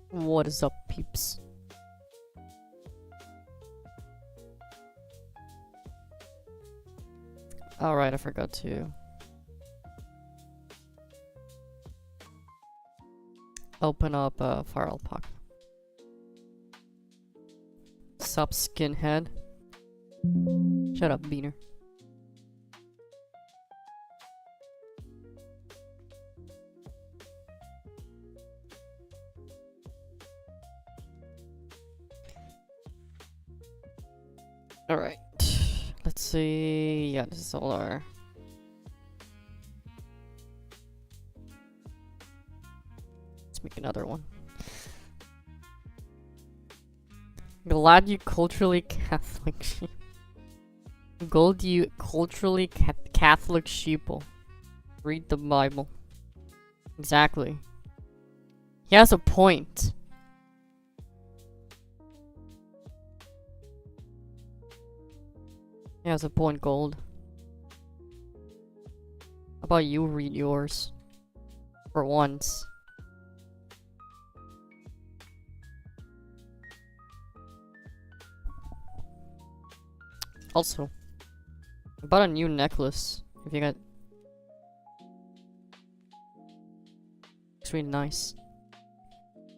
What is up, peeps? Alright, I forgot to open up File Pack. Sup, skinhead? Shut up, beaner. Alright. Let's see. Yeah, this is all our. Let's make another one. Glad you culturally Catholic sheep. Gold you culturally Catholic sheeple. Read the Bible. Exactly. He has a point. He has a point, Gold. How about you read yours? For once. Also, I bought a new necklace. If you got, it's really nice.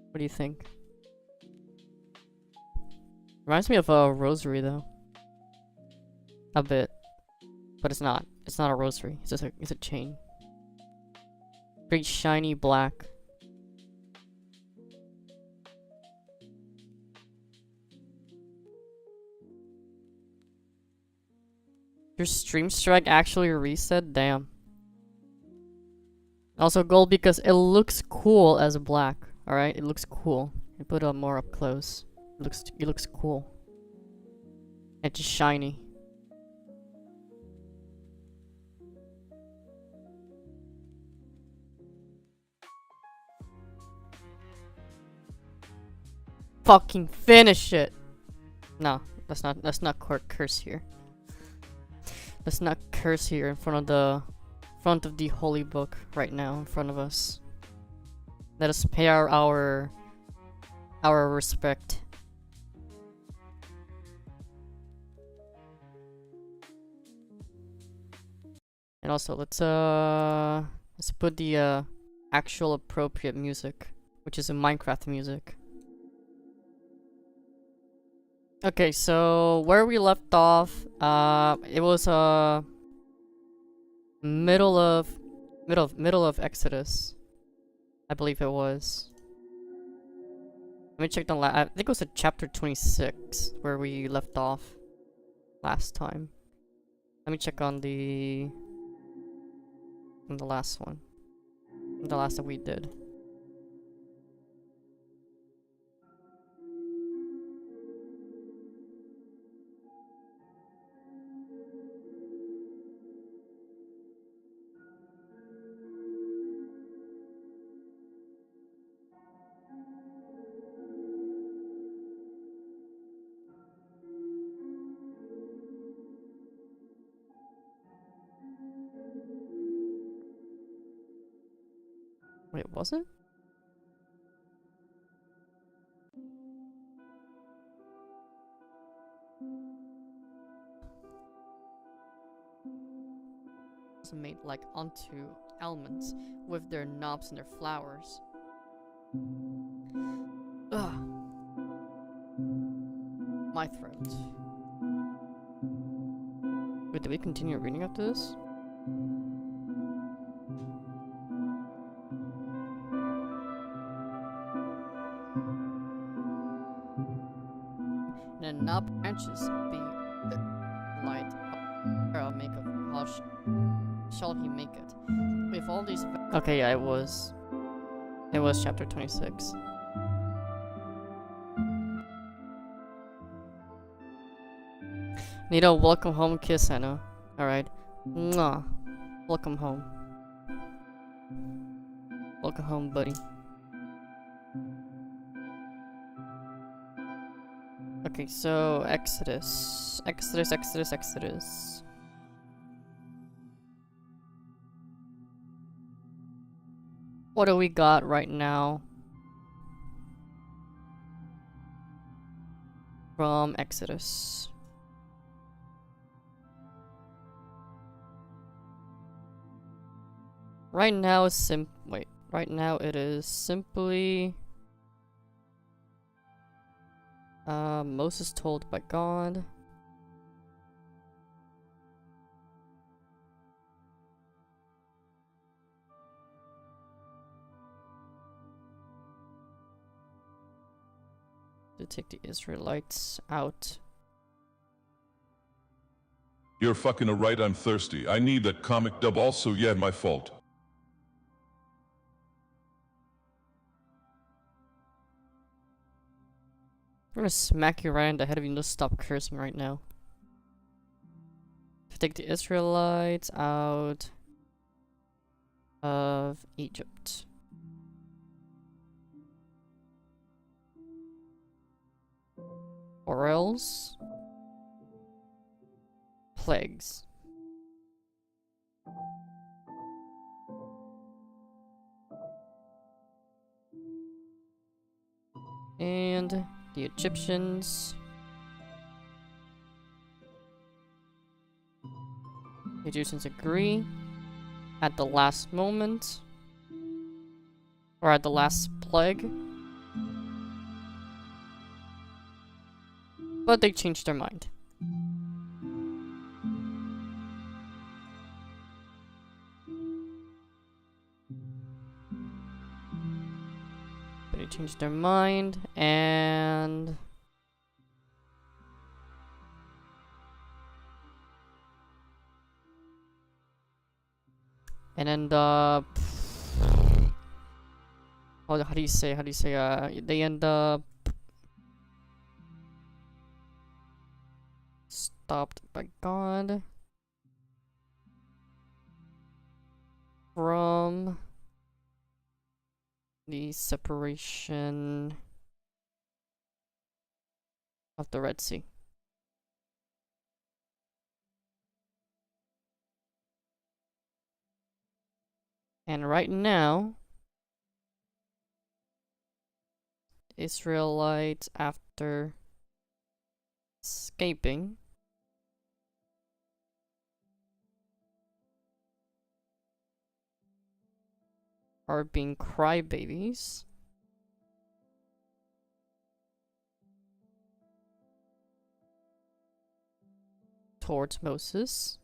What do you think? Reminds me of a rosary, though. A bit, but it's not. It's not a rosary. It's just it's a chain. Pretty shiny black. Your stream strike actually reset? Damn. Also gold because it looks cool as black. Alright? It looks cool. I put it more up close. It looks cool. It's just shiny. Fucking finish it! No, let's not curse here. Let's not curse here in front of the holy book right now in front of us. Let us pay our respect. And also let's put the actual appropriate music, which is a Minecraft music. Okay, so where we left off, it was middle of Exodus, I believe it was. Let me check the I think it was at chapter 26 where we left off last time. Let me check on the last one, the last that we did. Wait, was it? It's made like onto elements with their knobs and their flowers. Ugh. My throat. Wait, did we continue reading after this? And then knob branches be the light make of hush shall he make it with all these okay, yeah, it was chapter 26. Nito, welcome home, kiss Anna. Alright. Mwah. Welcome home. Welcome home, buddy. Okay, so Exodus. What do we got right now? from Exodus. Right now it's right now it is simply Moses told by God. To take the Israelites out. You're fucking right, I'm thirsty. I need that comic dub also, yeah, my fault. I'm gonna smack you right in the head if you just stop cursing right now. To take the Israelites out of Egypt. Or else plagues. And the Egyptians. The Egyptians agree at the last moment. Or at the last plague. But they changed their mind. But they changed their mind and end up how do you say they end up stopped by God from the separation of the Red Sea. And right now, Israelites, after escaping, are being crybabies towards Moses.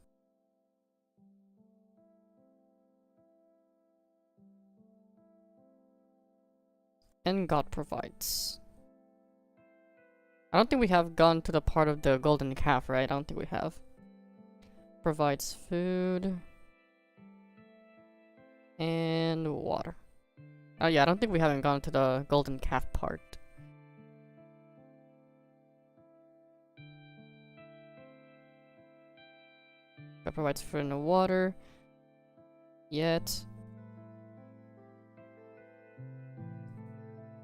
And God provides. I don't think we have gone to the part of the golden calf, right? I don't think we have. Provides food. And water. Oh yeah, I don't think we haven't gone to the golden calf part. God provides food and water. Yet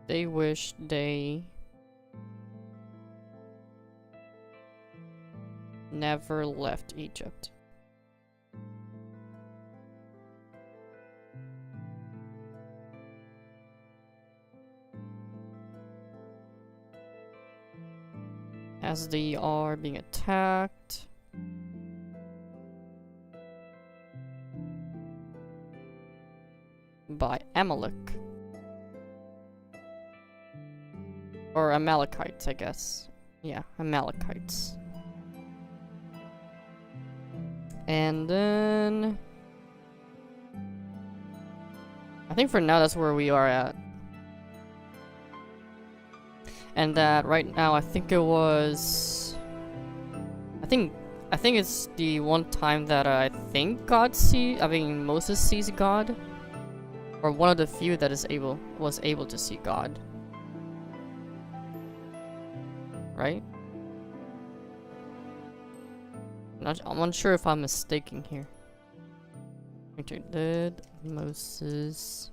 they wish they never left Egypt. As they are being attacked by Amalek. Or Amalekites, I guess. Yeah, Amalekites. And then I think for now that's where we are at. And that right now I think it was I think it's the one time that I think Moses sees God. Or one of the few that was able to see God. Right? I'm unsure if I'm mistaken here. Did Moses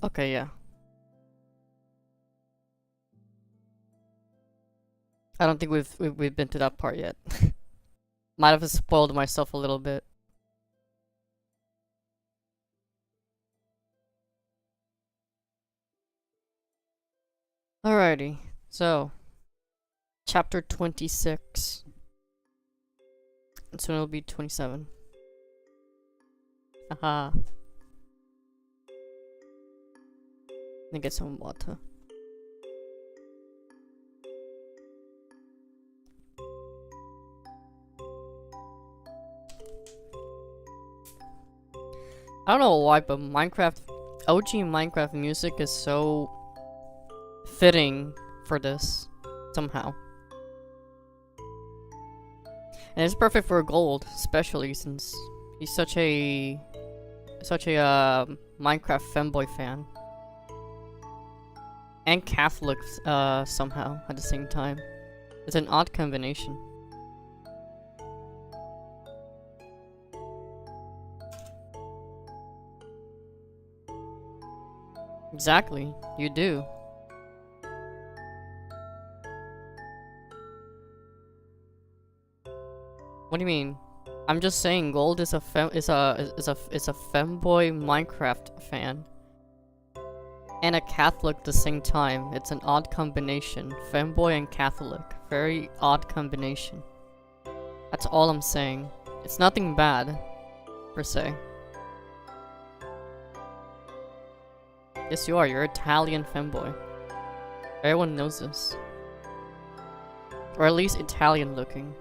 okay, yeah. I don't think we've been to that part yet. Might have spoiled myself a little bit. Alrighty, so chapter 26. And soon it'll be 27. Haha. Let me get some water. I don't know why, but OG Minecraft music is so fitting for this somehow. And it's perfect for Gold, especially since he's such a Minecraft fanboy fan. And Catholic somehow at the same time. It's an odd combination. Exactly, you do. What do you mean? I'm just saying Gold is a femboy Minecraft fan. And a Catholic at the same time. It's an odd combination. Femboy and Catholic. Very odd combination. That's all I'm saying. It's nothing bad, per se. Yes, you are. You're Italian femboy. Everyone knows this. Or at least Italian looking.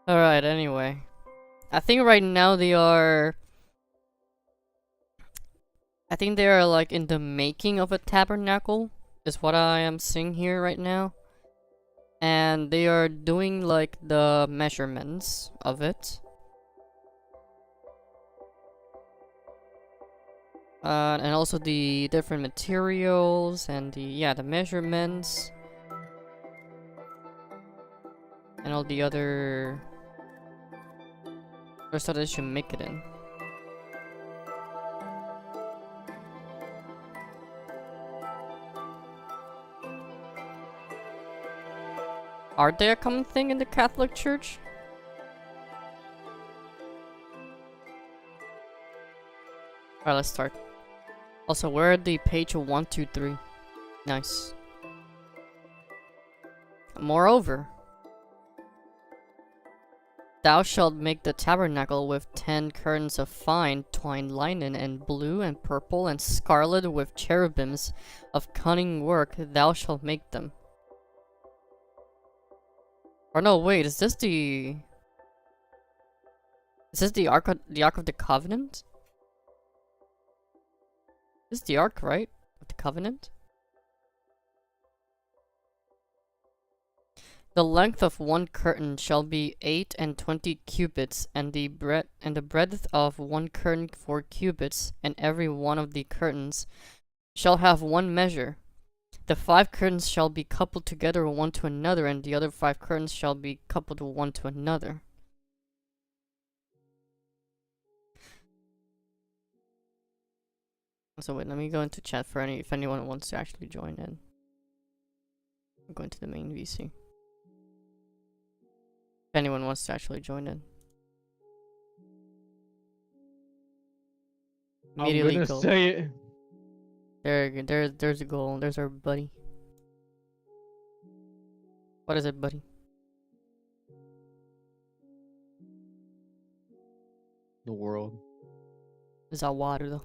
Alright, anyway. I think right now they are like in the making of a tabernacle, is what I am seeing here right now. And they are doing like the measurements of it. And also the different materials and the measurements. And all the other stuff that should make it in. Are they a common thing in the Catholic Church? Alright, let's start. Also, where are the page 1, 2, 3? Nice. Moreover, thou shalt make the tabernacle with 10 curtains of fine twined linen, and blue and purple and scarlet, with cherubims of cunning work. Thou shalt make them. Or no, wait, is this the Ark of the Covenant? This is the Ark, right? Of the Covenant? The length of one curtain shall be 8 and 20 cubits, and the breadth of one curtain 4 cubits, and every one of the curtains shall have one measure. The 5 curtains shall be coupled together one to another, and the other 5 curtains shall be coupled one to another. So wait, let me go into chat for if anyone wants to actually join in. I'm going to the main VC. If anyone wants to actually join in. Immediately I'm gonna say it. There's a goal. There's our buddy. What is it, buddy? The world. It's our water, though.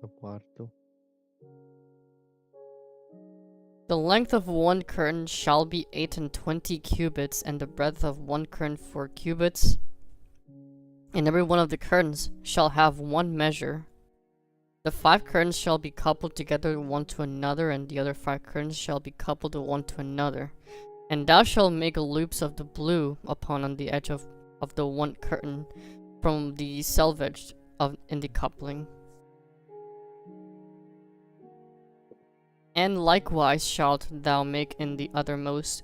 The cuarto. The length of one curtain shall be 8 and 20 cubits, and the breadth of one curtain 4 cubits. And every one of the curtains shall have one measure. The 5 curtains shall be coupled together one to another, and the other 5 curtains shall be coupled one to another. And thou shalt make loops of the blue on the edge of the one curtain from the selvage in the coupling. And likewise shalt thou make in the othermost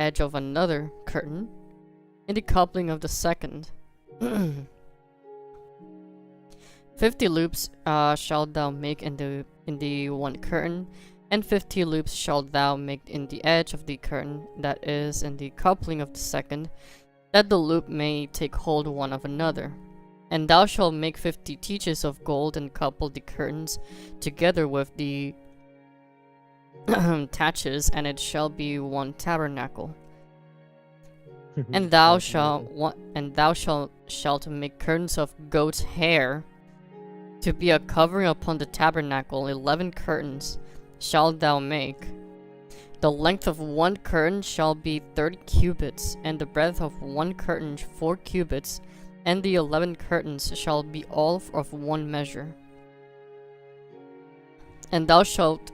edge of another curtain, in the coupling of the second. 50 loops shalt thou make in the one curtain, and 50 loops shalt thou make in the edge of the curtain that is in the coupling of the second, that the loop may take hold one of another. And thou shalt make 50 teaches of gold and couple the curtains together with the taches, and it shall be one tabernacle. And thou shalt shalt make curtains of goat's hair to be a covering upon the tabernacle. 11 curtains shalt thou make. The length of one curtain shall be 30 cubits, and the breadth of one curtain 4 cubits, and the 11 curtains shall be all of one measure. And thou shalt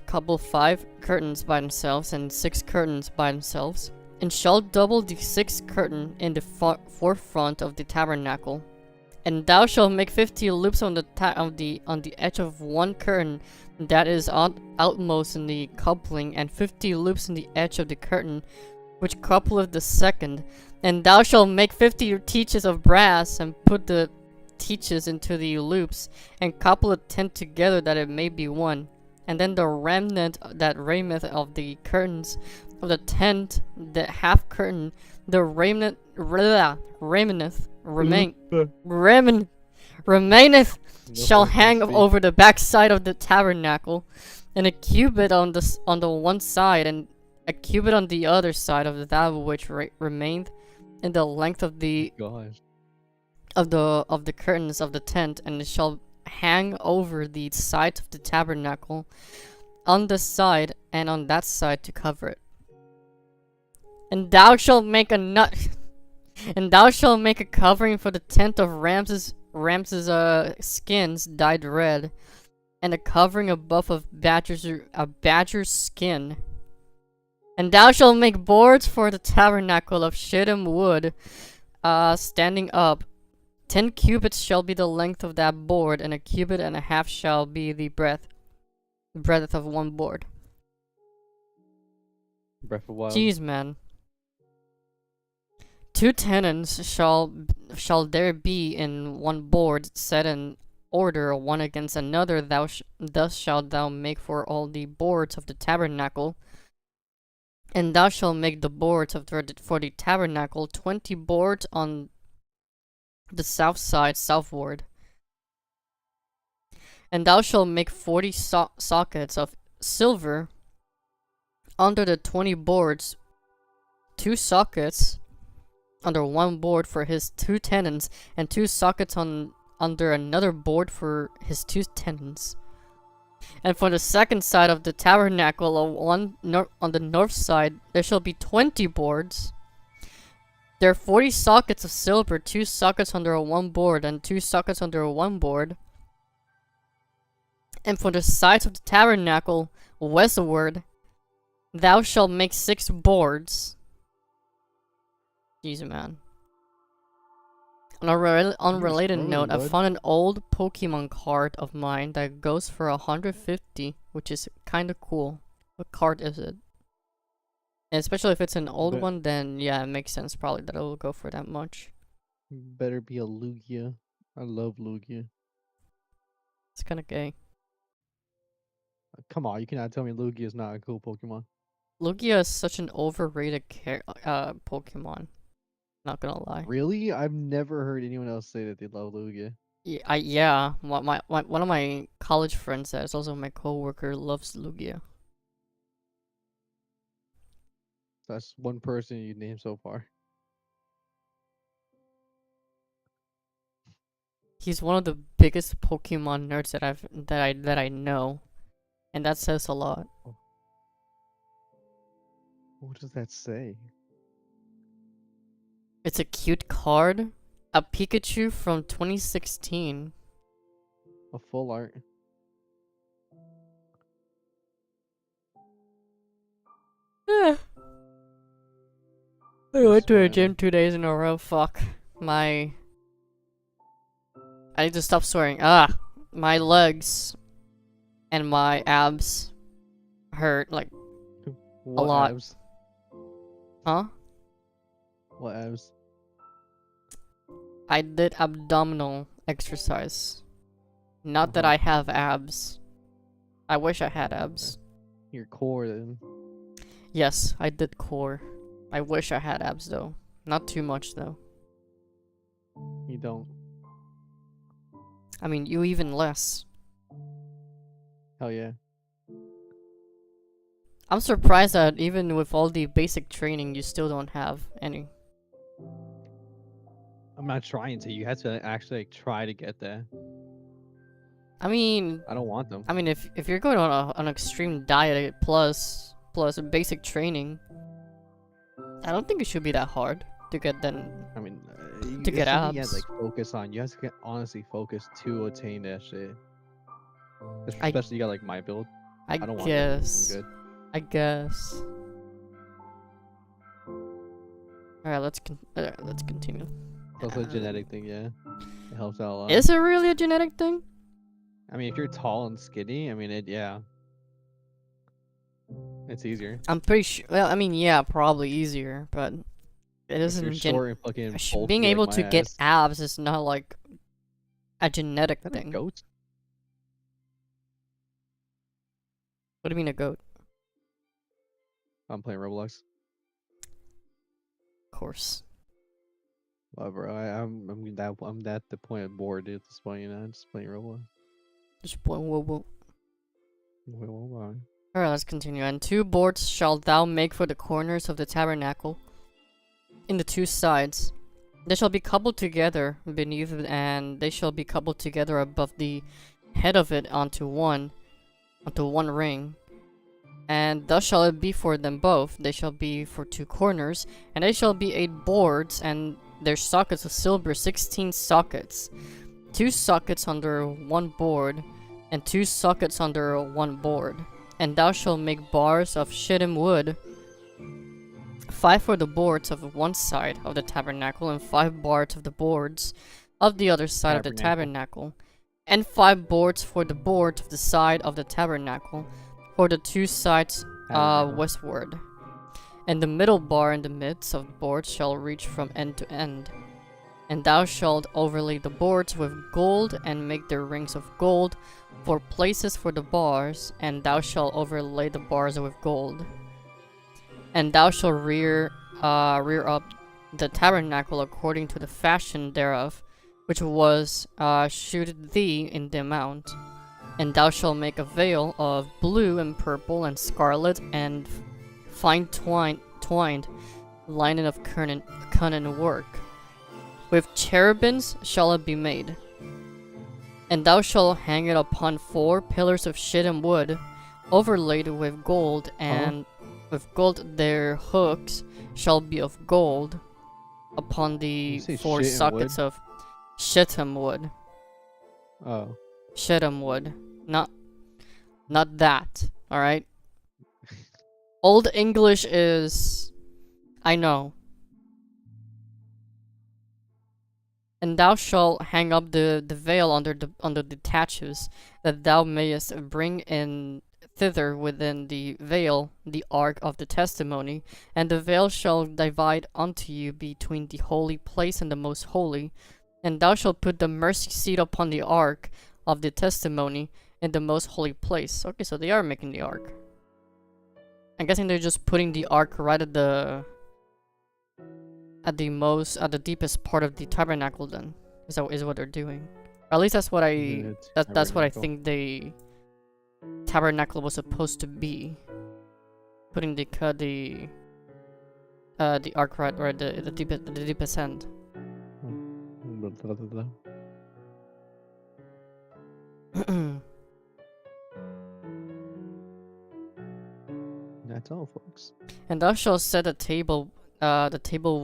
couple 5 curtains by themselves, and 6 curtains by themselves, and shalt double the 6th curtain in the forefront of the tabernacle. And thou shalt make 50 loops on the edge of one curtain that is outmost in the coupling, and 50 loops in the edge of the curtain which coupleth the second. And thou shalt make 50 teaches of brass, and put the teaches into the loops, and couple the tent together that it may be one. And then the remnant that remaineth of the curtains of the tent, the half curtain, the remaineth shall hang over the backside of the tabernacle, and a cubit on the one side, and a cubit on the other side of that which remained in the length of the curtains of the tent, and it shall hang over the sides of the tabernacle on this side and on that side to cover it. And thou shalt make a covering for the tent of Ramses' skins dyed red, and a covering above of badger's skin. And thou shalt make boards for the tabernacle of shittim wood, standing up. 10 cubits shall be the length of that board, and a cubit and a half shall be the breadth of one board. Breath of Wild. Jeez, man. 2 tenons shall there be in one board, set in order one against another. Thus shalt thou make for all the boards of the tabernacle. And thou shalt make the boards for the tabernacle, 20 boards on the south side southward. And thou shalt make 40 sockets of silver under the 20 boards, 2 sockets under one board for his 2 tenons, and 2 sockets under another board for his 2 tenons. And for the second side of the tabernacle, on the north side, there shall be 20 boards. There are 40 sockets of silver, 2 sockets under one board, and 2 sockets under one board. And for the sides of the tabernacle, westward, thou shalt make 6 boards. Jesus, man. On a unrelated note, I found an old Pokemon card of mine that goes for 150, which is kind of cool. What card is it? And especially if it's an old one, then yeah, it makes sense probably that it will go for that much. Better be a Lugia. I love Lugia. It's kind of gay. Come on, you cannot tell me Lugia is not a cool Pokemon. Lugia is such an overrated Pokemon. Not gonna lie. Really? I've never heard anyone else say that they love Lugia. Yeah. One of my college friends that is also my coworker loves Lugia. That's one person you named so far. He's one of the biggest Pokemon nerds that I know, and that says a lot. What does that say? It's a cute card, a Pikachu from 2016. A full art. I went to a gym 2 days in a row. Fuck. I need to stop swearing. My legs and my abs hurt like What a lot. Abs? Huh? What abs? I did abdominal exercise. Not that I have abs. I wish I had abs. Your core then. Yes, I did core. I wish I had abs though. Not too much though. You don't. I mean, you even less. Hell yeah. I'm surprised that even with all the basic training, you still don't have any. I'm not trying to. You have to actually like try to get there. I mean, I don't want them. if you're going on an extreme diet plus basic training, I don't think it should be that hard to get then. I mean, To get abs. You have to like focus on. You have to get honestly focused to attain that shit. I- Especially you got like my build. I don't want guess. that. I'm good. I guess. Alright, let's continue. It's also a genetic thing, yeah. It helps out a lot. Is it really a genetic thing? I mean, if you're tall and skinny, I mean, yeah. It's easier. I'm pretty sure. Well, I mean, yeah, probably easier, but it If isn't. you're short and fucking bulky Being like able my to get ass. abs is not like a genetic Is that a thing. goat? What do you mean a goat? I'm playing Roblox. Of course. Whatever. I'm at the point of bored at this point, you know. I'm just playing Roblox. Just point. Whoa. Well, Alright, let's continue. And 2 boards shalt thou make for the corners of the tabernacle in the 2 sides. They shall be coupled together beneath it, and they shall be coupled together above the head of it onto one ring. And thus shall it be for them both. They shall be for 2 corners, and they shall be 8 boards, and their sockets of silver 16 sockets. 2 sockets under 1 board, and 2 sockets under 1 board. And thou shalt make bars of shittim wood, 5 for the boards of one side of the tabernacle, and 5 bars of the boards of the other side of the tabernacle, and 5 boards for the boards of the side of the tabernacle, for the 2 sides westward. And the middle bar in the midst of the boards shall reach from end to end. And thou shalt overlay the boards with gold, and make their rings of gold for places for the bars, and thou shalt overlay the bars with gold. And thou shalt rear up the tabernacle according to the fashion thereof, which was shewed thee in the amount. And thou shalt make a veil of blue and purple and scarlet and fine twined linen of cunning work. With cherubims shall it be made. And thou shalt hang it upon 4 pillars of shittim wood, overlaid with gold, and with gold their hooks shall be of gold, upon the 4 sockets of shittim wood. Oh. Shittim wood. Not that, alright? Old English is... I know. And thou shalt hang up the veil under the taches, that thou mayest bring in thither within the veil the ark of the testimony. And the veil shall divide unto you between the holy place and the most holy. And thou shalt put the mercy seat upon the ark of the testimony in the most holy place. Okay, so they are making the ark. I'm guessing they're just putting the ark right at the deepest part of the tabernacle. Then is what they're doing. Or at least that's what that's what I think the tabernacle was supposed to be. Putting the ark right the deepest end. That's all, folks. And thou shalt set the table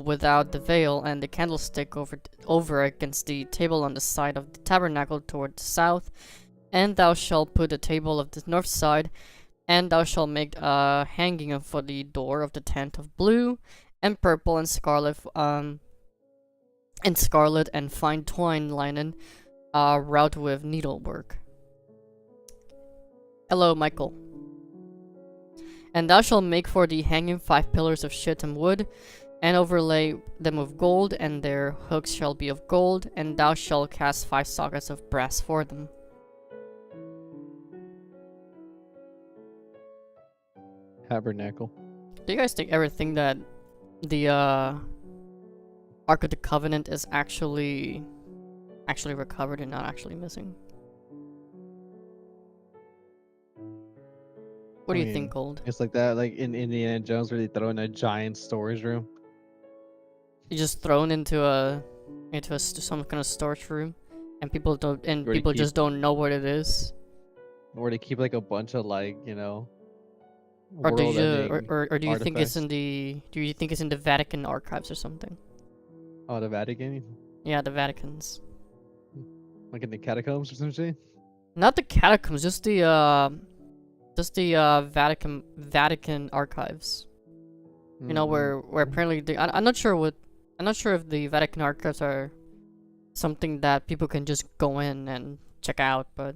without the veil, and the candlestick over against the table on the side of the tabernacle toward the south. And thou shalt put the table of the north side, and thou shalt make a hanging for the door of the tent of blue and purple and scarlet and fine twined linen, wrought with needlework. Hello, Michael. And thou shalt make for the hanging 5 pillars of shittim wood, and overlay them with gold, and their hooks shall be of gold, and thou shalt cast 5 sockets of brass for them. Tabernacle. Do you guys ever think that the Ark of the Covenant is actually recovered and not actually missing? What do you think, Gold? It's like that, like in Indiana Jones, where they throw in a giant storage room. You just thrown into some kind of storage room, and people just don't know what it is. Where they keep like a bunch of like, you know. Or do you world-ending do you think it's artifacts. in the Vatican archives or something? Oh, the Vatican? Yeah, the Vatican's. Like in the catacombs or some shit? Not the catacombs, just the Vatican archives. You know, where apparently I'm not sure if the Vatican archives are something that people can just go in and check out, but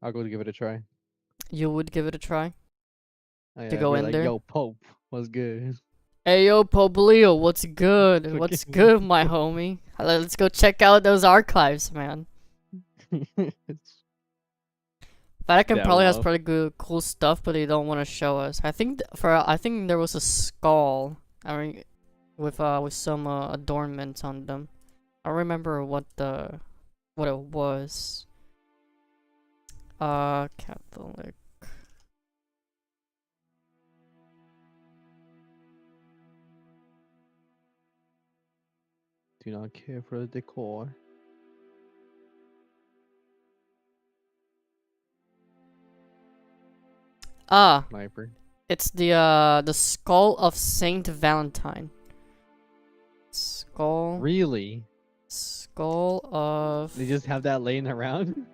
I'll go to give it a try. you would give it a try Oh, yeah, to I'd go be in like, there. Yo, Pope, what's good? Hey yo, Pope Leo, what's good? What's good, my homie? Let's go check out those archives, man. Vatican Yeah, probably has well. pretty good, cool stuff, but they don't want to show us. I think there was a skull. I mean, with some adornments on them. I don't remember what it was. Catholic. Do not care for the decor. Ah, Sniper. it's the skull of Saint Valentine. Really? Skull of They just have that laying around?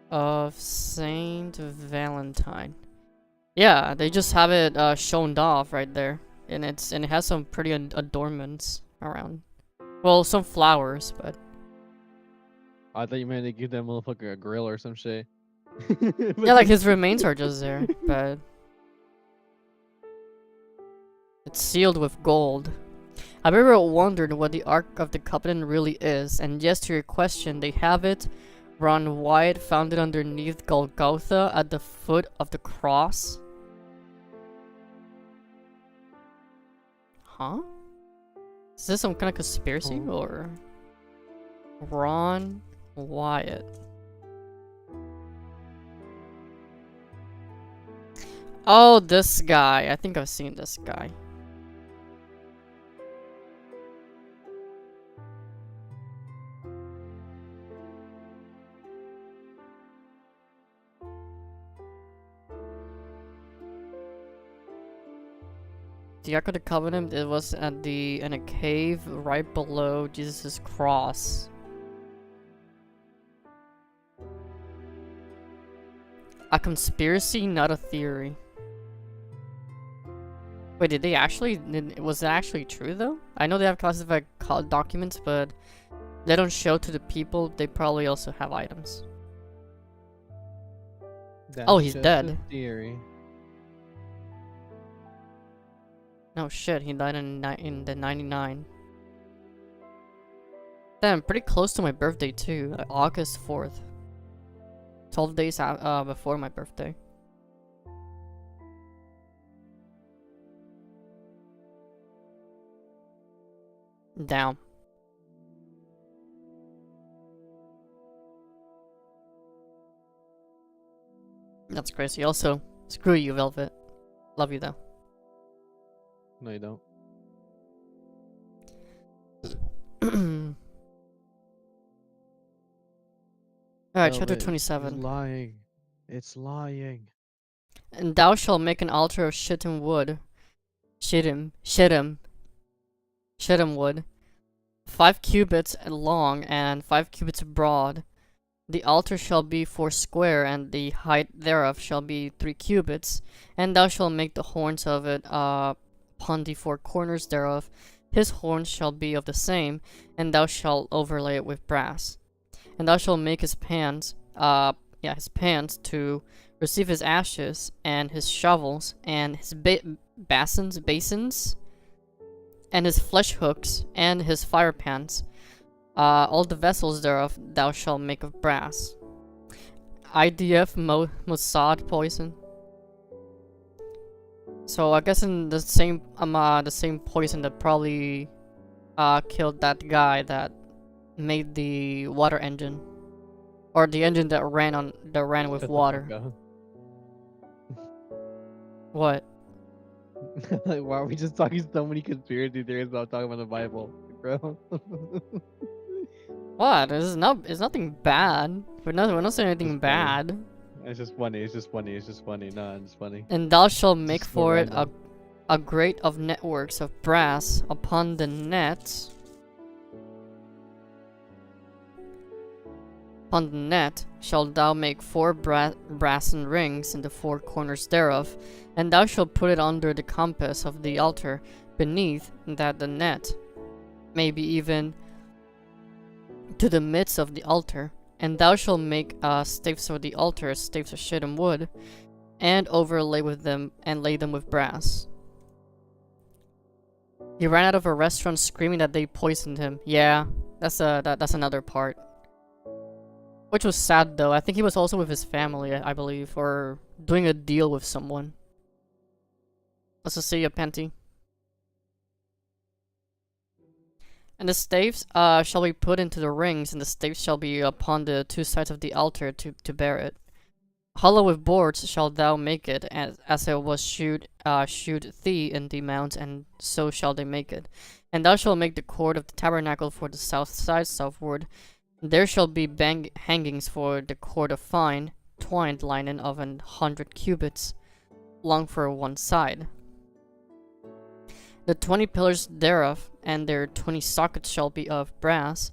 Saint Valentine. Yeah, they just have it shown off right there, and it has some pretty adornments around. Well, some flowers, but I thought you meant to give that motherfucker a grill or some shit. yeah, like his remains are just there, but it's sealed with gold. I've ever wondered what the Ark of the Covenant really is, and yes, to your question, they have it. Ron Wyatt found it underneath Golgotha at the foot of the cross. Huh? Is this some kind of conspiracy, or Ron Wyatt? Oh, this guy. I think I've seen this guy. The Ark of the Covenant, it was in a cave right below Jesus' cross. A conspiracy, not a theory. Wait, was that actually true though? I know they have classified documents, but they don't show to the people. They probably also have items. Oh, he's just dead. a theory. No shit, he died in the 99. Damn, pretty close to my birthday too, August 4th. 12 days before my birthday. Down. That's crazy. Also, screw you, Velvet. Love you though. No, you don't. Alright, No, chapter but 27. It's lying. It's lying. And thou shalt make an altar of shittim wood. Shittim wood. 5 cubits long and 5 cubits broad. The altar shall be 4 square, and the height thereof shall be 3 cubits. And thou shalt make the horns of it upon the 4 corners thereof. His horns shall be of the same, and thou shalt overlay it with brass. And thou shalt make his pans to receive his ashes, and his shovels, and his basins, and his flesh hooks, and his fire pans. All the vessels thereof thou shalt make of brass. IDF Mossad poison. So I guess in the same poison that probably killed that guy that made the water engine, or the engine that ran with Shut the water. fuck up. What? Like, why are we just talking so many conspiracy theories about talking about the Bible, bro? What? It's nothing bad. We're not saying anything Just funny. bad. It's just funny. It's just funny. It's just funny. No, it's funny. And thou shalt make so for it random. a grate of networks of brass upon the net. Upon the net shalt thou make 4 brassen rings in the 4 corners thereof, and thou shalt put it under the compass of the altar beneath, that the net may be even to the midst of the altar. And thou shalt make staves for the altar, staves of shittim wood, and overlay with them, and lay them with brass. He ran out of a restaurant screaming that they poisoned him. Yeah, that's another part. Which was sad though. I think he was also with his family, I believe, or doing a deal with someone. Let's just see a Penty. And the staves shall be put into the rings, and the staves shall be upon the 2 sides of the altar to bear it. Hollow with boards shalt thou make it, as it was shewed thee in the mount, and so shall they make it. And thou shalt make the cord of the tabernacle for the south side southward. There shall be hangings for the cord of fine twined linen of 100 cubits, long for one side. The 20 pillars thereof, and their 20 sockets shall be of brass.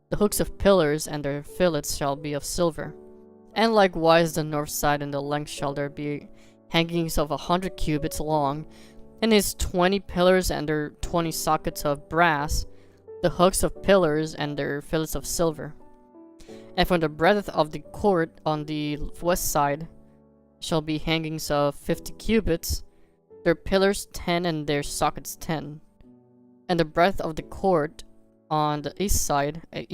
The hooks of pillars and their fillets shall be of silver. And likewise the north side and the length shall there be hangings of 100 cubits long, and his 20 pillars and their 20 sockets of brass, the hooks of pillars and their fillets of silver. And from the breadth of the court on the west side shall be hangings of 50 cubits, their pillars 10 and their sockets 10. And the breadth of the court on the east side, on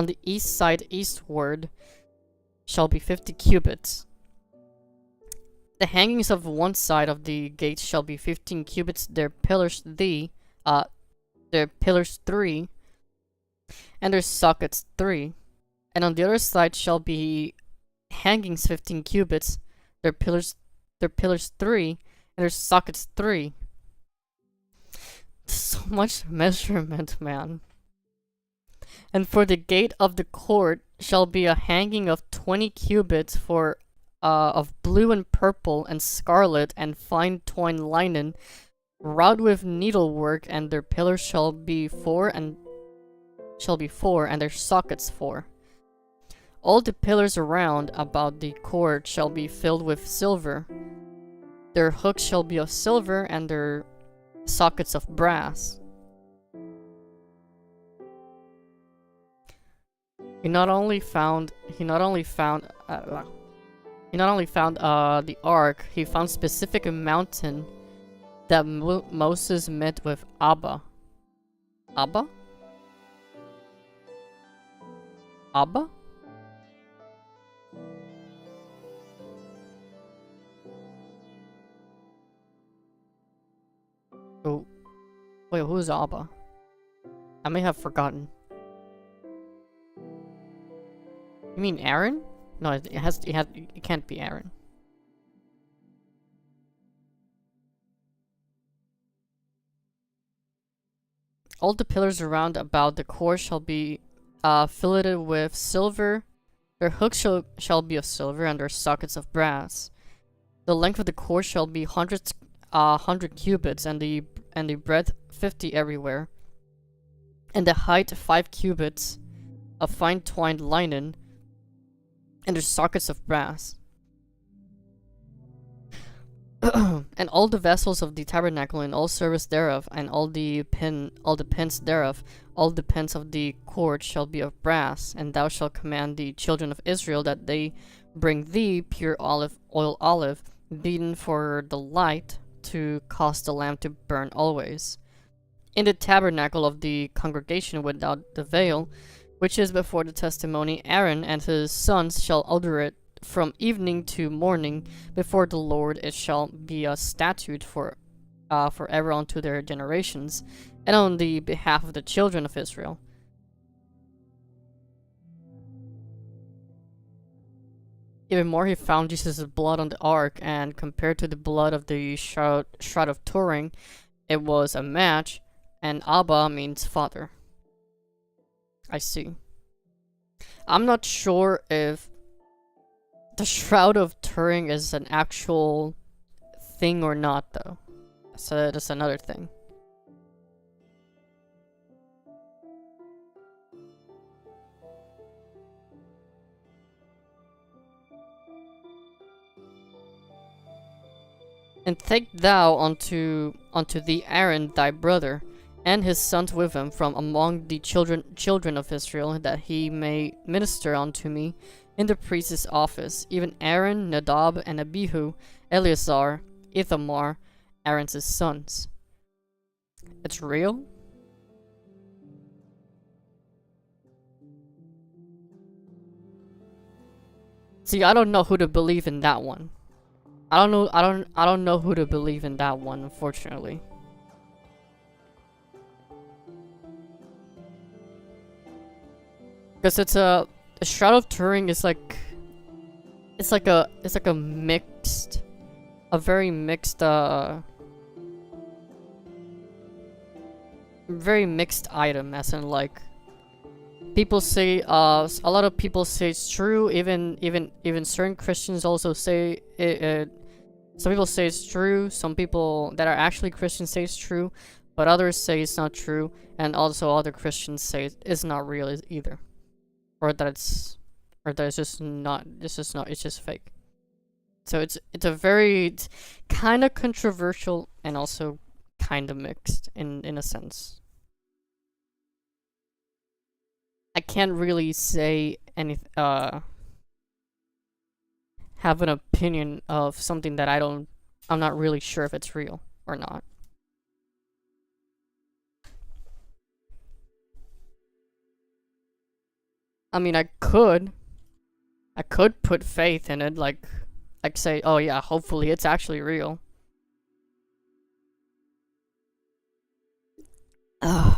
the east side eastward shall be 50 cubits. The hangings of one side of the gate shall be 15 cubits, their pillars 3, and their sockets 3. And on the other side shall be hangings 15 cubits, their pillars 3, and their sockets 3. So much measurement, man. And for the gate of the court shall be a hanging of 20 cubits for of blue and purple and scarlet and fine twined linen, wrought with needlework, and their pillars shall be 4 and their sockets 4. All the pillars around about the court shall be filled with silver. Their hooks shall be of silver, and their sockets of brass. He not only found the ark, he found specific mountain that Moses met with Abba. Abba? Abba? Oh, wait, who's Abba? I may have forgotten. You mean Aaron? No, it can't be Aaron. All the pillars around about the court shall be filleted with silver. Their hooks shall be of silver, and their sockets of brass. The length of the court shall be 100 cubits, and the breadth 50 everywhere, and the height 5 cubits of fine twined linen, and their sockets of brass. And all the vessels of the tabernacle, and all service thereof, and all the pins thereof, all the pins of the court shall be of brass. And thou shalt command the children of Israel that they bring thee pure olive beaten for the light to cause the lamp to burn always. In the tabernacle of the congregation without the veil, which is before the testimony, Aaron and his sons shall order it from evening to morning before the Lord. It shall be a statute forever unto their generations, and on the behalf of the children of Israel. Even more, he found Jesus' blood on the ark, and compared to the blood of the shroud of Turin, it was a match, and Abba means father. I see. I'm not sure if the Shroud of Turin is an actual thing or not, though. So that's another thing. And take thou unto thee Aaron thy brother, and his sons with him from among the children of Israel, that he may minister unto me in the priest's office, even Aaron, Nadab, and Abihu, Eleazar, Ithamar, Aaron's sons. It's real? See, I don't know who to believe in that one. I don't know who to believe in that one, unfortunately. Because it's a Shroud of Turin is like it's like a mixed, a very mixed very mixed item, as in like people say a lot of people say it's true, even certain Christians also say it. Some people say it's true, some people that are actually Christians say it's true, but others say it's not true, and also other Christians say it's not real either. Or that it's just not, it's just fake. So it's a very kind of controversial and also kind of mixed in a sense. I can't really say anything, have an opinion of something that I'm not really sure if it's real or not. I mean, I could put faith in it, like say, oh yeah, hopefully it's actually real. Ugh.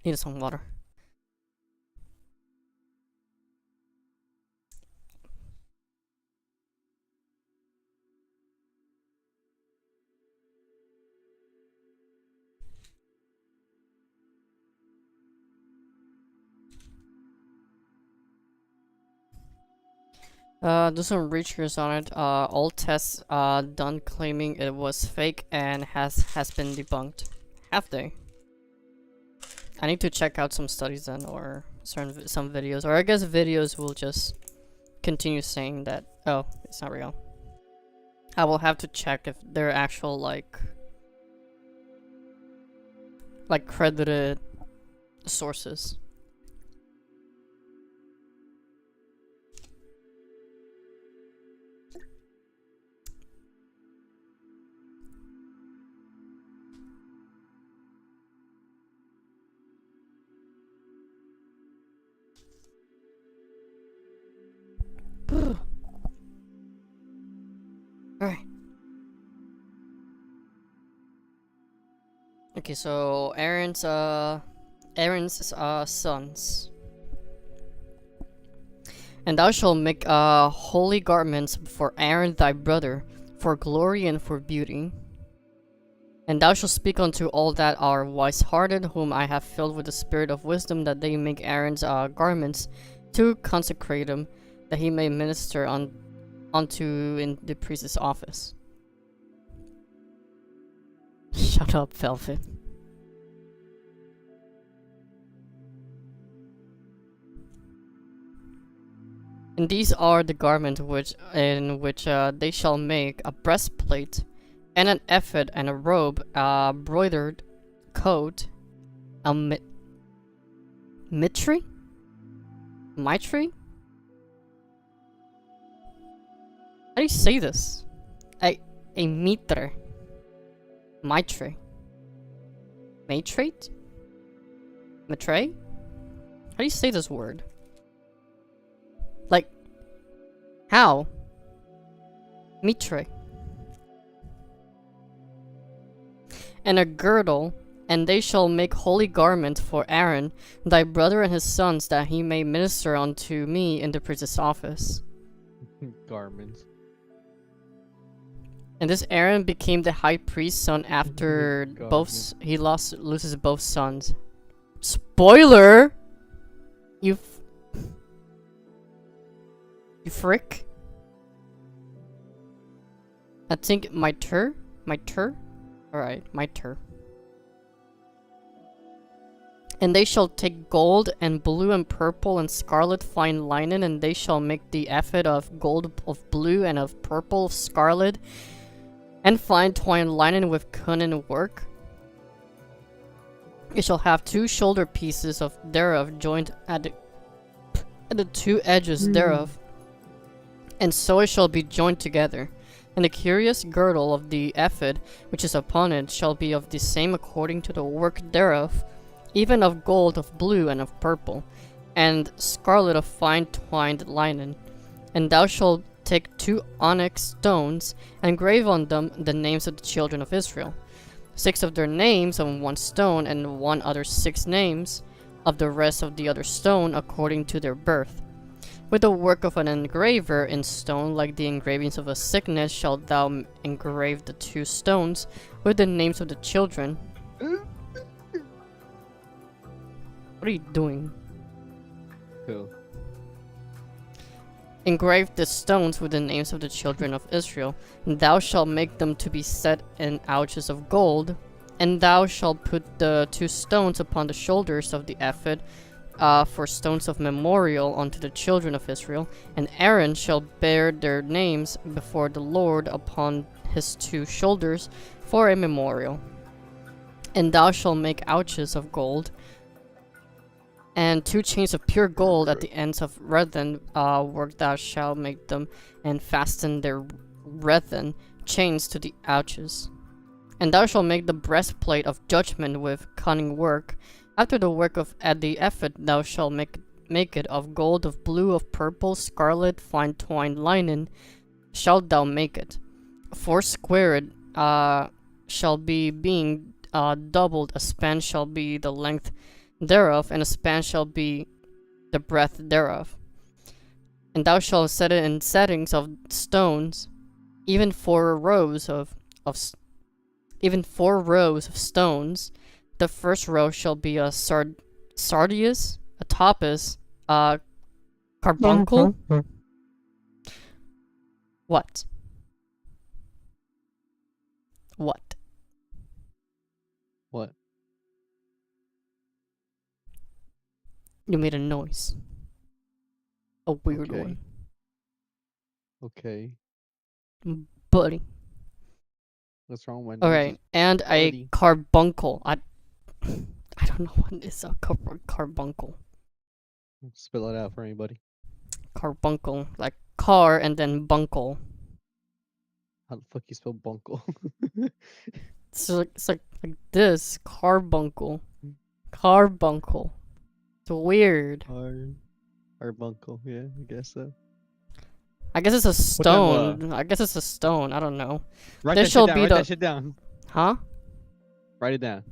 Need some water. Do some research on it. All tests done claiming it was fake and has been debunked. Have they? I need to check out some studies then, or some videos, or I guess videos will just continue saying that, oh, it's not real. I will have to check if they're actual like credited sources. Alright. Okay, so Aaron's sons. And thou shalt make holy garments for Aaron thy brother, for glory and for beauty. And thou shalt speak unto all that are wise-hearted, whom I have filled with the spirit of wisdom, that they make Aaron's garments to consecrate him, that he may minister unto in the priest's office. Shut up, Velvet. And these are the garments in which they shall make a breastplate, and an ephod, and a robe, a broidered coat, a mitre, do you say this? A mitre. Mitre. Matrate? Matre? How do you say this word? Like, how? Mitre. And a girdle, and they shall make holy garments for Aaron, thy brother and his sons, that he may minister unto me in the priest's office. Garments. And this Aaron became the high priest's son after Garments. he loses both sons. Spoiler! You frick. I think my tur? Alright, my tur. And they shall take gold and blue and purple and scarlet fine linen, and they shall make the ephod of gold, of blue, and of purple, scarlet, and fine twined linen with cunning work. It shall have 2 shoulder pieces of thereof joined at the 2 edges thereof, and so it shall be joined together. And the curious girdle of the ephod which is upon it shall be of the same according to the work thereof, even of gold, of blue, and of purple, and scarlet of fine twined linen. And thou shalt take 2 onyx stones, and engrave on them the names of the children of Israel, 6 of their names on one stone, and 1 other 6 names of the rest of the other stone according to their birth. With the work of an engraver in stone, like the engravings of a sickness, shalt thou engrave the 2 stones with the names of the children. What are you doing? Cool. Engrave the stones with the names of the children of Israel, and thou shalt make them to be set in ouches of gold, and thou shalt put the 2 stones upon the shoulders of the ephod, for stones of memorial unto the children of Israel, and Aaron shall bear their names before the Lord upon his 2 shoulders for a memorial. And thou shalt make ouches of gold, and 2 chains of pure gold at the ends of wreathen work thou shalt make them, and fasten their wreathen chains to the ouches. And thou shalt make the breastplate of judgment with cunning work. After the work of the ephod thou shalt make it of gold, of blue, of purple, scarlet, fine twined linen shalt thou make it. 4 squared shall be, being doubled, a span shall be the length thereof, and a span shall be the breadth thereof. And thou shalt set it in settings of stones, even 4 rows of stones. The first row shall be a sardius, a topaz, a carbuncle. What? What? What? You made a noise. A weird Okay. one. Okay. Buddy. What's wrong with Alright, and a Buddy. carbuncle. I don't know what is a carbuncle. Spill it out for anybody. Carbuncle. Like car and then bunkle. How the fuck you spell bunkle? It's like this. Carbuncle. Carbuncle. It's weird. Carbuncle, yeah, I guess so. I guess it's a What stone. I guess it's a stone. I don't know. Write This that shall shit down, be write the- that shit down. Huh? Write it down.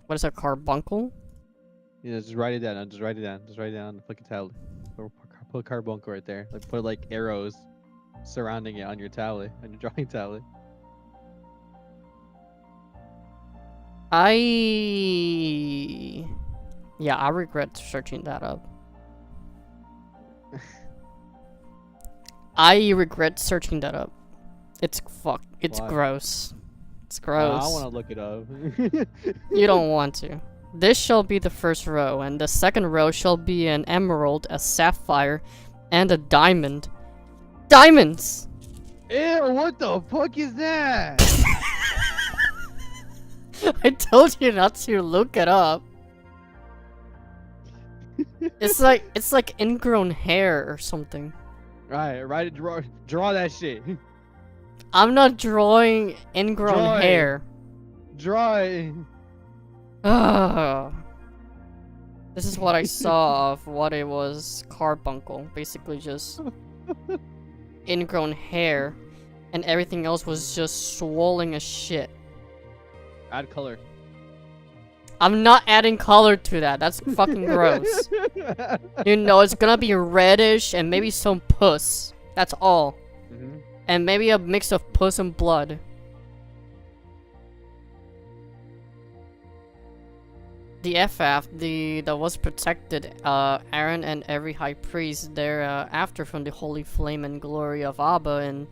What is a carbuncle? Yeah, just write it down. Just write it down. Just write it down on the fucking tally. Put carbuncle right there. Like put like arrows surrounding it on your tally, on your drawing tally. Yeah, I regret searching that up. I regret searching that up. It's It's Why? gross. It's I gross. want to look it up. You don't want to. This shall be the first row, and the second row shall be an emerald, a sapphire, and a diamond. Diamonds! Ew, what the fuck is that? I told you not to look it up. It's like ingrown hair or something. Right, write it. Draw that shit. I'm not drawing ingrown Draw it. hair. Draw it. Ugh. This is what I saw of what it was carbuncle. Basically just ingrown hair. And everything else was just swollen as shit. Add color. I'm not adding color to that. That's fucking gross. You know, it's gonna be reddish and maybe some puss. That's all. Mm-hmm. And maybe a mix of puss and blood. The FF, that was protected Aaron and every high priest thereafter from the holy flame and glory of Abba and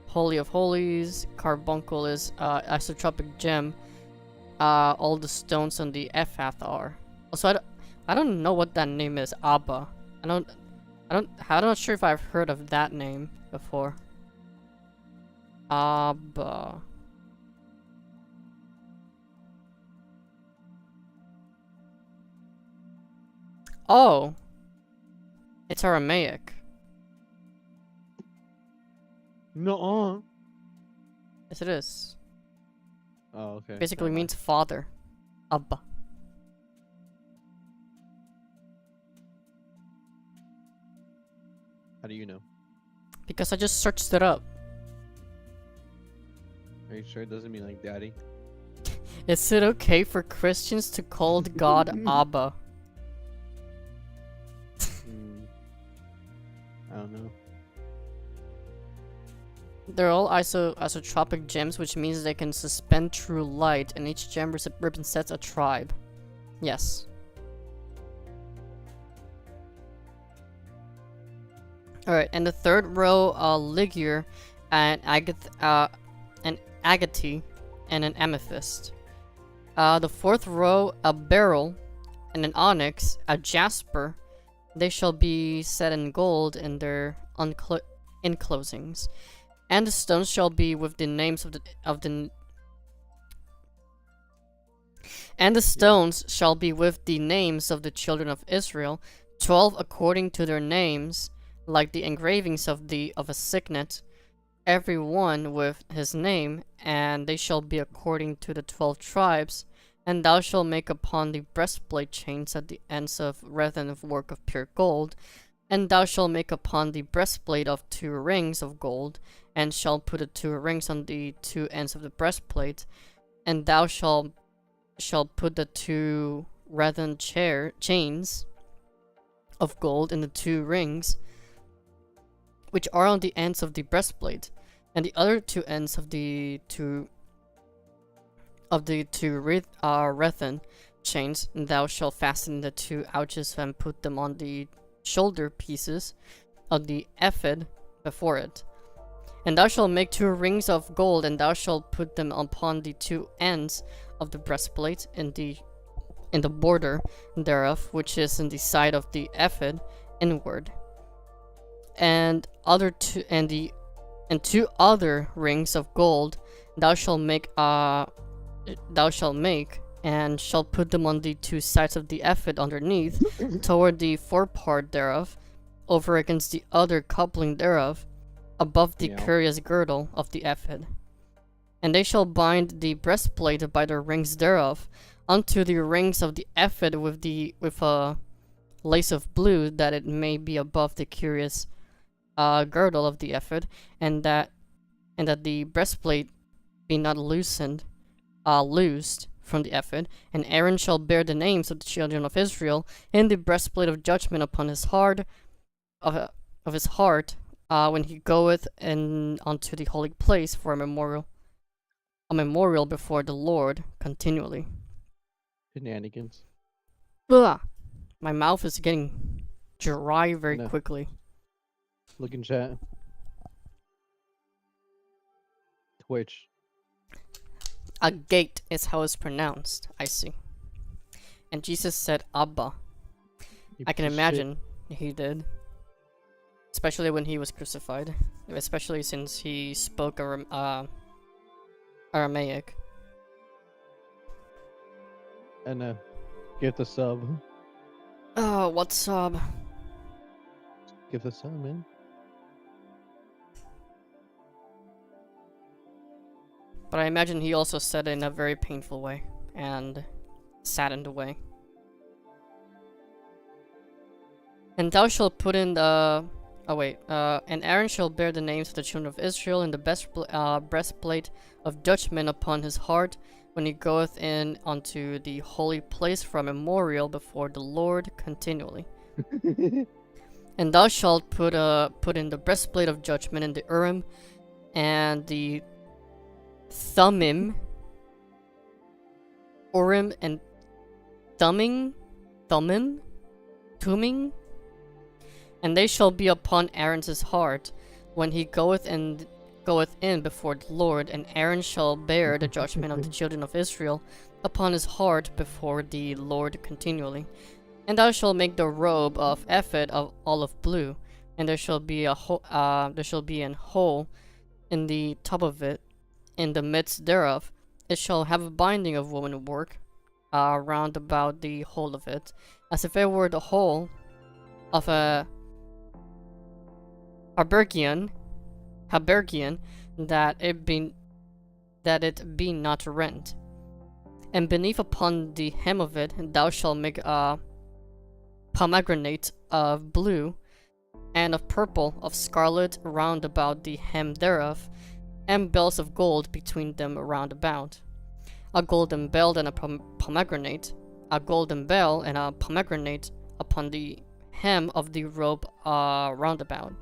Holy of Holies. Carbuncle is isotropic gem. All the stones on the FF are. Also, I don't know what that name is. Abba. I'm not sure if I've heard of that name before. Abba. Oh, it's Aramaic. No. Yes, it is. Oh, okay. Basically Never mind. means father. Abba. How do you know? Because I just searched it up. Are you sure it doesn't mean like daddy? Is it okay for Christians to call God Abba? I don't know. They're all isotropic gems, which means they can suspend true light, and each gem represents a tribe. Yes. Alright, and the third row, ligure, an agate, and an amethyst. The fourth row, a beryl, and an onyx, a jasper. They shall be set in gold in their enclosings. And the stones shall be with the names and the stones shall be with the names of the children of Israel, 12 according to their names, like the engravings of a signet, every one with his name, and they shall be according to the 12 tribes. And thou shalt make upon the breastplate chains at the ends of wreathen of work of pure gold. And thou shalt make upon the breastplate of 2 rings of gold, and shalt put the 2 rings on the 2 ends of the breastplate. And thou shalt put the 2 wreathen chains of gold in the 2 rings, which are on the ends of the breastplate, and the other 2 ends of the 2 wreathen chains thou shalt fasten the 2 ouches and put them on the shoulder pieces of the ephod before it. And thou shalt make 2 rings of gold, and thou shalt put them upon the 2 ends of the breastplate in the border thereof, which is in the side of the ephod inward. And 2 other rings of gold thou shalt make and shalt put them on the 2 sides of the ephod underneath, toward the forepart thereof, over against the other coupling thereof, above the curious girdle of the ephod. And they shall bind the breastplate by the rings thereof unto the rings of the ephod with a lace of blue, that it may be above the curious girdle of the ephod, and that the breastplate be not loosed from the ephod. And Aaron shall bear the names of the children of Israel in the breastplate of judgment upon his heart, when he goeth unto the holy place for a memorial before the Lord continually. Shenanigans. Ugh. My mouth is getting dry very quickly. Look in chat. Twitch. A gate is how it's pronounced. I see. And Jesus said Abba. I can imagine he did. Especially when he was crucified. Especially since he spoke Aramaic. And give the sub. Oh, what sub? Give the sub, man. But I imagine he also said it in a very painful way and saddened way. And thou shalt put in the... and Aaron shall bear the names of the children of Israel in the breastplate of judgment upon his heart when he goeth in unto the holy place for a memorial before the Lord continually. And thou shalt put in the breastplate of judgment in the Urim and the Thummim, Urim and Thumming, Tumming, and they shall be upon Aaron's heart when he goeth in before the Lord, and Aaron shall bear the judgment of the children of Israel upon his heart before the Lord continually. And thou shalt make the robe of ephod of olive blue, and there shall be an hole in the top of it, in the midst thereof. It shall have a binding of woven work round about the hole of it, as if it were the hole of a habergeon, that it be not rent. And beneath upon the hem of it thou shalt make a pomegranate of blue, and of purple, of scarlet round about the hem thereof, and bells of gold between them round about. A golden bell and a pomegranate, a golden bell and a pomegranate upon the hem of the robe round about.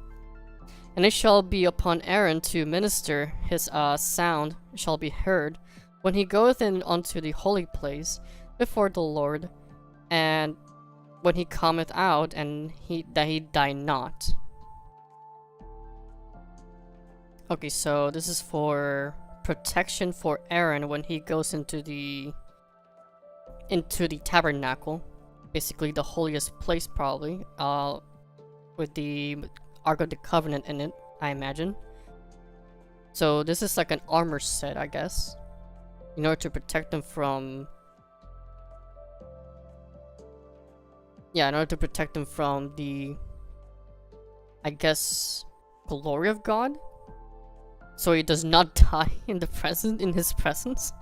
And it shall be upon Aaron to minister, his sound shall be heard when he goeth in unto the holy place before the Lord, and when he cometh out, and that he die not. Okay, so this is for protection for Aaron when he goes into the tabernacle, basically the holiest place, probably, with the Ark of the Covenant in it, I imagine. So this is like an armor set, I guess, in order to protect them from... Yeah, in order to protect them from the, I guess, glory of God, so he does not die in his presence.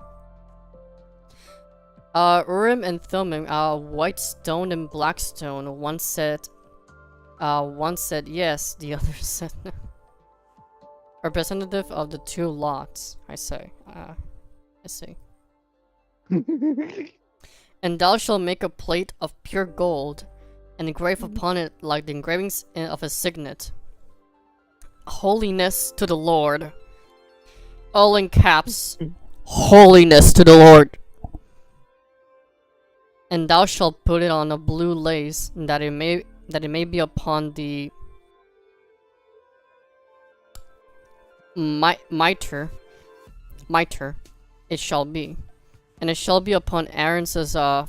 Urim and Thummim, white stone and black stone. One said yes, the other said no. Representative of the two lots, I say. I see. And thou shalt make a plate of pure gold, and engrave upon it like the engravings of a signet. Holiness to the Lord. All in caps. Holiness to the Lord. And thou shalt put it on a blue lace, that it may be upon the mitre. It shall be. And it shall be upon Aaron's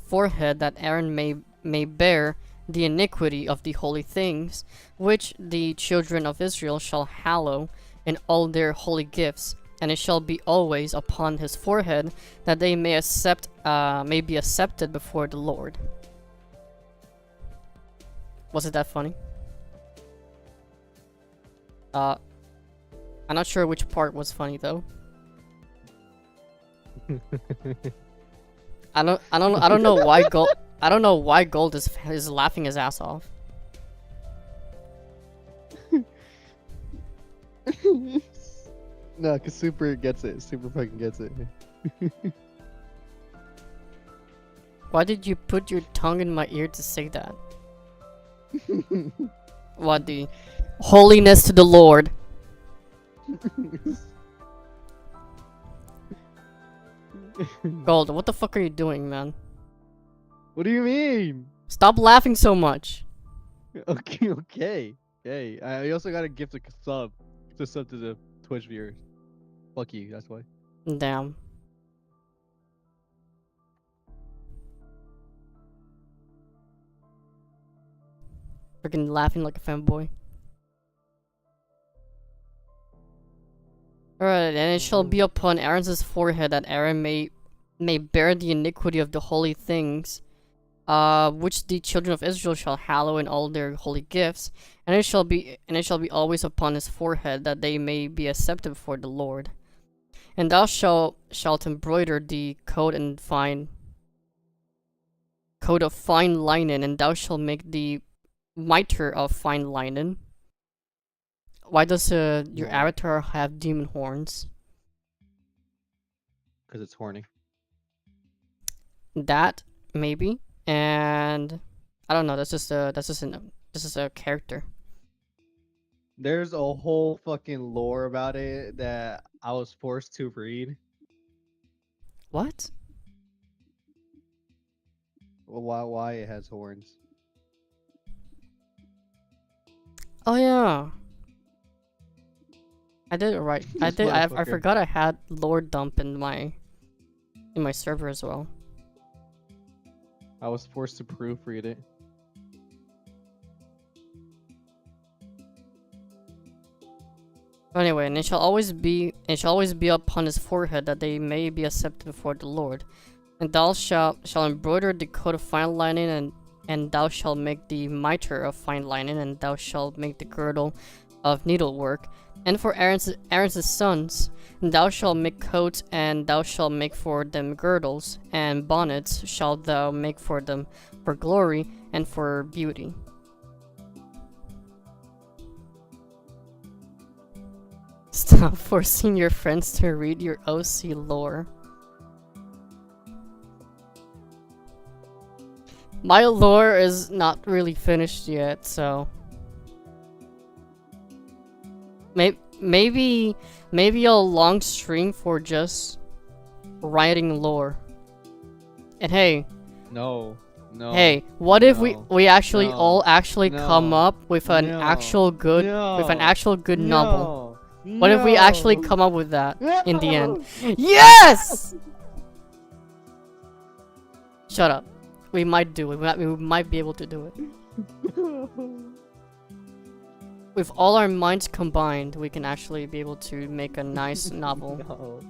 forehead, that Aaron may bear the iniquity of the holy things, which the children of Israel shall hallow in all their holy gifts. And it shall be always upon his forehead, that they may be accepted before the Lord. Was it that funny? I'm not sure which part was funny though. I don't know why Gold. I don't know why Gold is laughing his ass off. No, cause Super gets it. Super fucking gets it. Why did you put your tongue in my ear to say that? What, the holiness to the Lord? Gold, what the fuck are you doing, man? What do you mean? Stop laughing so much. Okay. I also got a gift a sub. It's a sub to the Twitch viewers. Fuck you, that's why. Damn. Freaking laughing like a fanboy. Alright, and it shall be upon Aaron's forehead, that Aaron may bear the iniquity of the holy things, which the children of Israel shall hallow in all their holy gifts, and it shall be always upon his forehead, that they may be accepted before the Lord. And thou shalt embroider the coat and fine coat of fine linen, and thou shalt make the mitre of fine linen. Why does your Why? avatar have demon horns? Because it's horny. That maybe, and I don't know. That's just a character. There's a whole fucking lore about it that I was forced to read. What? Well, why it has horns. Oh yeah. I did it right. I This did. I motherfucker. forgot I had lore dump in my server as well. I was forced to proofread it. Anyway, and it shall always be upon his forehead that they may be accepted before the Lord. And thou shalt embroider the coat of fine linen, and thou shalt make the mitre of fine linen, and thou shalt make the girdle of needlework. And for Aaron's sons, thou shalt make coats, and thou shalt make for them girdles, and bonnets shalt thou make for them, for glory and for beauty. Stop forcing your friends to read your OC lore. My lore is not really finished yet, so maybe a long stream for just writing lore. And hey, No. hey, what if no, we actually no, all come no, up with an no, actual good novel? No, What if we actually come up with that in the end? No. Yes! Shut up. We might do it. We might be able to do it. With all our minds combined, we can actually be able to make a nice novel. No.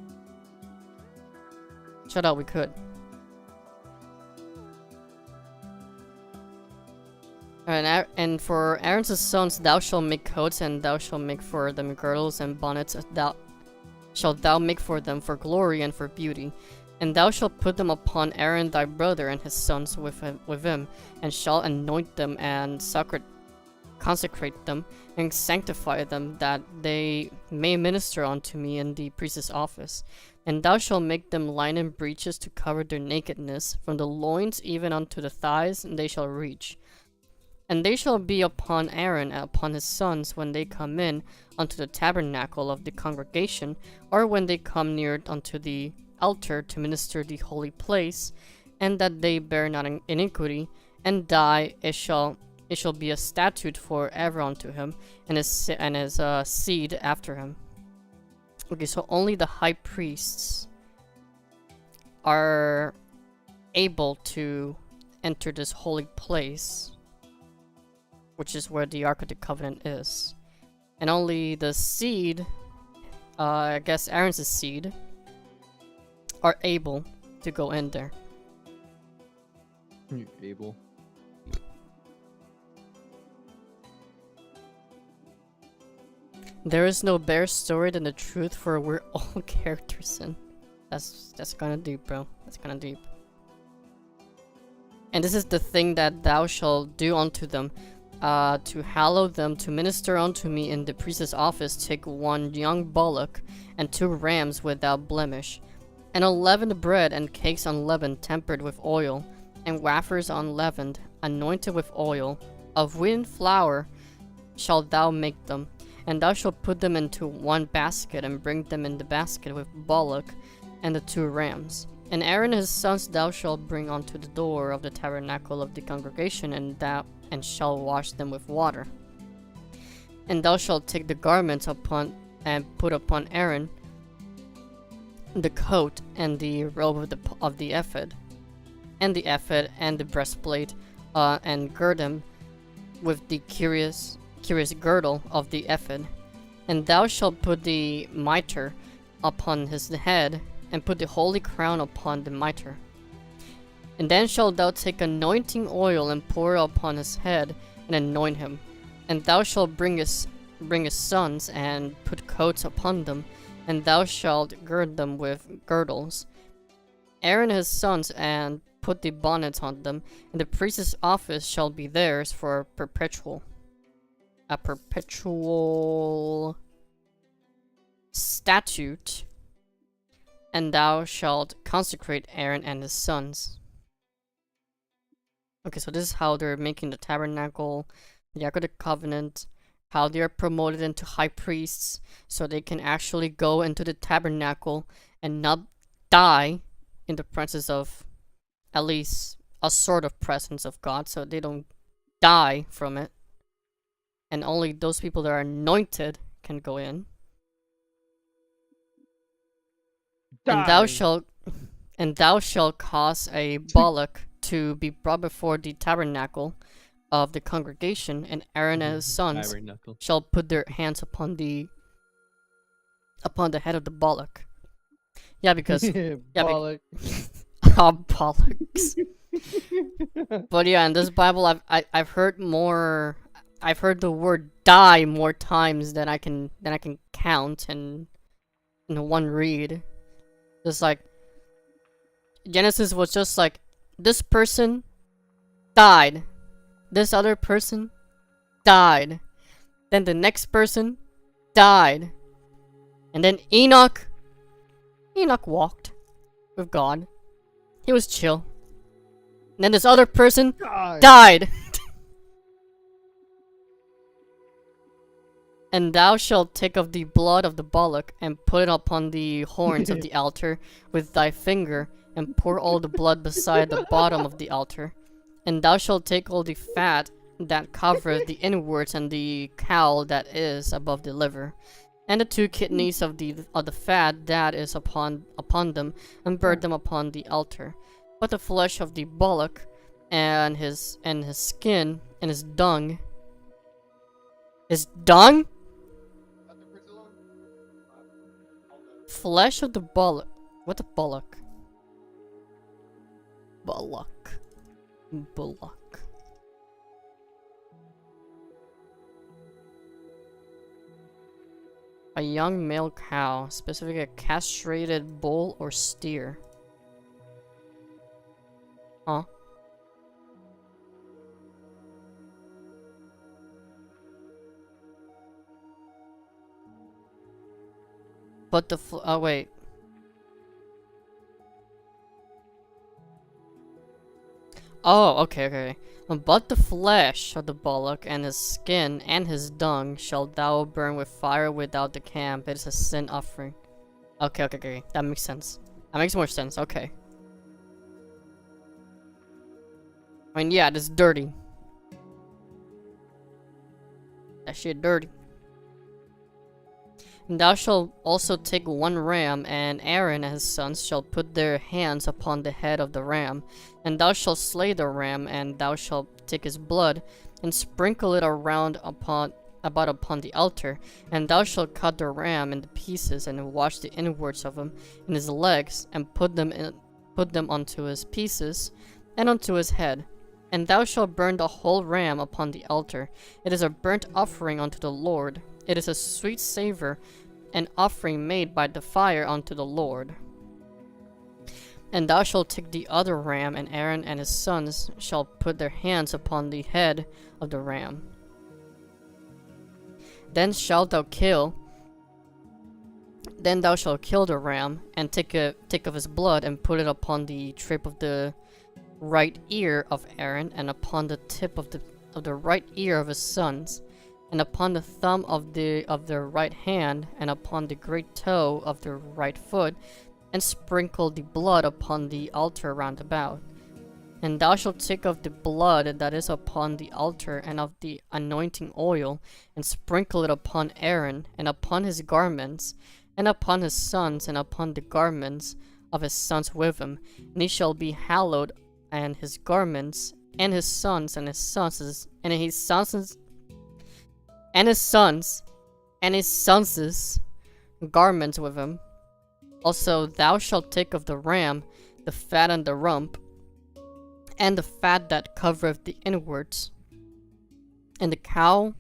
Shut up, we could. And for Aaron's sons, thou shalt make coats, and thou shalt make for them girdles and bonnets. Shalt thou make for them for glory and for beauty. And thou shalt put them upon Aaron thy brother and his sons with him, and shalt anoint them and consecrate them and sanctify them, that they may minister unto me in the priest's office. And thou shalt make them linen breeches to cover their nakedness, from the loins even unto the thighs, and they shall reach. And they shall be upon Aaron and upon his sons when they come in unto the tabernacle of the congregation, or when they come near unto the altar to minister the holy place, and that they bear not iniquity, and die. It shall be a statute forever unto him, and his seed after him. Okay, so only the high priests are able to enter this holy place, which is where the Ark of the Covenant is. And only the seed, I guess Aaron's seed, are able to go in there. You're able. There is no better story than the truth, for we're all characters in. That's kinda deep, bro. That's kinda deep. And this is the thing that thou shalt do unto them, to hallow them, to minister unto me in the priest's office. Take one young bullock and 2 rams without blemish, and unleavened bread and cakes unleavened, tempered with oil, and wafers unleavened, anointed with oil. Of wheaten flour shalt thou make them, and thou shalt put them into one basket, and bring them in the basket with bullock and the 2 rams. And Aaron and his sons thou shalt bring unto the door of the tabernacle of the congregation, and shalt wash them with water. And thou shalt take the garments upon and put upon Aaron the coat and the robe of the ephod, and the breastplate, and gird him with the curious girdle of the ephod. And thou shalt put the mitre upon his head, and put the holy crown upon the mitre. And then shalt thou take anointing oil and pour it upon his head, and anoint him. And thou shalt bring his sons, and put coats upon them, and thou shalt gird them with girdles. Aaron and his sons, and put the bonnets on them, and the priest's office shall be theirs for a perpetual statute, and thou shalt consecrate Aaron and his sons. Okay, so this is how they're making the tabernacle, the Ark of the Covenant, how they are promoted into high priests, so they can actually go into the tabernacle and not die in the presence of, at least, a sort of presence of God, so they don't die from it. And only those people that are anointed can go in. And thou shalt cause a bullock to be brought before the tabernacle of the congregation, and Aaron and his sons shall put their hands upon the head of the bullock. Yeah, because Bollock. bollocks. But yeah, in this Bible, I've heard more. I've heard the word "die" more times than I can count in one read. Just like Genesis was just like, this person died, this other person died, then the next person died, and then Enoch walked with God. He was chill. And then this other person died. And thou shalt take of the blood of the bullock, and put it upon the horns of the altar with thy finger, and pour all the blood beside the bottom of the altar. And thou shalt take all the fat that covereth the inwards, and the caul that is above the liver, and the 2 kidneys of the fat that is upon them, and burn them upon the altar. But the flesh of the bullock, and his skin, and his dung. His dung? Flesh of the bullock. What the bullock? Bullock. A young male cow, specifically a castrated bull or steer. Huh? But the oh wait. Oh, okay. But the flesh of the bullock, and his skin, and his dung shalt thou burn with fire without the camp. It is a sin offering. Okay. That makes sense. That makes more sense. Okay. I mean, yeah, it's dirty. That shit dirty. And thou shalt also take 1 ram, and Aaron and his sons shall put their hands upon the head of the ram. And thou shalt slay the ram, and thou shalt take his blood, and sprinkle it around upon the altar. And thou shalt cut the ram into pieces, and wash the inwards of him, and his legs, and put them onto his pieces, and onto his head. And thou shalt burn the whole ram upon the altar. It is a burnt offering unto the Lord. It is a sweet savor, an offering made by the fire unto the Lord. And thou shalt take the other ram, and Aaron and his sons shall put their hands upon the head of the ram. Then thou shalt kill the ram, and take of his blood, and put it upon the tip of the right ear of Aaron, and upon the tip of the right ear of his sons, and upon the thumb of their right hand, and upon the great toe of their right foot, and sprinkle the blood upon the altar round about. And thou shalt take of the blood that is upon the altar, and of the anointing oil, and sprinkle it upon Aaron, and upon his garments, and upon his sons, and upon the garments of his sons with him. And he shall be hallowed, and his garments, and his sons, and his sons, and his sons, and his sons, and his sons' garments with him. Also thou shalt take of the ram the fat and the rump, and the fat that covereth the inwards, and the cow.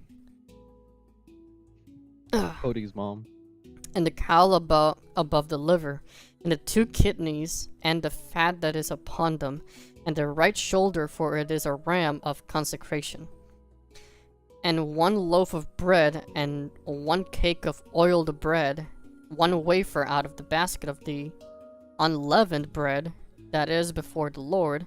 Cody's mom. and the caul above the liver, and the 2 kidneys, and the fat that is upon them, and the right shoulder, for it is a ram of consecration. And 1 loaf of bread, and 1 cake of oiled bread, 1 wafer out of the basket of the unleavened bread that is before the Lord.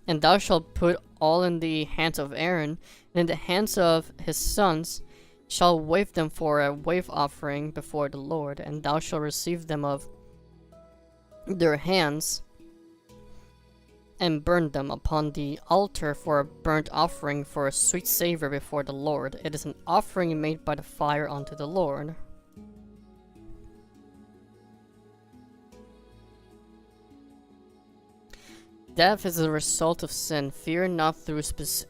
And thou shalt put all in the hands of Aaron, and in the hands of his sons shall wave them for a wave offering before the Lord, and thou shalt receive them of their hands, and burn them upon the altar for a burnt offering for a sweet savor before the Lord. It is an offering made by the fire unto the Lord. Death is a result of sin. Fear not through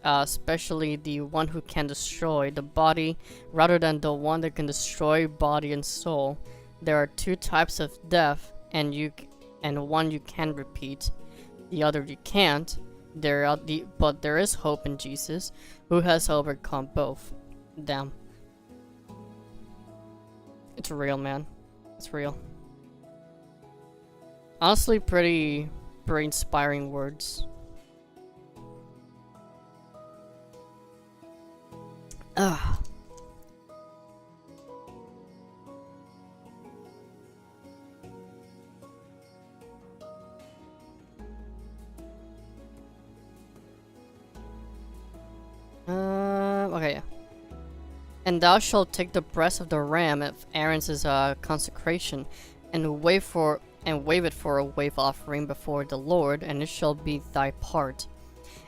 especially the one who can destroy the body rather than the one that can destroy body and soul. There are 2 types of death, and one you can repeat, the other you can't. But there is hope in Jesus, who has overcome both. Damn. It's real, man. It's real. Honestly, pretty inspiring words. Ugh. Okay. And thou shalt take the breast of the ram of Aaron's consecration, and wave it for a wave offering before the Lord, and it shall be thy part.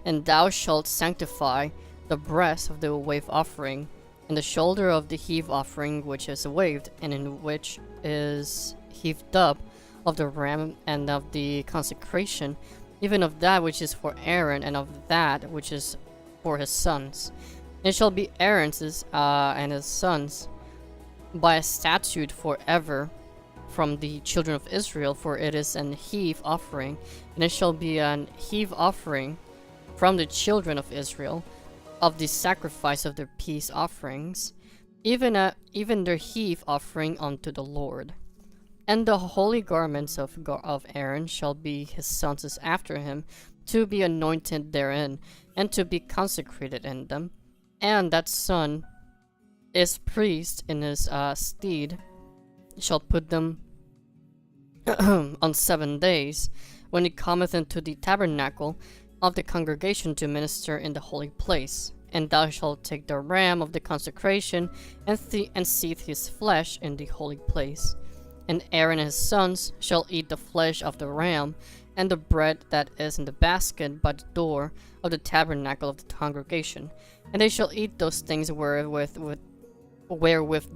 And thou shalt sanctify the breast of the wave offering, and the shoulder of the heave offering which is waved, and in which is heaved up, of the ram and of the consecration, even of that which is for Aaron, and of that which is for his sons. It shall be Aaron's and his sons by a statute forever from the children of Israel, for it is an heave offering, and it shall be an heave offering from the children of Israel of the sacrifice of their peace offerings, even their heave offering unto the Lord. And the holy garments of Aaron shall be his sons after him, to be anointed therein, and to be consecrated in them. And that son is priest in his stead, shall put them on 7 days, when he cometh into the tabernacle of the congregation to minister in the holy place. And thou shalt take the ram of the consecration, and seethe his flesh in the holy place. And Aaron and his sons shall eat the flesh of the ram, and the bread that is in the basket by the door of the tabernacle of the congregation. And they shall eat those things wherewith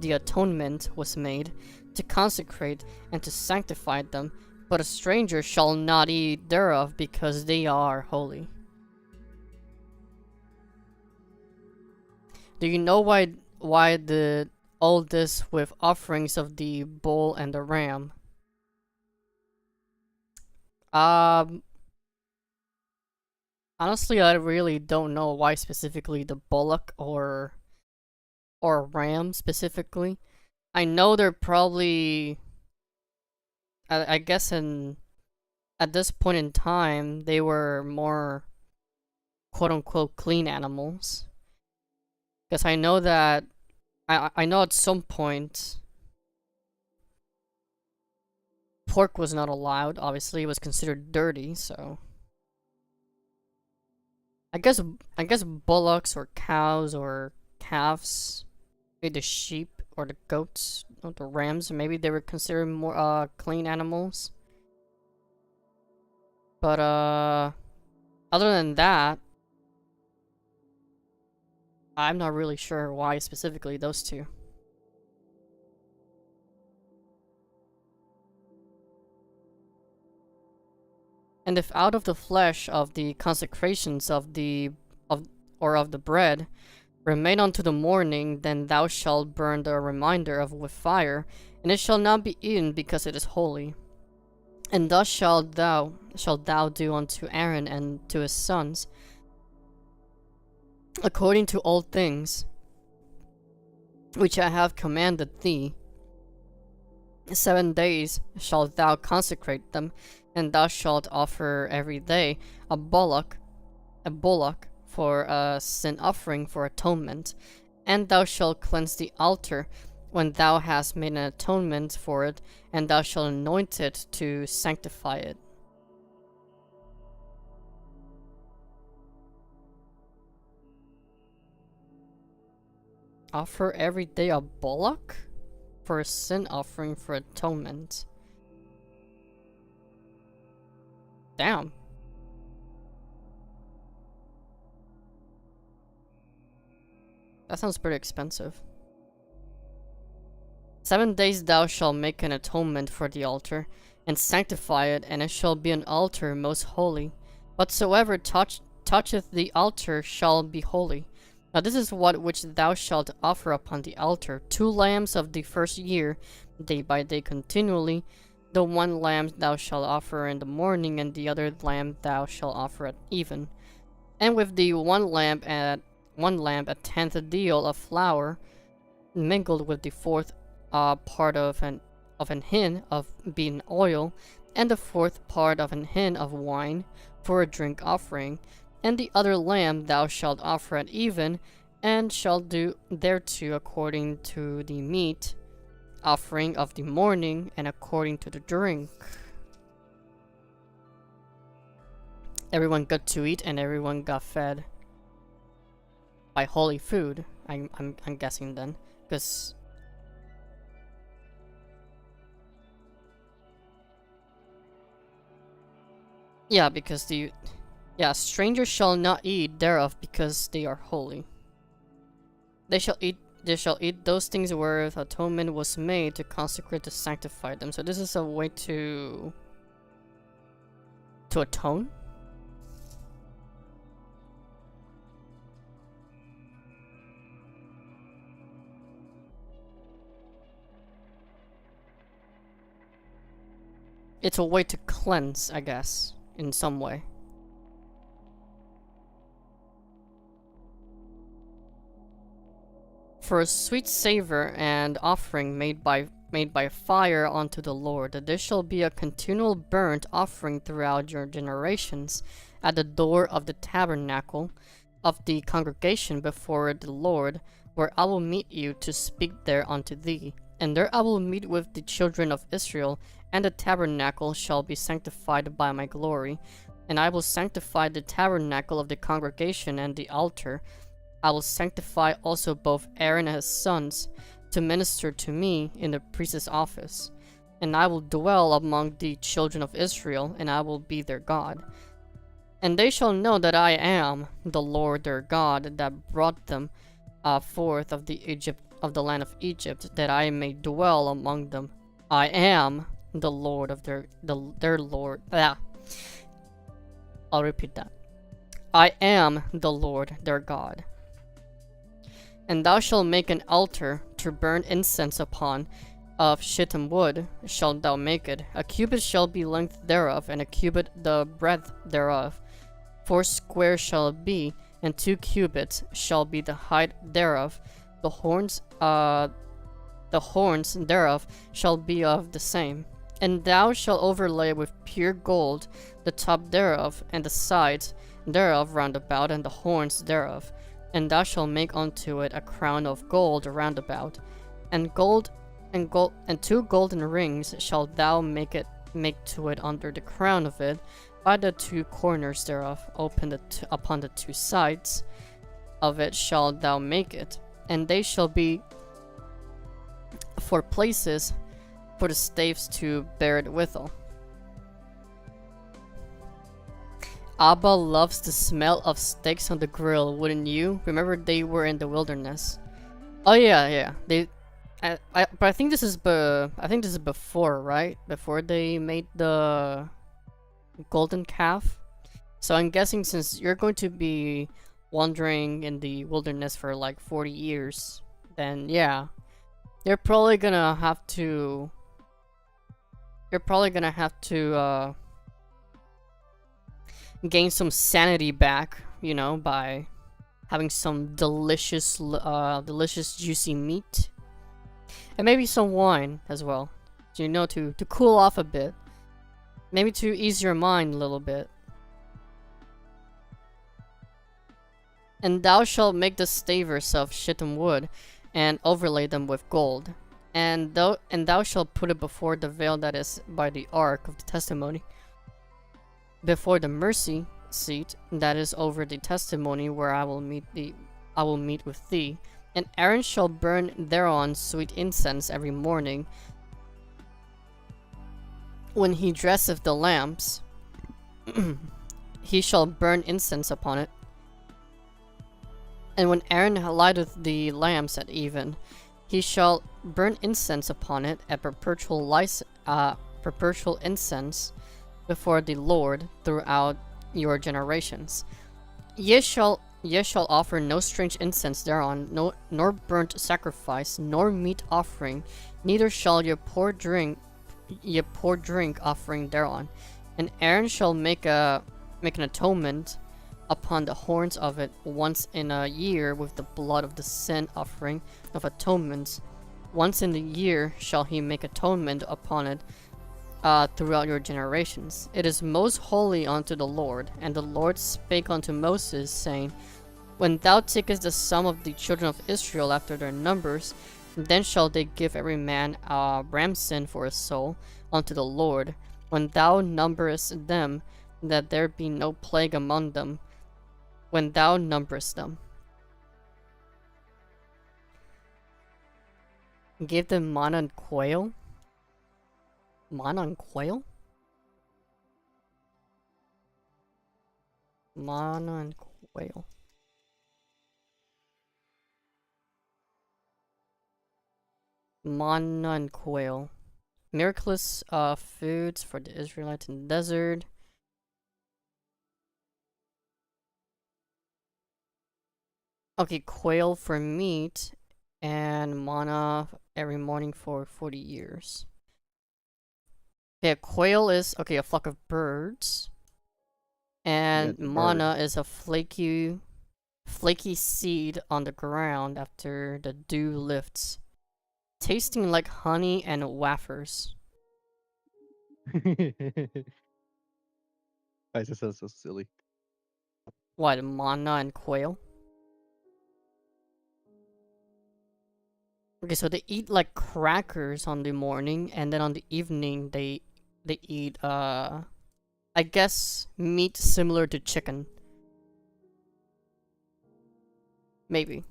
the atonement was made, to consecrate and to sanctify them. But a stranger shall not eat thereof, because they are holy. Do you know why all this with offerings of the bull and the ram? Honestly, I really don't know why specifically the bullock or ram specifically. I know they're probably, I guess at this point in time, they were more quote-unquote clean animals. Because I know that, I know at some point, pork was not allowed. Obviously, it was considered dirty, so I guess bullocks or cows or calves, maybe the sheep or the goats or the rams, maybe they were considered more clean animals. But other than that, I'm not really sure why specifically those two. And if out of the flesh of the consecrations of the bread remain unto the morning, then thou shalt burn the remainder of with fire, and it shall not be eaten, because it is holy. And thus shalt thou do unto Aaron and to his sons, according to all things which I have commanded thee. 7 days shalt thou consecrate them, and thou shalt offer every day a bullock for a sin offering for atonement. And thou shalt cleanse the altar when thou hast made an atonement for it, and thou shalt anoint it to sanctify it. Offer every day a bullock for a sin offering for atonement. Damn. That sounds pretty expensive. 7 days thou shalt make an atonement for the altar, and sanctify it, and it shall be an altar most holy. Whatsoever toucheth the altar shall be holy. Now this is what which thou shalt offer upon the altar: 2 lambs of the first year, day by day continually. The 1 lamb thou shalt offer in the morning, and the other lamb thou shalt offer at even. And with the 1 lamb a tenth deal of flour, mingled with the 4th part of an hin of beaten oil, and the 4th part of an hin of wine, for a drink offering. And the other lamb thou shalt offer at even, and shalt do thereto according to the meat offering of the morning, and according to the drink. Everyone got to eat, and everyone got fed by holy food. I'm guessing then, because strangers shall not eat thereof, because they are holy. They shall eat those things whereof atonement was made, to consecrate, to sanctify them. So this is a way to atone. It's a way to cleanse, I guess, in some way. For a sweet savor and offering made by fire unto the Lord, there shall be a continual burnt offering throughout your generations, at the door of the tabernacle of the congregation before the Lord, where I will meet you to speak there unto thee. And there I will meet with the children of Israel, and the tabernacle shall be sanctified by my glory. And I will sanctify the tabernacle of the congregation and the altar. I will sanctify also both Aaron and his sons, to minister to me in the priest's office. And I will dwell among the children of Israel, and I will be their God. And they shall know that I am the Lord their God, that brought them forth of the land of Egypt, that I may dwell among them. I am the Lord of their Lord. I'll repeat that. I am the Lord their God. And thou shalt make an altar to burn incense upon, of shittim wood shalt thou make it. A cubit shall be length thereof, and a cubit the breadth thereof. 4 square shall it be, and 2 cubits shall be the height thereof. The horns thereof shall be of the same. And thou shalt overlay with pure gold the top thereof, and the sides thereof round about, and the horns thereof. And thou shalt make unto it a crown of gold round about, and 2 golden rings shalt thou make to it under the crown of it, by the 2 corners thereof, open upon the 2 sides of it shalt thou make it. And they shall be for places for the staves to bear it withal. Abba loves the smell of steaks on the grill, wouldn't you? Remember they were in the wilderness. Oh yeah. But I think this is before, right? Before they made the golden calf. So I'm guessing since you're going to be wandering in the wilderness for like 40 years, then yeah, you're probably gonna have to gain some sanity back, you know, by having some delicious juicy meat, and maybe some wine as well. So, you know, to cool off a bit. Maybe to ease your mind a little bit. And thou shalt make the stavers of shittim wood, and overlay them with gold. And thou shalt put it before the veil that is by the ark of the testimony, before the mercy seat that is over the testimony, where I will meet with thee. And Aaron shall burn thereon sweet incense every morning, when he dresseth the lamps. He shall burn incense upon it. And when Aaron lighteth the lamps at even, he shall burn incense upon it, a perpetual incense before the Lord throughout your generations. Ye shall offer no strange incense thereon, nor burnt sacrifice, nor meat offering, neither shall ye pour drink offering thereon. And Aaron shall make an atonement upon the horns of it once in a year with the blood of the sin offering of atonement. Once in the year shall he make atonement upon it throughout your generations. It is most holy unto the Lord. And the Lord spake unto Moses, saying, When thou takest the sum of the children of Israel after their numbers, then shall they give every man a ramson for his soul unto the Lord. When thou numberest them, that there be no plague among them, when thou numberest them. Give them manna and quail. Manna and quail? Manna and quail. Manna and quail. Miraculous foods for the Israelites in the desert. Okay, quail for meat, and manna every morning for 40 years. Yeah, quail is, okay, a flock of birds. And manna is a flaky seed on the ground after the dew lifts, tasting like honey and wafers. Why is this so silly? What, manna and quail? Okay, so they eat like crackers on the morning, and then on the evening they eat I guess meat similar to chicken. Maybe.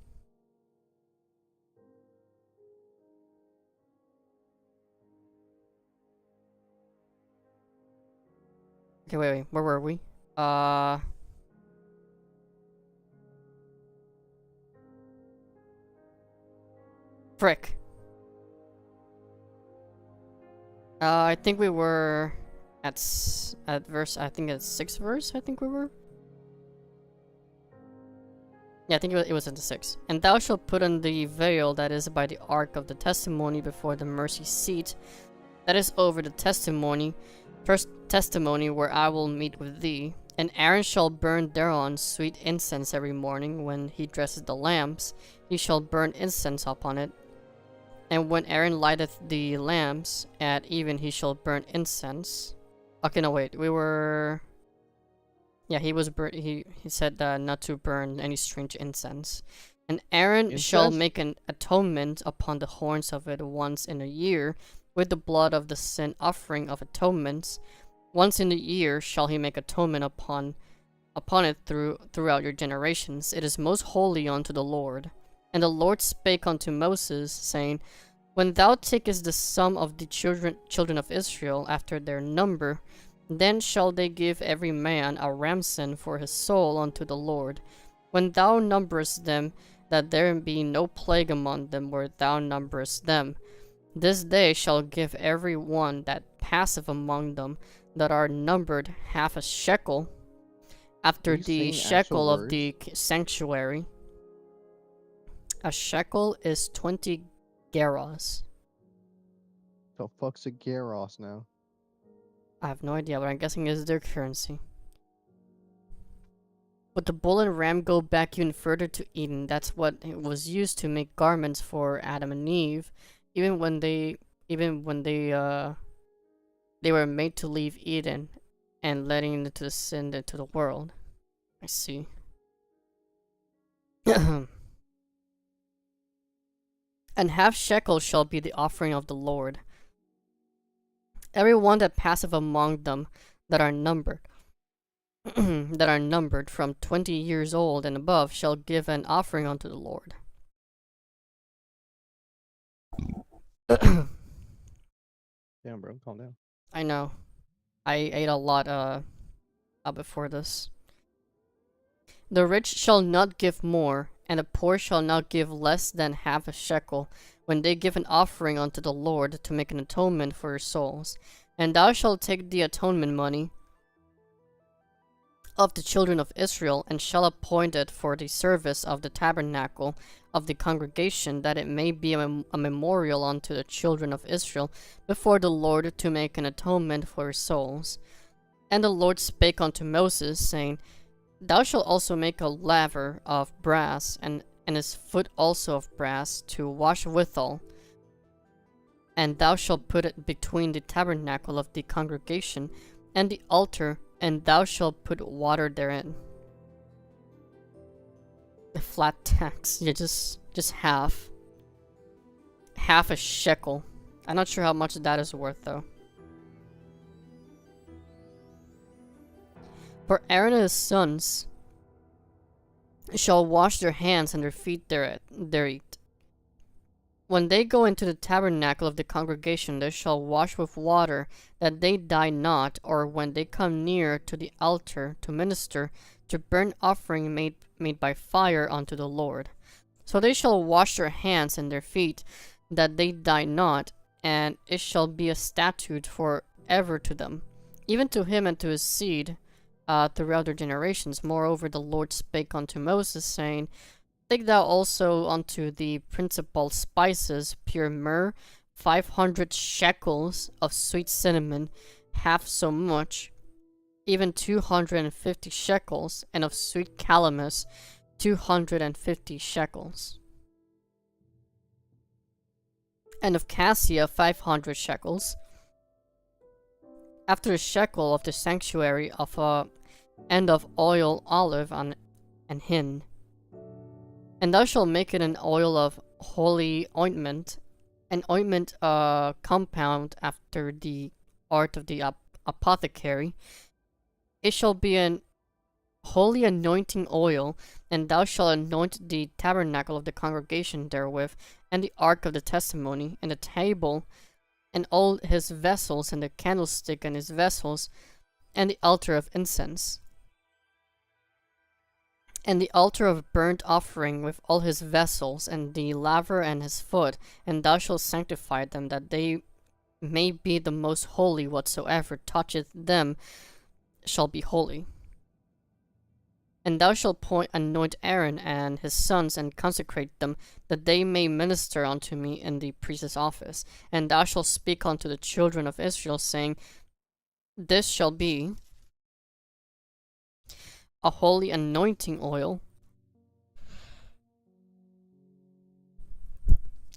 Okay, wait, where were we? Frick. I think we were at verse, I think it's 6th verse, I think we were. Yeah, I think it was in the 6th. And thou shalt put on the veil that is by the ark of the testimony before the mercy seat that is over the testimony, first testimony, where I will meet with thee. And Aaron shall burn thereon sweet incense every morning when he dresses the lamps. He shall burn incense upon it. And when Aaron lighteth the lamps at even, he shall burn incense. Okay, no, wait, we were... Yeah, he said not to burn any strange incense. And Aaron shall make an atonement upon the horns of it once in a year with the blood of the sin offering of atonements. Once in a year shall he make atonement upon it throughout your generations. It is most holy unto the Lord. And the Lord spake unto Moses, saying, When thou takest the sum of the children of Israel after their number, then shall they give every man a ramson for his soul unto the Lord. When thou numberest them, that there be no plague among them where thou numberest them. This day shall give every one that passeth among them that are numbered half a shekel, after the shekel of the sanctuary. A shekel is 20 gerahs. The fuck's a gerahs now? I have no idea, but I'm guessing is their currency. But the bull and ram go back even further to Eden. That's what it was used to make garments for Adam and Eve. Even when they even when they were made to leave Eden and letting into the sin into the world. I see. And half shekel shall be the offering of the Lord. Every one that passeth among them that are numbered, that are numbered from 20 years old and above, shall give an offering unto the Lord. Damn, bro, calm down. I know. I ate a lot before this. The rich shall not give more, and the poor shall not give less than half a shekel, when they give an offering unto the Lord to make an atonement for your souls. And thou shalt take the atonement money of the children of Israel, and shall appoint it for the service of the tabernacle of the congregation, that it may be a memorial unto the children of Israel before the Lord, to make an atonement for your souls. And the Lord spake unto Moses, saying, Thou shalt also make a laver of brass, and his foot also of brass, to wash withal. And thou shalt put it between the tabernacle of the congregation and the altar, and thou shalt put water therein. The flat tax, yeah, just half. Half a shekel. I'm not sure how much that is worth, though. For Aaron and his sons shall wash their hands and their feet thereat. When they go into the tabernacle of the congregation, they shall wash with water, that they die not, or when they come near to the altar to minister, to burn offering made by fire unto the Lord. So they shall wash their hands and their feet, that they die not, and it shall be a statute for ever to them, even to him and to his seed, throughout their generations. Moreover, the Lord spake unto Moses, saying, Take thou also unto the principal spices pure myrrh, 500 shekels of sweet cinnamon, half so much, even 250 shekels, and of sweet calamus, 250 shekels, and of cassia 500 shekels, after the shekel of the sanctuary and of oil olive and hin. And thou shalt make it an oil of holy ointment, an ointment compound after the art of the apothecary. It shall be an holy anointing oil, and thou shalt anoint the tabernacle of the congregation therewith, and the ark of the testimony, and the table, and all his vessels, and the candlestick and his vessels, and the altar of incense, and the altar of burnt offering with all his vessels, and the laver and his foot, and thou shalt sanctify them, that they may be the most holy. Whatsoever toucheth them shall be holy. And thou shalt anoint Aaron and his sons, and consecrate them, that they may minister unto me in the priest's office. And thou shalt speak unto the children of Israel, saying, This shall be a holy anointing oil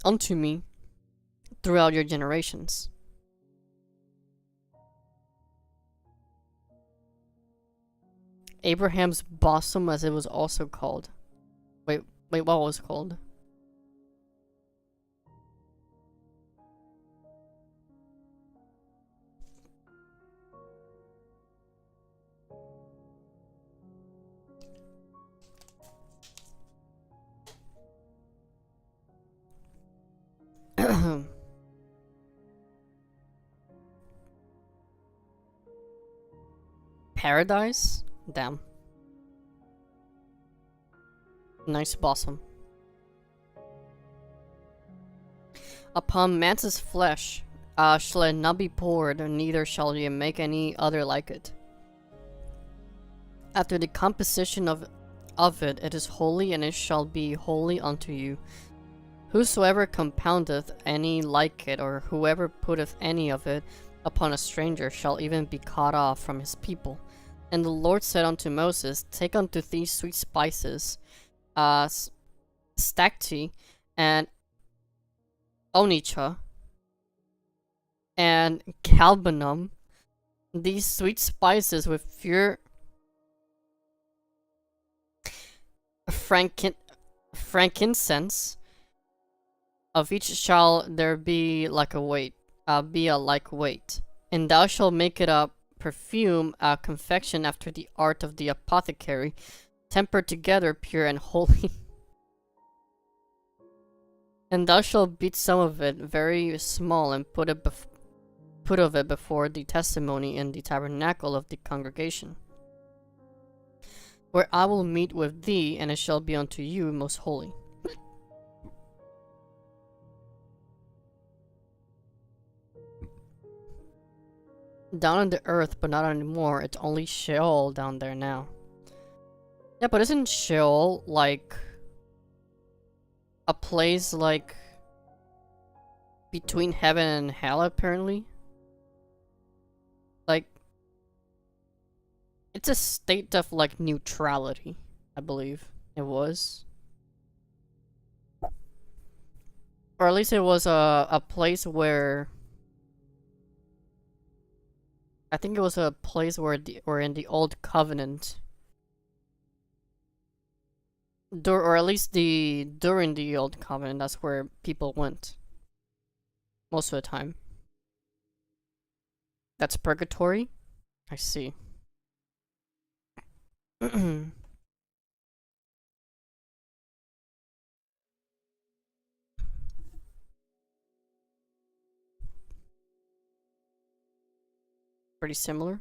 unto me throughout your generations. Abraham's bosom, as it was also called. Wait, what was it called? Paradise? Damn. Nice bosom. Upon man's flesh shall it not be poured, neither shall ye make any other like it. After the composition of it, it is holy, and it shall be holy unto you. Whosoever compoundeth any like it, or whoever putteth any of it upon a stranger, shall even be cut off from his people. And the Lord said unto Moses, Take unto thee sweet spices, stacte, and onycha, and galbanum, these sweet spices with pure frankincense. Of each shall there be like a weight, be a like weight, and thou shalt make it a perfume, a confection after the art of the apothecary, tempered together, pure and holy. And thou shalt beat some of it very small, and put of it before the testimony in the tabernacle of the congregation, where I will meet with thee, and it shall be unto you most holy. Down on the earth, but not anymore. It's only Sheol down there now. Yeah, but isn't Sheol like a place like between heaven and hell, apparently? Like, it's a state of like neutrality, I believe it was. Or at least it was a place where I think it was a place where in the old covenant, or at least during the old covenant, that's where people went most of the time. That's purgatory. I see. Pretty similar.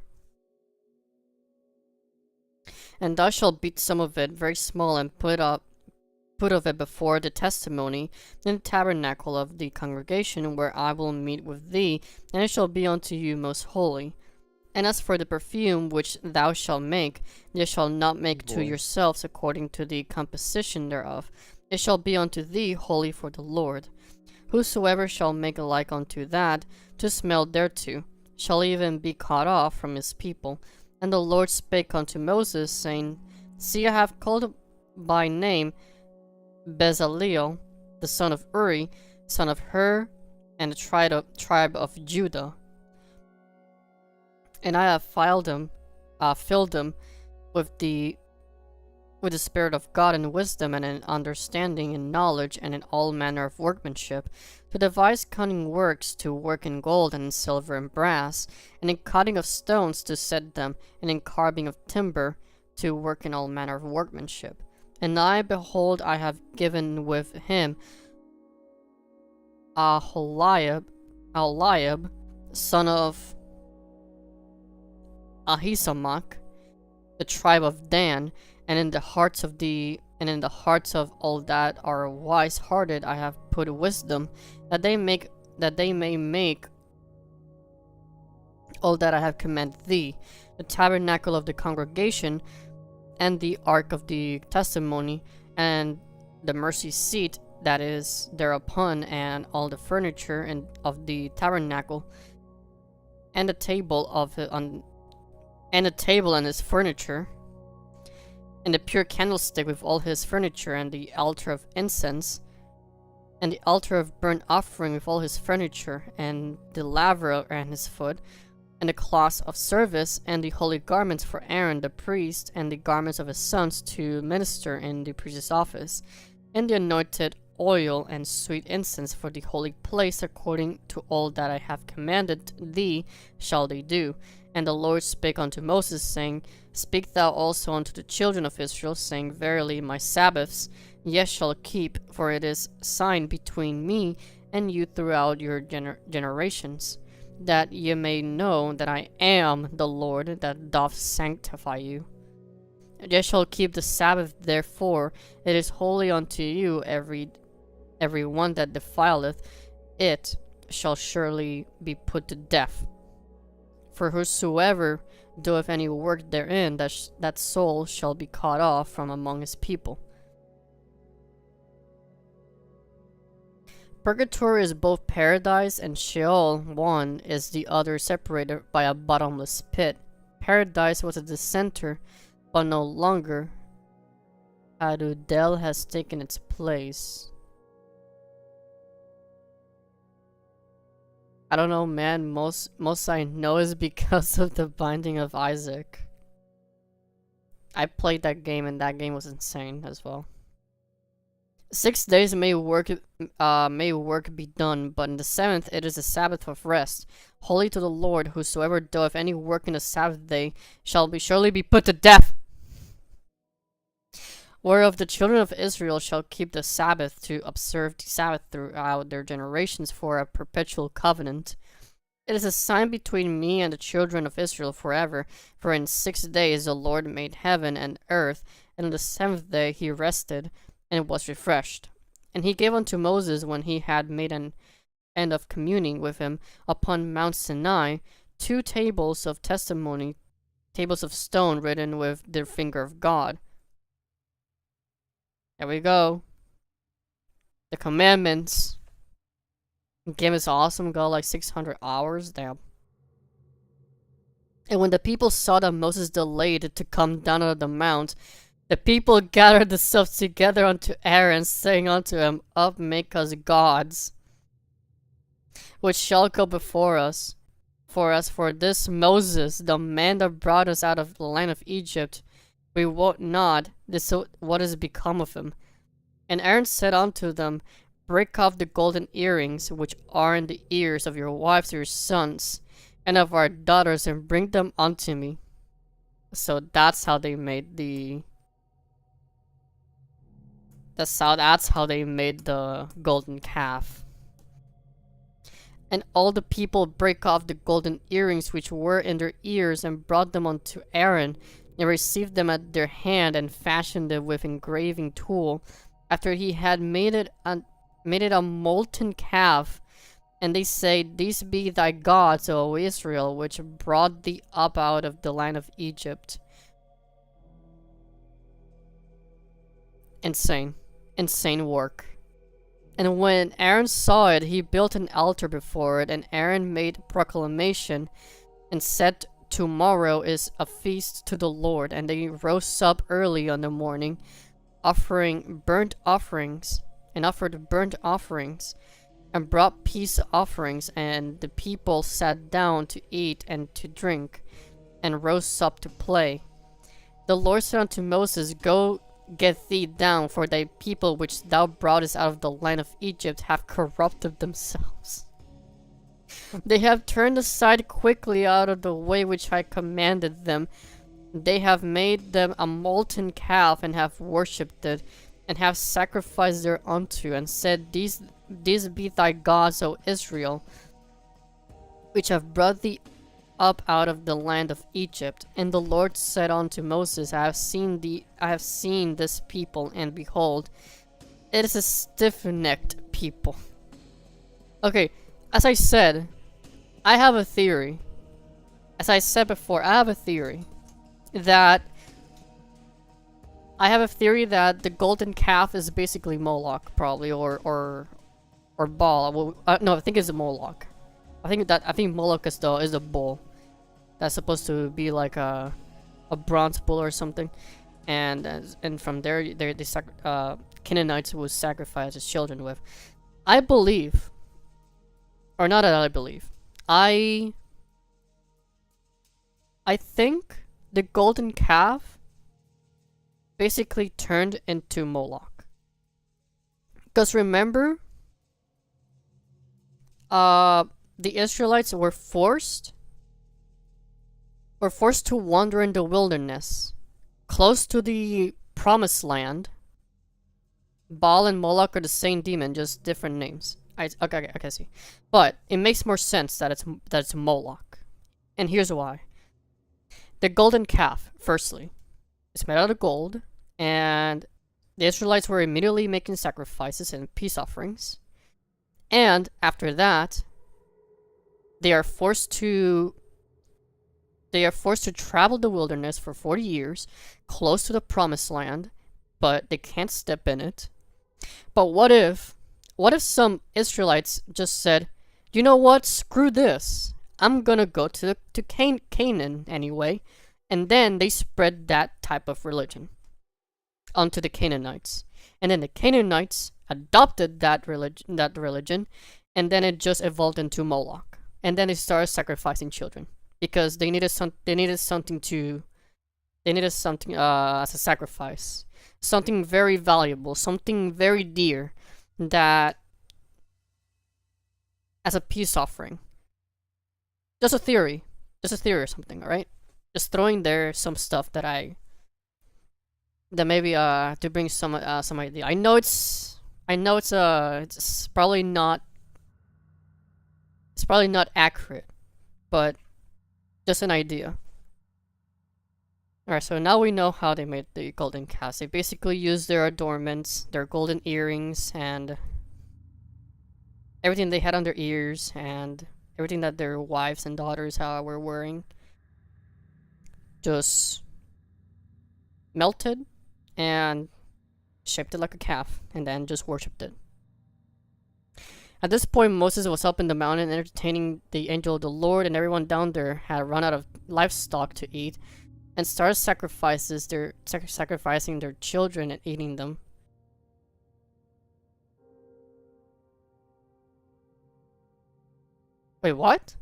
And thou shalt beat some of it very small, and put of it before the testimony in the tabernacle of the congregation, where I will meet with thee, and it shall be unto you most holy. And as for the perfume which thou shalt make, ye shall not make to yourselves according to the composition thereof. It shall be unto thee holy for the Lord. Whosoever shall make a like unto that, to smell thereto, shall even be cut off from his people. And the Lord spake unto Moses, saying, See, I have called by name Bezaleel, the son of Uri, son of Hur, and the tribe of Judah. And I have filled them with the Spirit of God in wisdom and in understanding and knowledge and in all manner of workmanship, to devise cunning works, to work in gold and in silver and brass, and in cutting of stones to set them, and in carving of timber, to work in all manner of workmanship. And I, behold, I have given with him Aholiab, son of Ahisamach, the tribe of Dan, and in the hearts of all that are wise hearted I have put wisdom, that they may make all that I have commanded thee, the tabernacle of the congregation, and the ark of the testimony, and the mercy seat that is thereupon, and all the furniture and of the tabernacle, and the table and his furniture, and the pure candlestick with all his furniture, and the altar of incense, and the altar of burnt offering with all his furniture, and the laver and his foot, and the cloths of service, and the holy garments for Aaron the priest, and the garments of his sons to minister in the priest's office, and the anointed oil and sweet incense for the holy place, according to all that I have commanded thee shall they do. And the Lord spake unto Moses, saying, Speak thou also unto the children of Israel, saying, Verily my Sabbaths ye shall keep, for it is sign between me and you throughout your generations, that ye may know that I am the Lord that doth sanctify you. Ye shall keep the Sabbath, therefore it is holy unto you. Every one that defileth it shall surely be put to death. For whosoever doeth any work therein, that soul shall be cut off from among his people. Purgatory is both paradise and Sheol. One is the other, separated by a bottomless pit. Paradise was at the center, but no longer. Adudel has taken its place. I don't know, man. Most I know is because of the Binding of Isaac. I played that game and that game was insane as well. 6 days may work be done, but in the seventh it is a Sabbath of rest, holy to the Lord. Whosoever doeth any work in the Sabbath day shall surely be put to death. Whereof the children of Israel shall keep the Sabbath to observe the Sabbath throughout their generations for a perpetual covenant. It is a sign between me and the children of Israel forever. For in 6 days the Lord made heaven and earth, and on the seventh day he rested, and was refreshed. And he gave unto Moses, when he had made an end of communing with him upon Mount Sinai, 2 tables of testimony, tables of stone written with the finger of God. There we go. The commandments. The game is awesome. Got like 600 hours. Damn. And when the people saw that Moses delayed to come down out of the mount, the people gathered themselves together unto Aaron, saying unto him, Up, make us gods, which shall go before us. For this Moses, the man that brought us out of the land of Egypt, we wot not what is become of him. And Aaron said unto them, Break off the golden earrings which are in the ears of your wives, your sons, and of our daughters, and bring them unto me. So that's how they made that's how they made the golden calf. And all the people brake off the golden earrings which were in their ears, and brought them unto Aaron, and received them at their hand, and fashioned it with engraving tool, after he had made it a molten calf. And they say, These be thy gods, O Israel, which brought thee up out of the land of Egypt. Insane work. And when Aaron saw it, he built an altar before it, and Aaron made proclamation, and said, Tomorrow is a feast to the Lord. And they rose up early on the morning, offered burnt offerings, and brought peace offerings, and the people sat down to eat and to drink, and rose up to play. The Lord said unto Moses, Go, get thee down, for thy people which thou broughtest out of the land of Egypt have corrupted themselves. They have turned aside quickly out of the way which I commanded them. They have made them a molten calf, and have worshipped it, and have sacrificed thereunto, and said, These be thy gods, O Israel, which have brought thee up out of the land of Egypt. And the Lord said unto Moses, I have seen this people, and behold, it is a stiff-necked people. Okay, as I said, I have a theory. As I said before, I have a theory that the golden calf is basically Moloch, probably, or Baal. Well, no, I think it's a Moloch. I think Moloch is the bull. That's supposed to be like a bronze bull or something, and from there Canaanites would sacrifice his children with. I believe, or not that I believe, I think the golden calf basically turned into Moloch. Because remember, the Israelites were forced to wander in the wilderness, close to the promised land. Baal and Moloch are the same demon, just different names. Okay, see. But it makes more sense that it's Moloch. And here's why. The golden calf, firstly, is made out of gold, and the Israelites were immediately making sacrifices and peace offerings. And after that, they are forced to travel the wilderness for 40 years, close to the promised land, but they can't step in it. But what if some Israelites just said, you know what, screw this, I'm gonna go to Canaan anyway, and then they spread that type of religion onto the Canaanites, and then the Canaanites adopted that religion, and then it just evolved into Moloch. and then they started sacrificing children because they needed something as a sacrifice, something very valuable, something very dear, that as a peace offering. Just a theory or something, alright? Just throwing there some stuff that maybe to bring some idea. I know it's probably not accurate, but just an idea. Alright, so now we know how they made the golden calves. They basically used their adornments, their golden earrings, and everything they had on their ears, and everything that their wives and daughters were wearing. Just melted and shaped it like a calf, and then just worshipped it. At this point, Moses was up in the mountain entertaining the angel of the Lord, and everyone down there had run out of livestock to eat, and started sacrificing their children and eating them. Wait, what?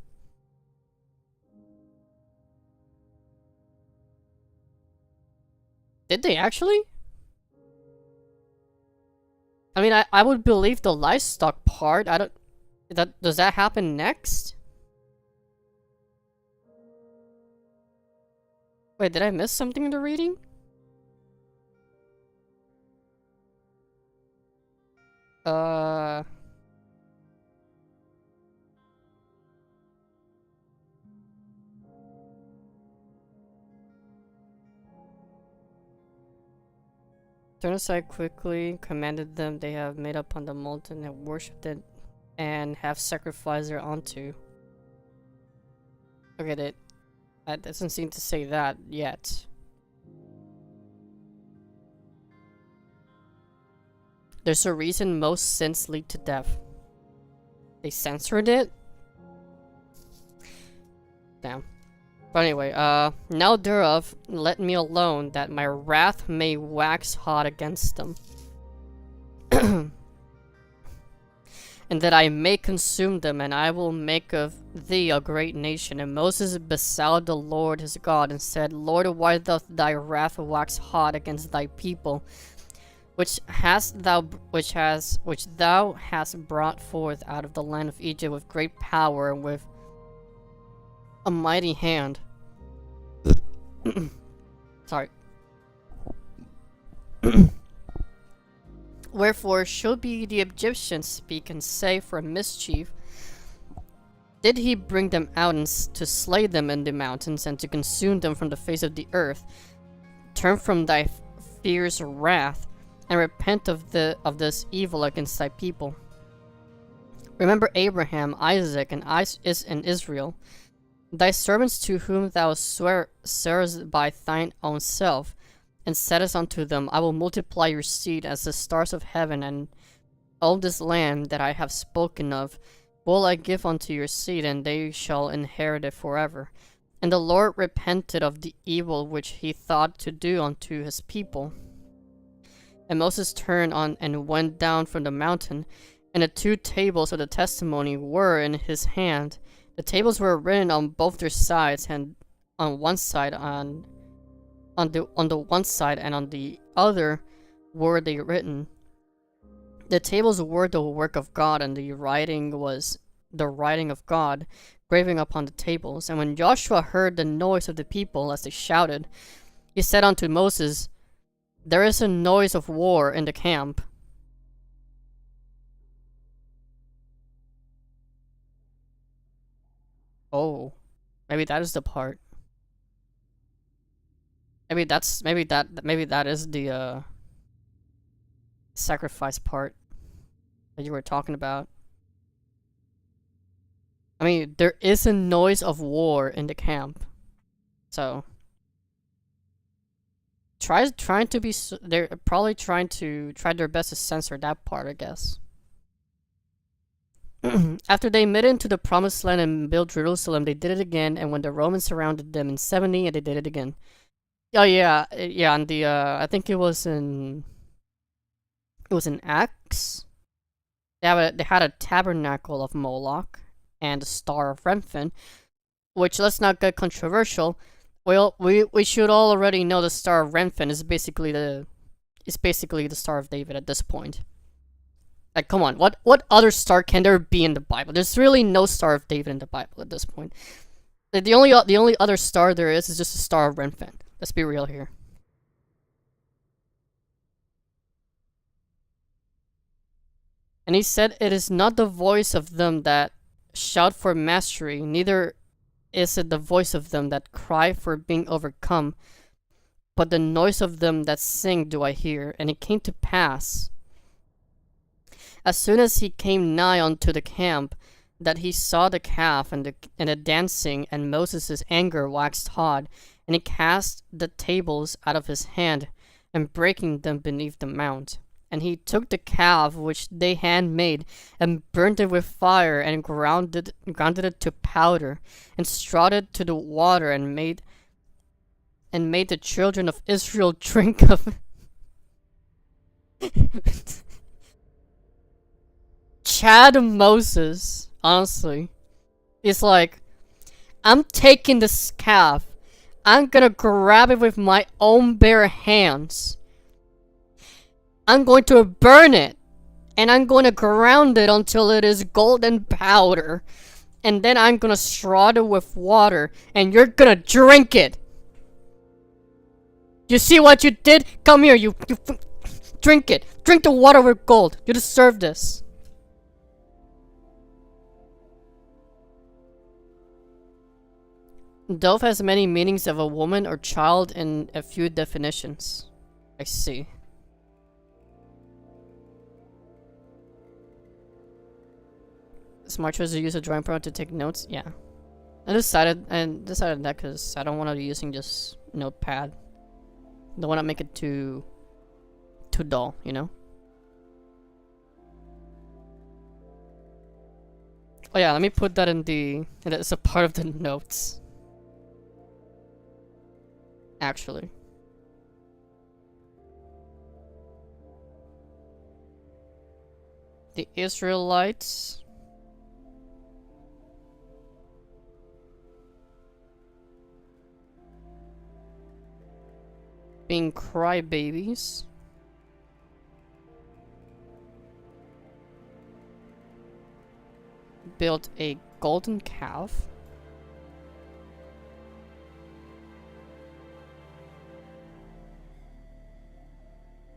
Did they actually? I mean, I would believe the livestock part. Does that happen next? Wait, did I miss something in the reading? Turn aside quickly, commanded them they have made up on the mountain and worshipped it, and have sacrificed their unto. Okay, that doesn't seem to say that yet. There's a reason most sins lead to death. They censored it? Damn. But anyway, now thereof, let me alone, that my wrath may wax hot against them. And that I may consume them, and I will make of thee a great nation. And Moses besought the Lord his God, and said, Lord, why doth thy wrath wax hot against thy people, which thou hast brought forth out of the land of Egypt with great power and with a mighty hand. Sorry. Wherefore should be the Egyptians speak and say, for mischief did he bring them out to slay them in the mountains, and to consume them from the face of the earth. Turn from thy fierce wrath, and repent of this evil against thy people. Remember Abraham, Isaac, and Israel, thy servants, to whom thou swearest by thine own self, and saidst unto them, I will multiply your seed as the stars of heaven, and all this land that I have spoken of will I give unto your seed, and they shall inherit it forever. And the Lord repented of the evil which he thought to do unto his people. And Moses turned on and went down from the mountain, and the 2 tables of the testimony were in his hand. The tables were written on both their sides, and on one side on the one side, and on the other were they written. The tables were the work of God, and the writing was the writing of God, graven upon the tables. And when Joshua heard the noise of the people as they shouted, he said unto Moses, there is a noise of war in the camp. Oh, maybe that is the part. Maybe that is the sacrifice part that you were talking about. I mean, there is a noise of war in the camp, so they're probably try their best to censor that part, I guess. After they made it into the promised land and built Jerusalem, they did it again, and when the Romans surrounded them in 70, and they did it again. Oh yeah, and the I think it was in Acts. They had a tabernacle of Moloch, and the Star of Renfin, which, let's not get controversial. Well, we should all already know the Star of Renfin is basically the Star of David at this point. Like, come on, what other star can there be in the Bible? There's really no Star of David in the Bible at this point. The only other star there is just the Star of Renfin. Let's be real here. And he said, "It is not the voice of them that shout for mastery, neither is it the voice of them that cry for being overcome, but the noise of them that sing do I hear." And it came to pass, as soon as he came nigh unto the camp, that he saw the calf and the dancing, and Moses' anger waxed hot, and he cast the tables out of his hand, and breaking them beneath the mount. And he took the calf which they had made, and burnt it with fire, and grounded it to powder, and strawed it to the water, and made the children of Israel drink of it. Chad Moses, honestly, is like, I'm taking this calf, I'm gonna grab it with my own bare hands, I'm going to burn it, and I'm going to ground it until it is golden powder, and then I'm gonna straw it with water, and you're gonna drink it. You see what you did? Come here, you drink it. Drink the water with gold. You deserve this. Dove has many meanings of a woman or child in a few definitions. I see. Smart choice to use a drawing program to take notes. Yeah, I decided that because I don't want to be using just notepad. Don't want to make it too dull, you know. Oh yeah, let me put that it's a part of the notes. Actually. The Israelites being crybabies. Built a golden calf.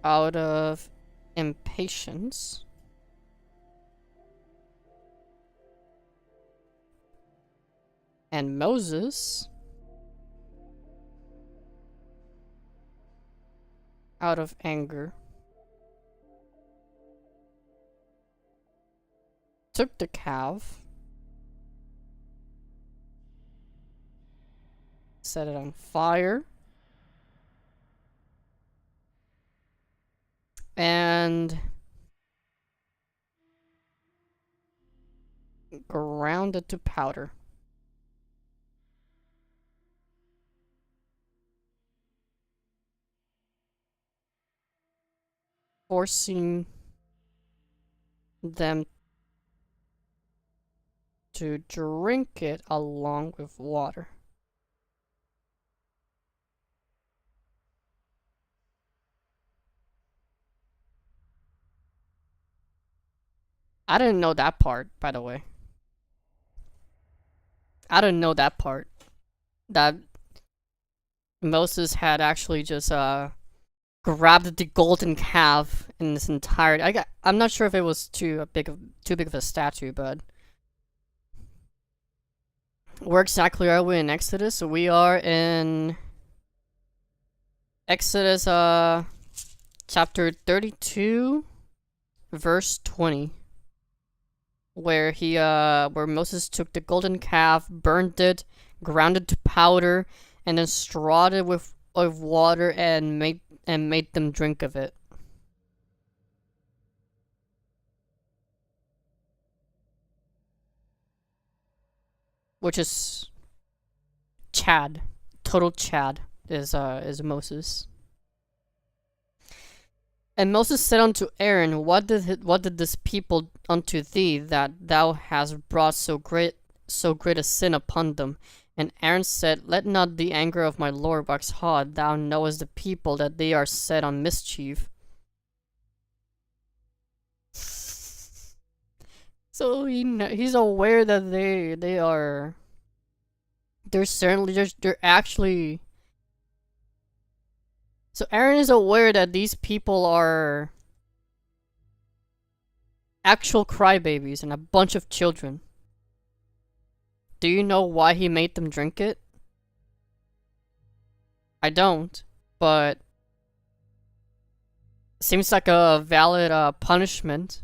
Out of impatience. And Moses, out of anger, took the calf, set it on fire, and ground it to powder. Forcing them to drink it along with water. I didn't know that part, by the way. I didn't know that part. That Moses had actually just grabbed the golden calf in its entirety. I'm not sure if it was too big of a statue, but where exactly are we in Exodus? So we are in Exodus chapter 32 verse 20, where where Moses took the golden calf, burned it, ground it to powder, and then strawed it with water and made them drink of it. Which is Chad. Total Chad is Moses. And Moses said unto Aaron, what did this people unto thee, that thou hast brought so great a sin upon them? And Aaron said, let not the anger of my Lord wax hot. Thou knowest the people, that they are set on mischief. So he's aware that they're actually. So Aaron is aware that these people are actual crybabies and a bunch of children. Do you know why he made them drink it? I don't, but seems like a valid punishment.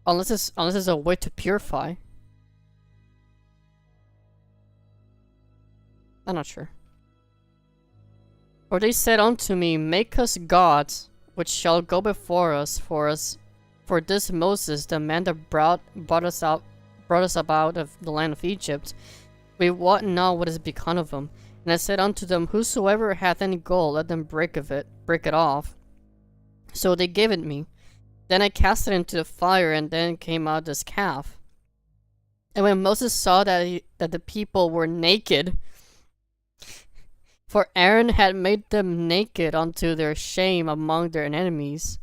Unless it's a way to purify. I'm not sure. For they said unto me, make us gods, which shall go before us. For this Moses, the man that brought us about of the land of Egypt, we wot not what is become of him. And I said unto them, whosoever hath any gold, let them break it off. So they gave it me. Then I cast it into the fire, and then came out this calf. And when Moses saw that the people were naked, for Aaron had made them naked unto their shame among their enemies,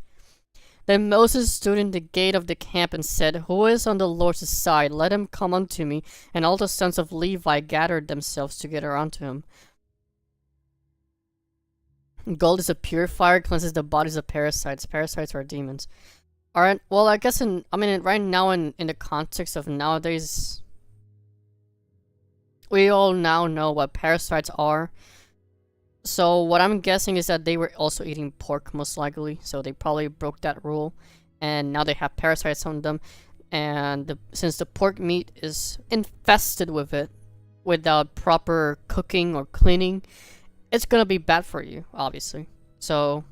then Moses stood in the gate of the camp and said, who is on the Lord's side? Let him come unto me. And all the sons of Levi gathered themselves together unto him. Gold is a purifier, cleanses the bodies of parasites. Parasites are demons. Alright, well, I guess right now in the context of nowadays, we all now know what parasites are. So what I'm guessing is that they were also eating pork, most likely. So they probably broke that rule, and now they have parasites on them. And since the pork meat is infested with it, without proper cooking or cleaning, it's gonna be bad for you, obviously. So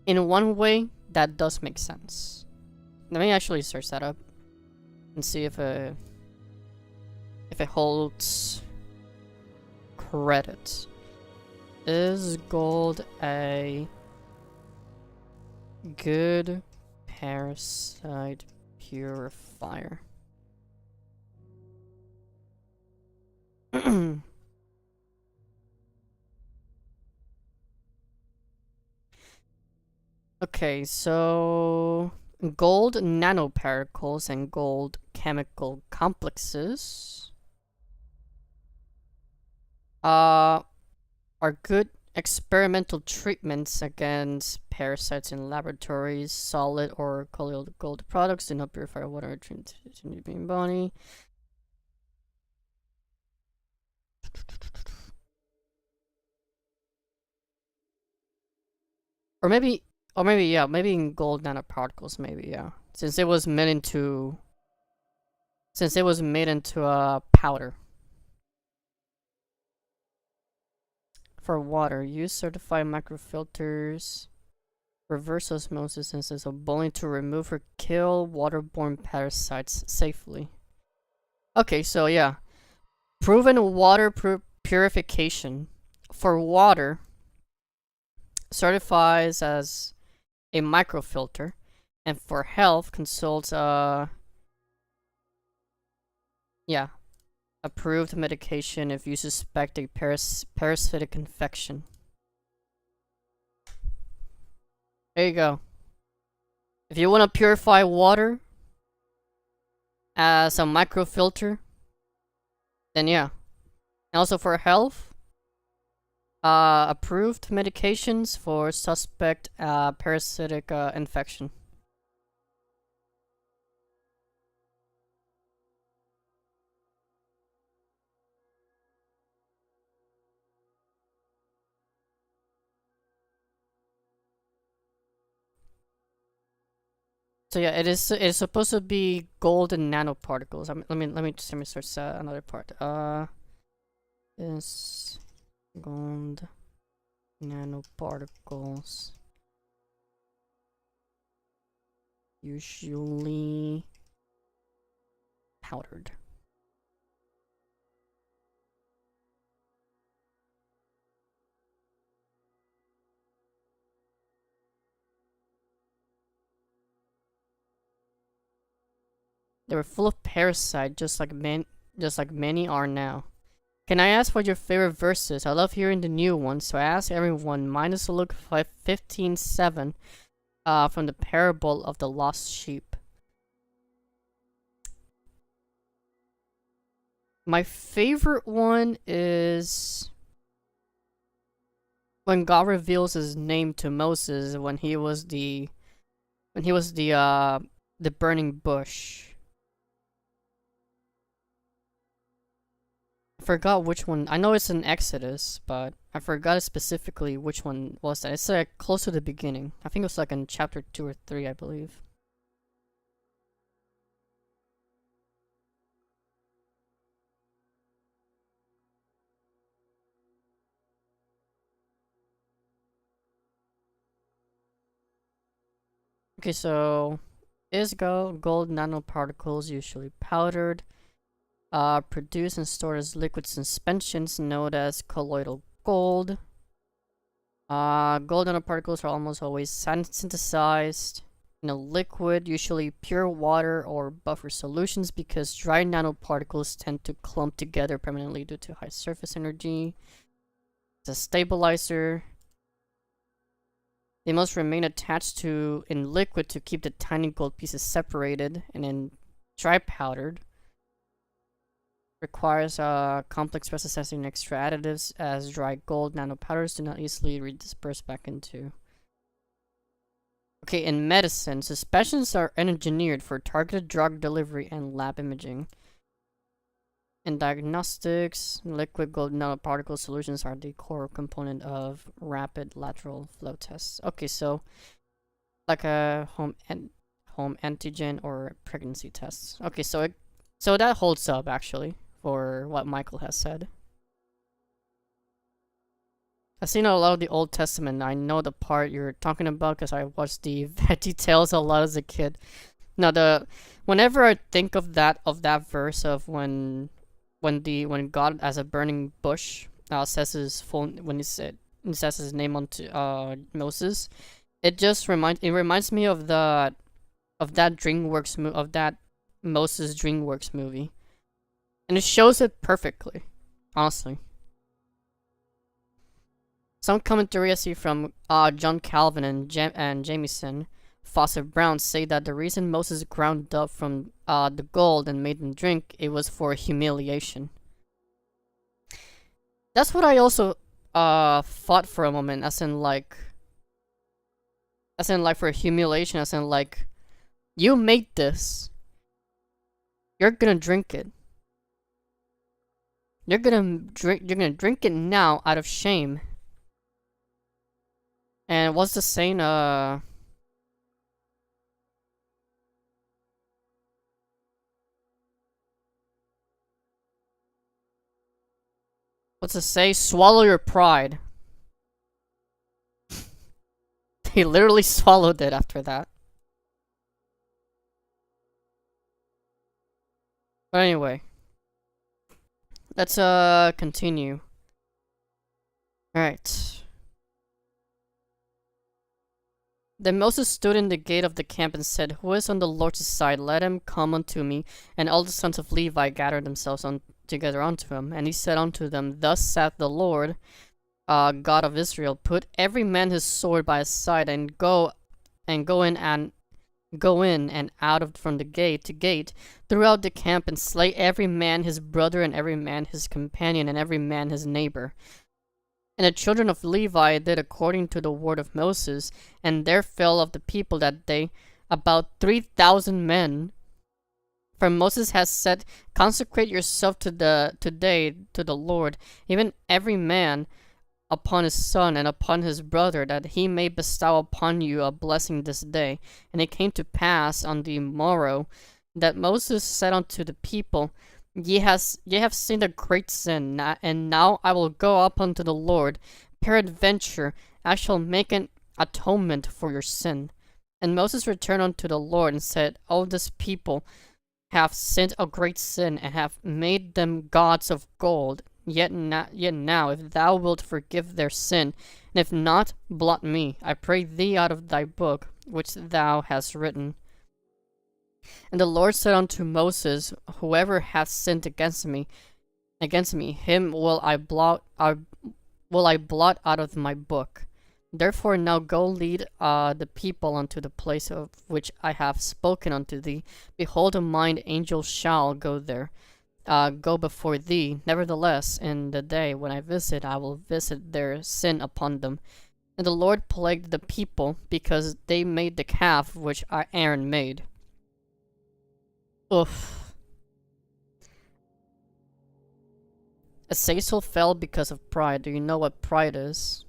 in one way, that does make sense. Let me actually search that up and see if it holds credit. Is gold a good parasite purifier? Okay, so gold nanoparticles and gold chemical complexes are good experimental treatments against parasites in laboratories. Solid or colloidal gold products do not purify water to the body. Or maybe yeah, maybe in gold nanoparticles, maybe, yeah. Since it was made into a powder. For water, use certified microfilters. Reverse osmosis instead of boiling to remove or kill waterborne parasites safely. Okay, so yeah. Proven water purification. For water, certifies as a microfilter. And for health, consults approved medication if you suspect a parasitic infection. There you go. If you want to purify water as a microfilter, then yeah. And also for health, approved medications for suspect parasitic infection. So yeah, it's supposed to be golden nanoparticles. Let me search another part. Is gold nanoparticles usually powdered? They were full of parasite, just like many are now. Can I ask what your favorite verse is? I love hearing the new ones, so I ask everyone, minus Luke 15:7, from the parable of the lost sheep. My favorite one is when God reveals his name to Moses when he was the burning bush. I forgot which one. I know it's in Exodus, but I forgot specifically which one was that. It's like close to the beginning. I think it was like in chapter 2 or 3, I believe. Okay, so is gold nanoparticles, usually powdered, produced and stored as liquid suspensions known as colloidal gold. Gold nanoparticles are almost always synthesized in a liquid, usually pure water or buffer solutions, because dry nanoparticles tend to clump together permanently due to high surface energy. It's a stabilizer. They must remain attached to in liquid to keep the tiny gold pieces separated, and then dry powdered requires complex processing and extra additives, as dry gold nanopowders do not easily redisperse back into. Okay, in medicine, suspensions are engineered for targeted drug delivery and lab imaging. In diagnostics, liquid gold nanoparticle solutions are the core component of rapid lateral flow tests. Okay, so like a home antigen or pregnancy tests. Okay, so that holds up actually for what Michael has said. I've seen a lot of the Old Testament. I know the part you're talking about because I watched the Veggie Tales a lot as a kid. Now whenever I think of that verse of when God as a burning bush says his says his name onto Moses, it reminds me of that Moses DreamWorks movie, and it shows it perfectly, honestly. Some commentary I see from John Calvin and Jamieson Fawcett Brown say that the reason Moses ground up from the gold and made them drink, it was for humiliation. That's what I also thought for a moment, as in like for humiliation, as in like, you made this, you're gonna drink it. You're gonna drink it now out of shame. And what's the saying? What's it say? Swallow your pride. They literally swallowed it after that. But anyway, let's continue. Alright. Then Moses stood in the gate of the camp and said, "Who is on the Lord's side? Let him come unto me." And all the sons of Levi gathered themselves together unto him. And he said unto them, "Thus saith the Lord, God of Israel, put every man his sword by his side, and go in and out from the gate to gate throughout the camp, and slay every man his brother, and every man his companion, and every man his neighbor." And the children of Levi did according to the word of Moses, and there fell of the people that day about 3,000 men. For Moses has said, "Consecrate yourself today to the Lord, even every man upon his son and upon his brother, that he may bestow upon you a blessing this day." And it came to pass on the morrow that Moses said unto the people, Ye have sinned a great sin, and now I will go up unto the Lord. Peradventure I shall make an atonement for your sin. And Moses returned unto the Lord and said, "O this people have sinned a great sin, and have made them gods of gold. Yet now, if thou wilt forgive their sin, and if not, blot me, I pray thee, out of thy book which thou hast written." And the Lord said unto Moses, Whoever hath sinned against me, him will I blot out of my book. Therefore now go lead the people unto the place of which I have spoken unto thee. Behold, a mine angel shall go there, go before thee. Nevertheless, in the day when I visit, I will visit their sin upon them. And the Lord plagued the people, because they made the calf which Aaron made. Oof. Azazel fell because of pride. Do you know what pride is?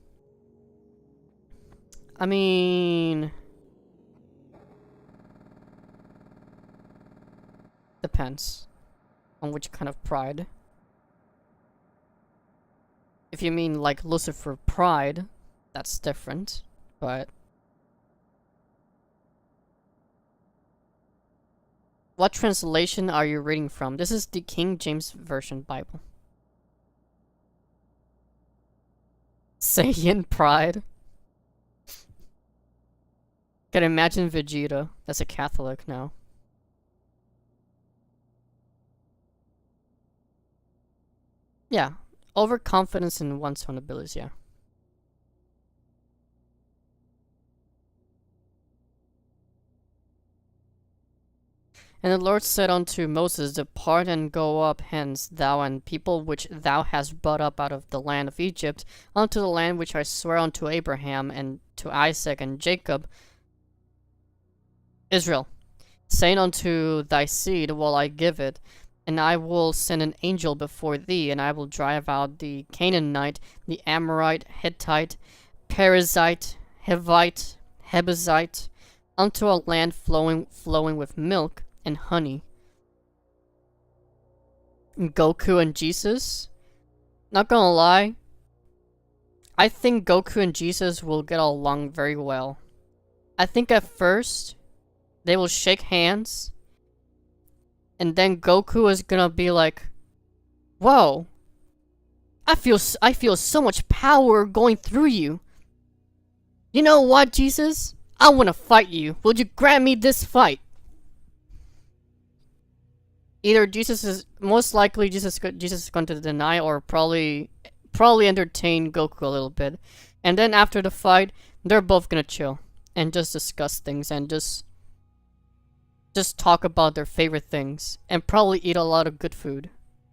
I mean... depends on which kind of pride. If you mean like Lucifer pride, that's different, but... What translation are you reading from? This is the King James Version Bible. Saiyan pride? Can imagine Vegeta. That's a Catholic now. Yeah. Overconfidence in one's own abilities, yeah. And the Lord said unto Moses, Depart and go up hence, thou and people which thou hast brought up out of the land of Egypt, unto the land which I swear unto Abraham, and to Isaac, and Jacob, Israel, saying unto thy seed will I give it, and I will send an angel before thee, and I will drive out the Canaanite, the Amorite, Hittite, Perizzite, Hivite, Hebuzite, unto a land flowing with milk and honey. Goku and Jesus? Not gonna lie, I think Goku and Jesus will get along very well. I think at first, they will shake hands, and then Goku is gonna be like, whoa, I feel so much power going through you. You know what, Jesus? I wanna fight you. Will you grant me this fight? Either Jesus is going to deny, or probably entertain Goku a little bit, and then after the fight, they're both gonna chill and just discuss things and just talk about their favorite things and probably eat a lot of good food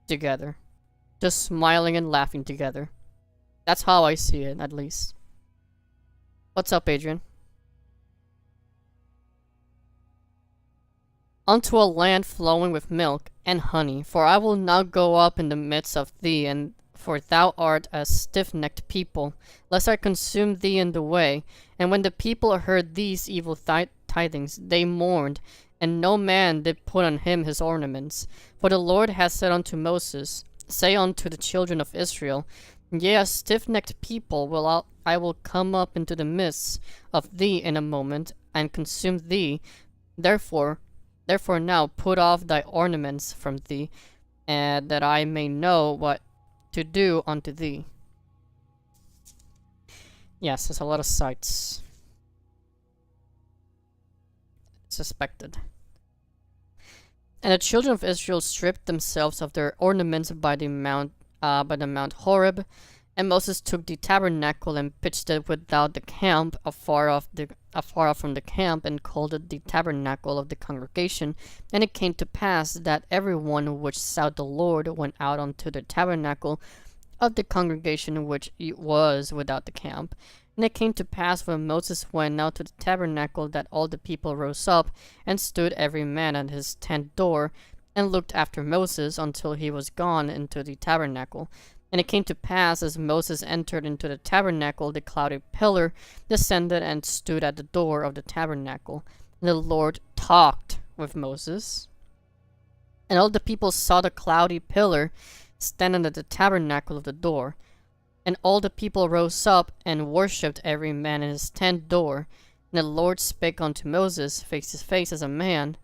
together, just smiling and laughing together. That's how I see it, at least. What's up, Adrian? Unto a land flowing with milk and honey, for I will now go up in the midst of thee, and for thou art a stiff-necked people, lest I consume thee in the way. And when the people heard these evil tidings, they mourned, and no man did put on him his ornaments. For the Lord hath said unto Moses, Say unto the children of Israel, Yea, a stiff-necked people I will come up into the midst of thee in a moment, and consume thee. Therefore now put off thy ornaments from thee, and that I may know what to do unto thee. Yes, there's a lot of sights. Suspected. And the children of Israel stripped themselves of their ornaments by the Mount Horeb, and Moses took the tabernacle and pitched it without the camp, afar off from the camp, and called it the tabernacle of the congregation. And it came to pass that everyone which sought the Lord went out unto the tabernacle of the congregation which was without the camp. And it came to pass when Moses went out to the tabernacle, that all the people rose up, and stood every man at his tent door, and looked after Moses until he was gone into the tabernacle. And it came to pass, as Moses entered into the tabernacle, the cloudy pillar descended and stood at the door of the tabernacle. And the Lord talked with Moses. And all the people saw the cloudy pillar standing at the tabernacle of the door. And all the people rose up and worshipped every man in his tent door. And the Lord spake unto Moses face to face, as a man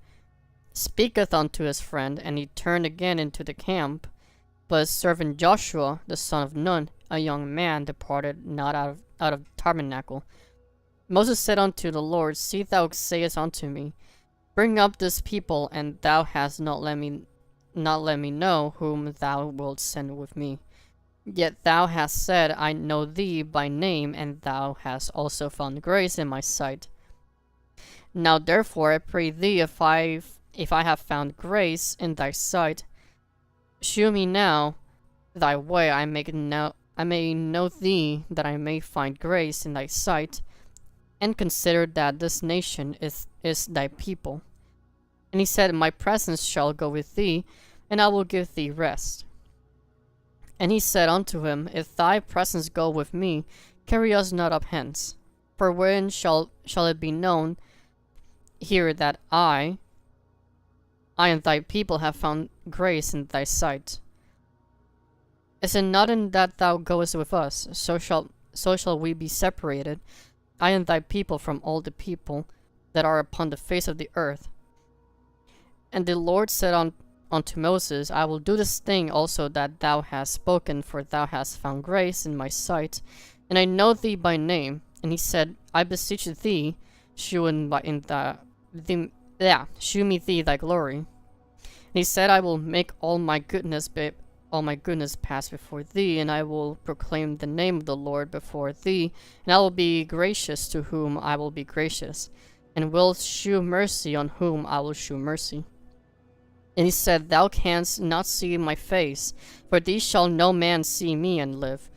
speaketh unto his friend. And he turned again into the camp. But his servant Joshua, the son of Nun, a young man, departed not out of the tabernacle. Moses said unto the Lord, See, thou sayest unto me, Bring up this people, and thou hast not let me know whom thou wilt send with me. Yet thou hast said, I know thee by name, and thou hast also found grace in my sight. Now therefore I pray thee, if I have found grace in thy sight, shew me now thy way, I may know thee, that I may find grace in thy sight, and consider that this nation is thy people. And he said, My presence shall go with thee, and I will give thee rest. And he said unto him, If thy presence go with me, carry us not up hence. For when shall it be known here that I and thy people have found grace in thy sight? Is it not in that thou goest with us? So shall we be separated, I and thy people, from all the people that are upon the face of the earth. And the Lord said unto Moses, I will do this thing also that thou hast spoken, for thou hast found grace in my sight, and I know thee by name. And he said, I beseech thee, shew me thee thy glory. And he said, I will make all my goodness pass before thee, and I will proclaim the name of the Lord before thee, and I will be gracious to whom I will be gracious, and will shew mercy on whom I will shew mercy. And he said, Thou canst not see my face, for these shall no man see me and live.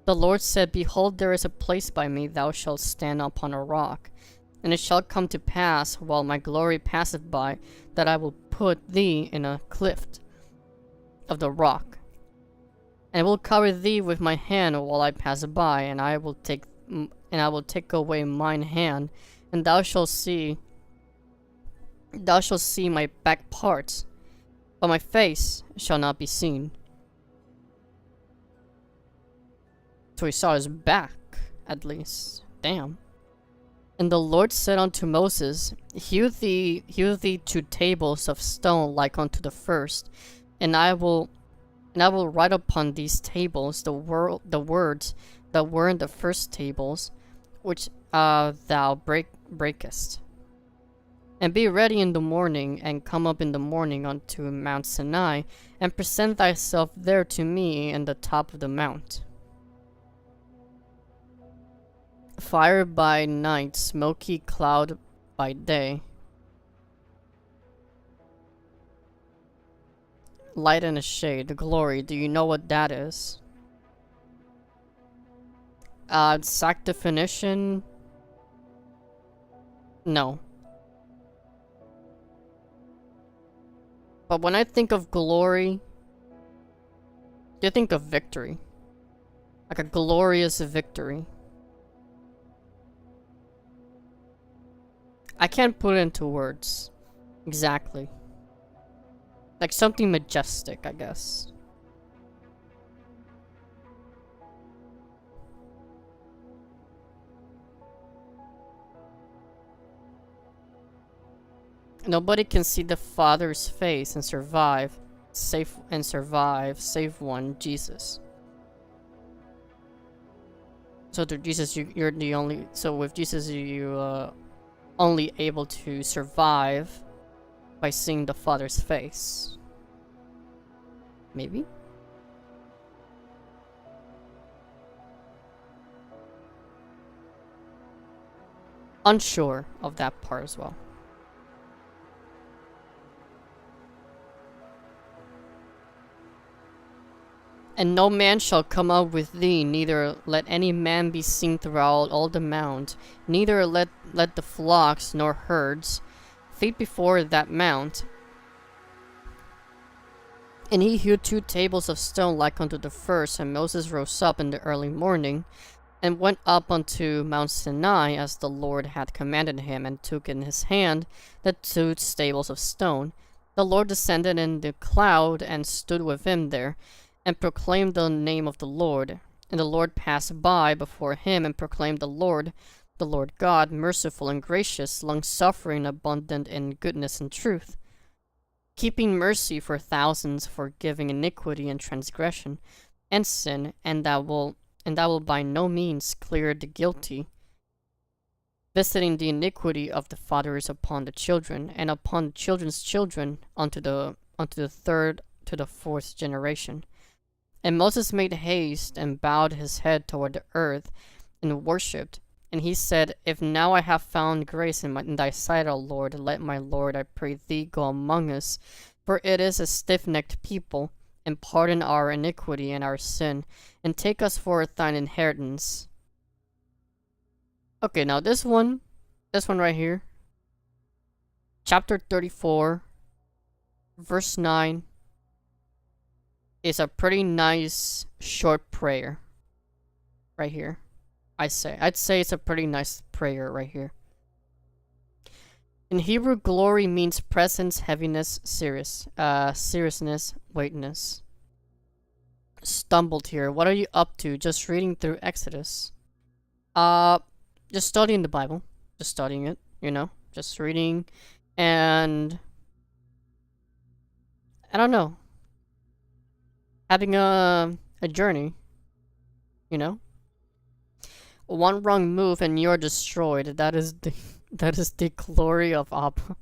The Lord said, Behold, there is a place by me, thou shalt stand upon a rock. And it shall come to pass, while my glory passeth by, that I will put thee in a cleft of the rock, and I will cover thee with my hand while I pass by, and I will take away mine hand, and thou shalt see my back parts, but my face shall not be seen. So he saw his back, at least. Damn. And the Lord said unto Moses, Hew thee 2 tables of stone like unto the first, and I will write upon these tables the words that were in the first tables, which thou breakest. And be ready in the morning, and come up in the morning unto Mount Sinai, and present thyself there to me in the top of the mount. Fire by night, smoky cloud by day. Light and a shade. Glory. Do you know what that is? Exact definition? No. But when I think of glory, I think of victory. Like a glorious victory. I can't put it into words. Exactly. Like something majestic, I guess. Nobody can see the Father's face and survive, save one, Jesus. So through Jesus, you're the only. So with Jesus, you only able to survive by seeing the Father's face. Maybe? Unsure of that part as well. And no man shall come up with thee, neither let any man be seen throughout all the mount, neither let the flocks nor herds feed before that mount. And he hewed 2 tables of stone like unto the first, and Moses rose up in the early morning, and went up unto Mount Sinai, as the Lord had commanded him, and took in his hand the 2 tables of stone. The Lord descended in the cloud, and stood with him there, and proclaimed the name of the Lord. And the Lord passed by before him, and proclaimed the Lord God, merciful and gracious, long-suffering, abundant in goodness and truth, keeping mercy for thousands, forgiving iniquity and transgression and sin, and that will by no means clear the guilty, visiting the iniquity of the fathers upon the children, and upon the children's children unto the third to the fourth generation. And Moses made haste and bowed his head toward the earth and worshipped. And he said, If now I have found grace in thy sight, O Lord, let my Lord, I pray thee, go among us, for it is a stiff-necked people, and pardon our iniquity and our sin, and take us for thine inheritance. Okay, now this one right here, chapter 34, verse 9, is a pretty nice short prayer right here. I'd say it's a pretty nice prayer right here. In Hebrew, glory means presence, heaviness, seriousness, weightness. Stumbled here. What are you up to? Just reading through Exodus. Just studying the Bible. Just studying it, you know? Just reading and I don't know. Having a journey, you know? One wrong move and you're destroyed. That is the glory of Abba.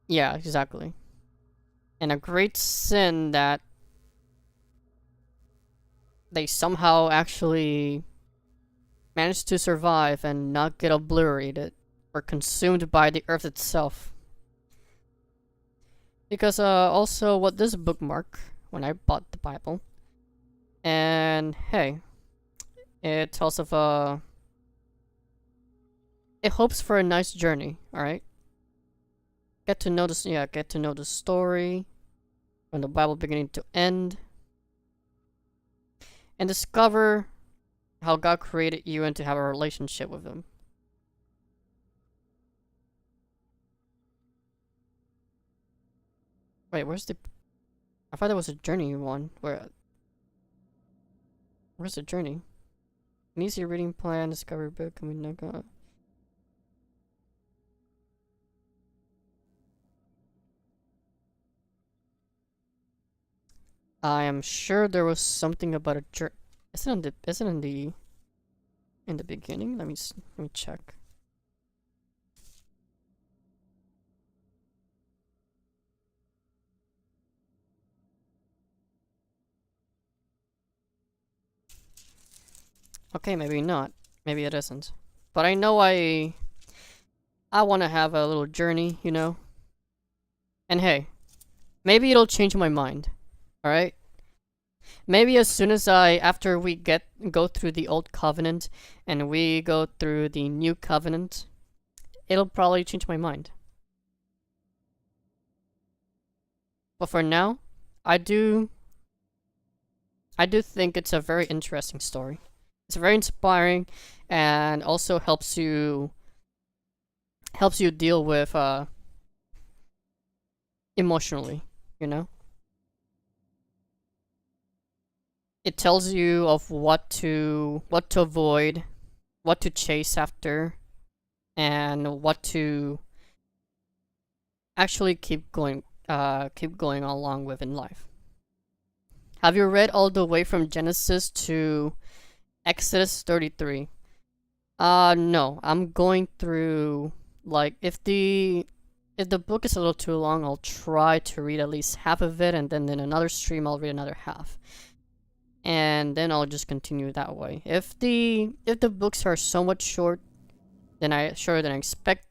Yeah, exactly. And a great sin that they somehow actually managed to survive and not get obliterated or consumed by the earth itself. Because also what this bookmark when I bought the Bible. And hey, it tells of it hopes for a nice journey, alright? Get to know the story from the Bible beginning to end. And discover how God created you and to have a relationship with Him. Wait, where's the... I thought there was a journey one. Where's the journey? An easy reading plan, discover book, I mean, no God. I am sure there was something about a journey. Isn't in the beginning? Let me check. Okay, maybe not. Maybe it isn't. But I know I want to have a little journey, you know? And hey, maybe it'll change my mind. Alright? Maybe as soon as after we go through the old covenant and we go through the new covenant, it'll probably change my mind. But for now, I do think it's a very interesting story. It's very inspiring and also helps you deal with emotionally, you know? It tells you of what to avoid, what to chase after, and what to actually keep going along with in life. Have you read all the way from Genesis to Exodus 33? No. I'm going through, like, if the book is a little too long, I'll try to read at least half of it, and then in another stream I'll read another half. And then I'll just continue that way. If the books are somewhat short than I expect,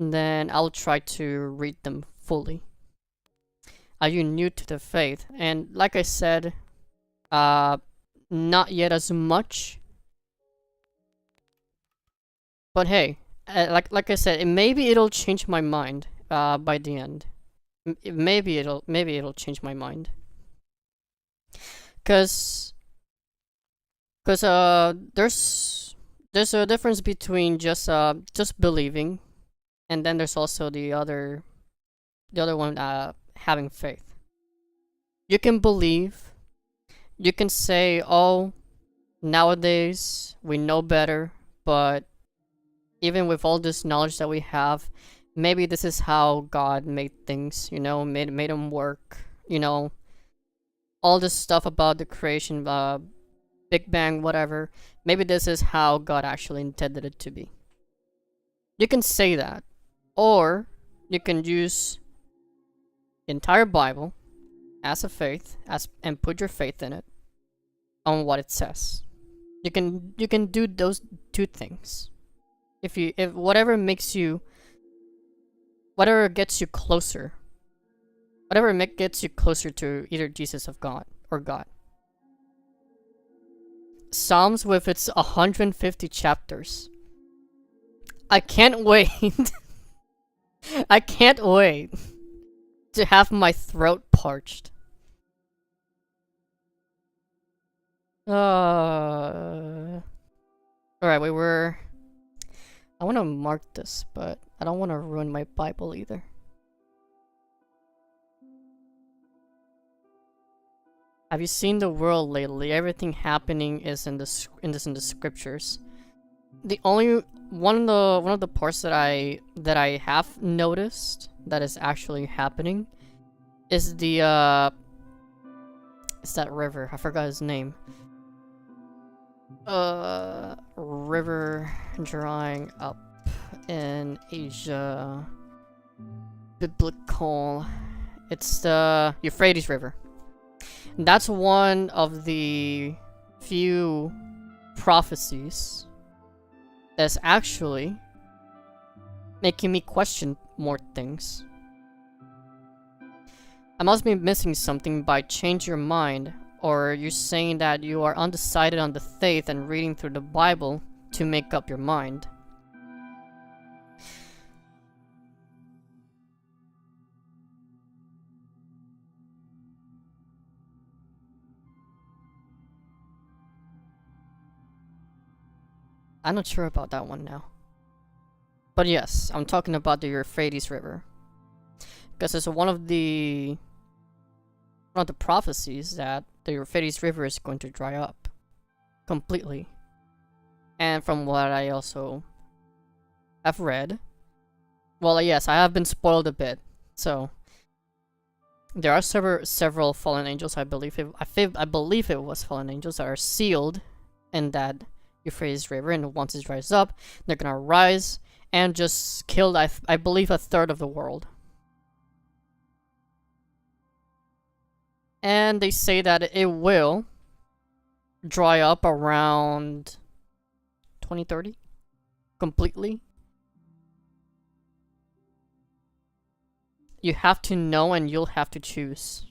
then I'll try to read them fully. Are you new to the faith? And like I said, not yet as much. But hey, like I said, maybe it'll change my mind by the end. Maybe it'll change my mind. Cause there's a difference between just believing, and then there's also the other one, having faith. You can believe, you can say, oh, nowadays we know better, but even with all this knowledge that we have, maybe this is how God made things, you know, made them work, you know. All this stuff about the creation, Big Bang, whatever. Maybe this is how God actually intended it to be. You can say that. Or you can use the entire Bible as a faith, and put your faith in it on what it says. You can do those two things. If whatever makes you, whatever gets you closer, gets you closer to either Jesus of God or God. Psalms with its 150 chapters. I can't wait. I can't wait to have my throat parched. Alright, we were... I want to mark this, but I don't want to ruin my Bible either. Have you seen the world lately? Everything happening is in the scriptures. The only one of the parts that I have noticed that is actually happening is the it's that river. I forgot his name. River drying up in Asia. Biblical. It's the Euphrates River. That's one of the few prophecies that's actually making me question more things. I must be missing something by change your mind, or you're saying that you are undecided on the faith and reading through the Bible to make up your mind. I'm not sure about that one now. But yes, I'm talking about the Euphrates River. Because it's one of the prophecies that the Euphrates River is going to dry up completely. And from what I also have read, well, yes, I have been spoiled a bit. So there are several fallen angels. I believe it was fallen angels that are sealed in that Euphrates River, and once it dries up, they're gonna rise and just kill, I believe, a third of the world. And they say that it will dry up around 2030 completely. You have to know, and you'll have to choose.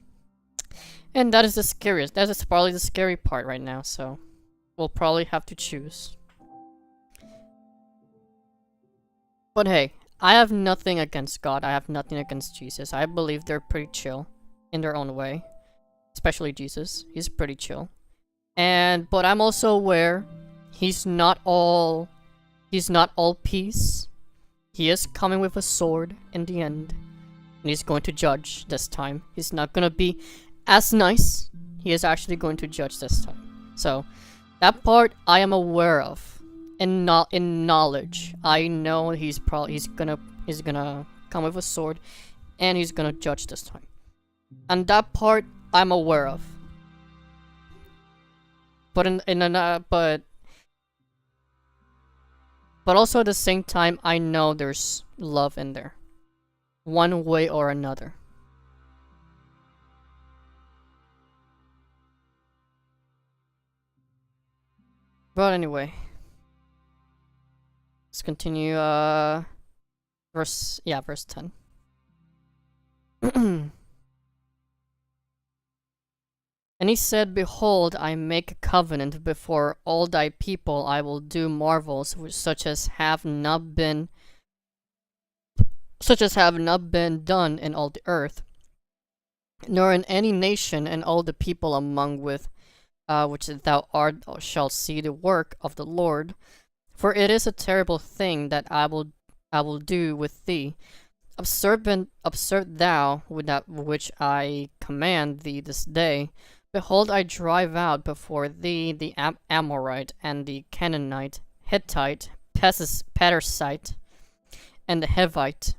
And that is the scariest. That is probably the scary part right now, so we'll probably have to choose. But hey, I have nothing against God. I have nothing against Jesus. I believe they're pretty chill in their own way. Especially Jesus. He's pretty chill. But I'm also aware he's not all peace. He is coming with a sword in the end. And he's going to judge this time. He's not gonna be as nice. He is actually going to judge this time. So that part I am aware of. In knowledge. I know he's gonna come with a sword and he's gonna judge this time. And that part I'm aware of. But but also at the same time I know there's love in there. One way or another. But anyway, let's continue, verse 10. And he said, Behold, I make a covenant before all thy people. I will do marvels such as have not been done in all the earth, nor in any nation, and all the people among which thou art shall see the work of the Lord. For it is a terrible thing that I will do with thee. Observe thou with that which I command thee this day. Behold, I drive out before thee the Amorite, and the Canaanite, Hittite, Perizzite, and the Hivite,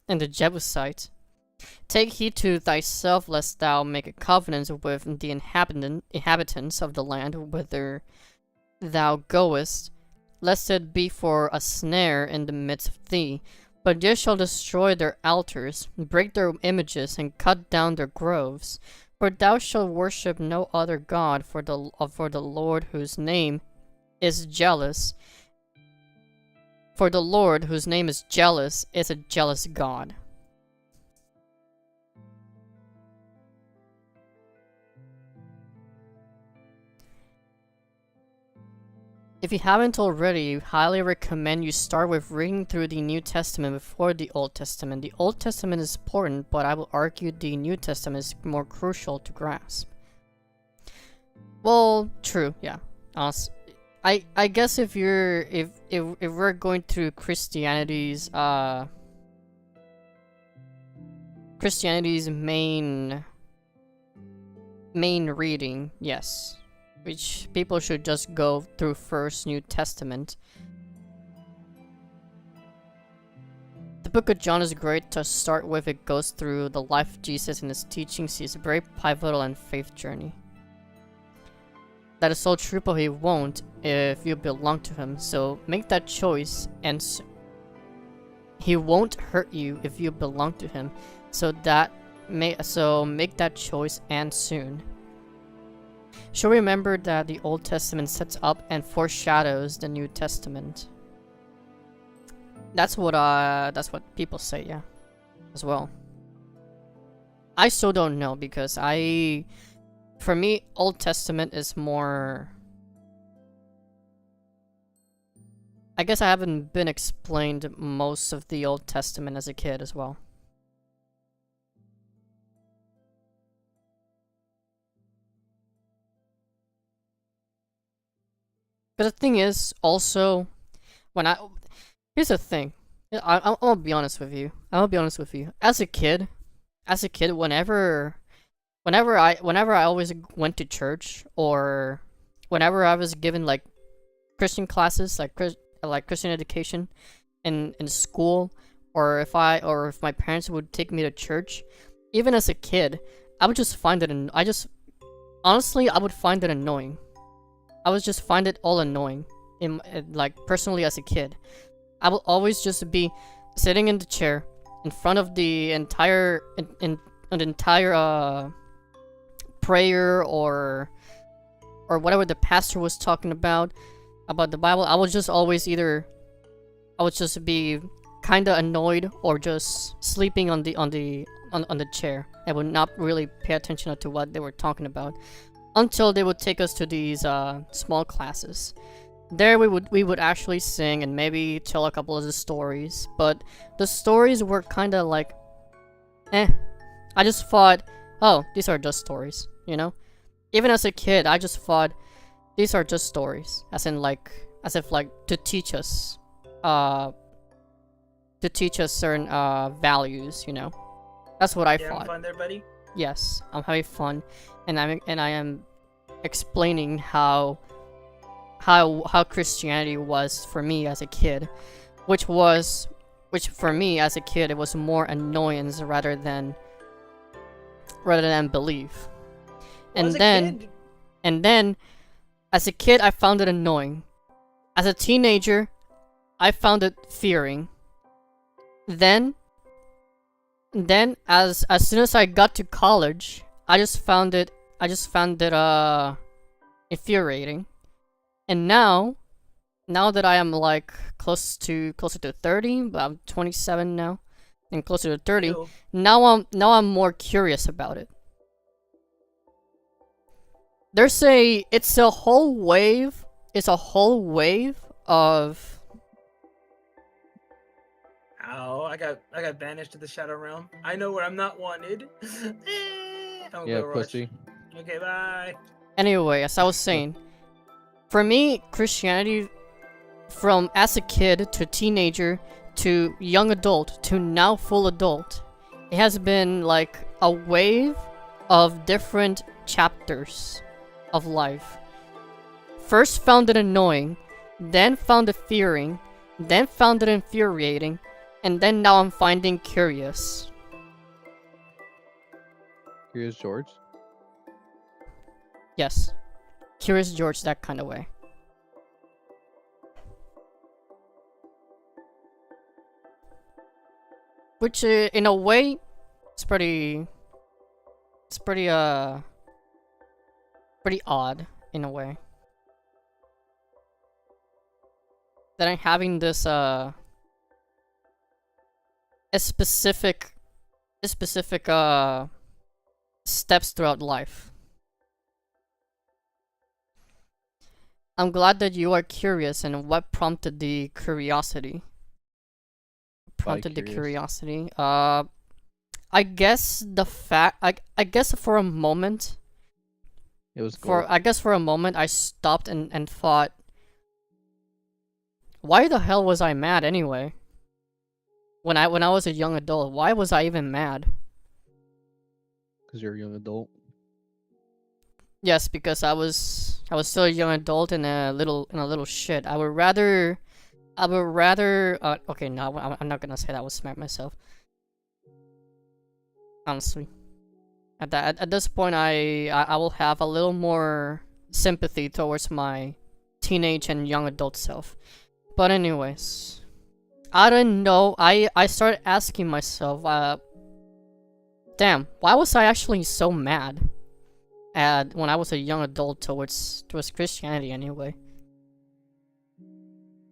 and the Jebusite, Take heed to thyself, lest thou make a covenant with the inhabitants of the land whither thou goest, lest it be for a snare in the midst of thee. But ye shall destroy their altars, break their images, and cut down their groves. For thou shalt worship no other god, for the Lord whose name is jealous. For the Lord whose name is a jealous God. If you haven't already, I highly recommend you start with reading through the New Testament before the Old Testament. The Old Testament is important, but I will argue the New Testament is more crucial to grasp. Well, true, yeah. I guess if we're going through Christianity's main reading, yes. Which people should just go through first New Testament. The book of John is great to start with. It goes through the life of Jesus and his teachings. He's very pivotal in faith journey. That is so true, but he won't if you belong to him. So make that choice, and he won't hurt you if you belong to him. So make that choice, and soon. Should remember that the Old Testament sets up and foreshadows the New Testament. That's what people say, yeah, as well. I still don't know because for me, Old Testament is more. I guess I haven't been explained most of the Old Testament as a kid as well. But the thing is, also, here's the thing. I'll be honest with you. As a kid, whenever I always went to church, or whenever I was given like Christian classes, like Christian education, in school, or if my parents would take me to church, even as a kid, I would just find it. I would find it annoying. I would just find it all annoying, like personally as a kid. I will always just be sitting in the chair in front of the entire prayer or whatever the pastor was talking about the Bible. I would just be kind of annoyed or just sleeping on the chair. I would not really pay attention to what they were talking about. Until they would take us to these small classes. There we would actually sing and maybe tell a couple of the stories, but the stories were kind of like, I just thought, oh, these are just stories, you know. Even as a kid, I just thought these are just stories, as if to teach us certain values, you know. That's what I thought. Having fun there, buddy? Yes, I'm having fun, and I am explaining how Christianity was for me as a kid, which for me as a kid it was more annoyance rather than belief. And then as a kid I found it annoying. As a teenager, I found it fearing. Then as soon as I got to college, I just found it infuriating. And now that I am like closer to 30, but I'm 27 now, and closer to 30, Ew. now I'm more curious about it. It's a whole wave of. Oh, I got banished to the Shadow Realm. I know where I'm not wanted. I'm Yeah, gonna rush. pussy. Okay, bye. Anyway, as I was saying, for me, Christianity, from as a kid to teenager to young adult to now full adult, it has been like a wave of different chapters of life. First found it annoying, then found it fearing, then found it infuriating, and then now I'm finding curious. Here's George. Yes. Curious George, that kind of way. Which, in a way, it's pretty... It's pretty, pretty odd, in a way. That I'm having this, a specific, steps throughout life. I'm glad that you are curious, and what prompted the curiosity? Prompted the curiosity. I guess the fact. I guess for a moment. It was gold. I guess for a moment I stopped and thought, why the hell was I mad anyway? When I was a young adult, why was I even mad? Because you're a young adult. Yes, because I was still a young adult and a little shit. I would rather okay, no, I'm not gonna say that. I would smack myself. Honestly, at this point, I will have a little more sympathy towards my teenage and young adult self. But anyways, I don't know. I started asking myself, damn, why was I actually so mad when I was a young adult towards Christianity anyway?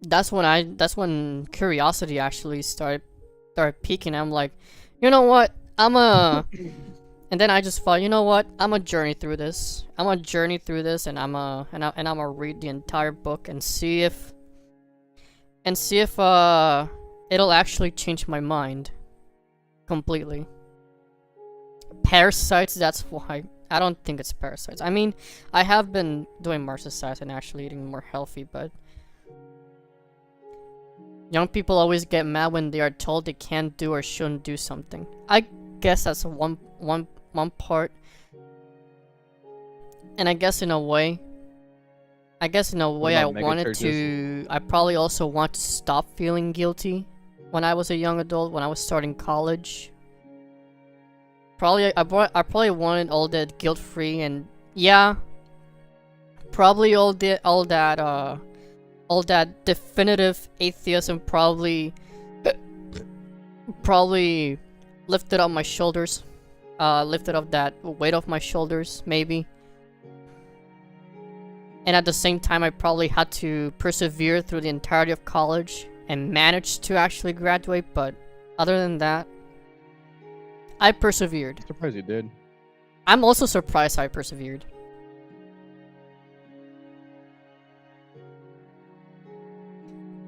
That's when curiosity actually started peaking. I'm like, you know what? And then I just thought, you know what? I'm gonna journey through this. I'm gonna journey through this, and I'm gonna read the entire book and see if it'll actually change my mind completely. Parasites, that's why. I don't think it's parasites. I mean, I have been doing exercise and actually eating more healthy, but young people always get mad when they are told they can't do or shouldn't do something. I guess that's one part. And I guess in a way I wanted to. I probably also want to stop feeling guilty when I was a young adult, when I was starting college. I probably wanted all that guilt-free, and yeah, probably all that definitive atheism probably lifted up my shoulders, lifted up that weight off my shoulders, maybe. And at the same time, I probably had to persevere through the entirety of college and manage to actually graduate, but other than that, I persevered. I'm surprised you did. I'm also surprised I persevered.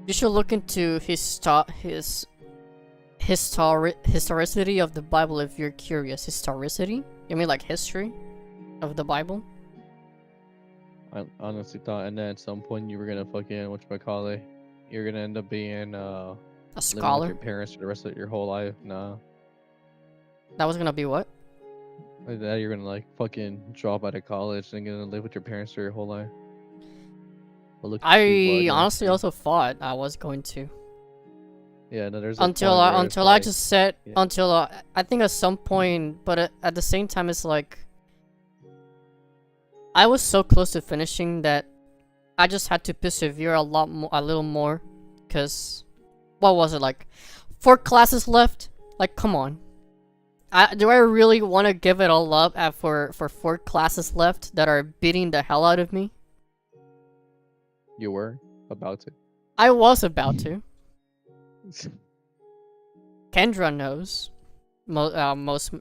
You should look into historicity of the Bible if you're curious. Historicity? You mean like history of the Bible? I honestly thought, and then at some point you were gonna fucking whatchamacallit, you're gonna end up being a living with scholar? your parents for the rest of your whole life. Nah, That was gonna be what? like that you're gonna like fucking drop out of college and gonna live with your parents for your whole life. But look at you, I bud, honestly yeah. also thought I was going to. Yeah, no, there's Until I just said, yeah. I think at some point, but at the same time, it's like I was so close to finishing that I just had to persevere a little more, cause what was it, like 4 classes left? Like, come on. Do I really want to give it all up for 4 classes left that are beating the hell out of me? You were about to. I was about to. Kendra knows. Knows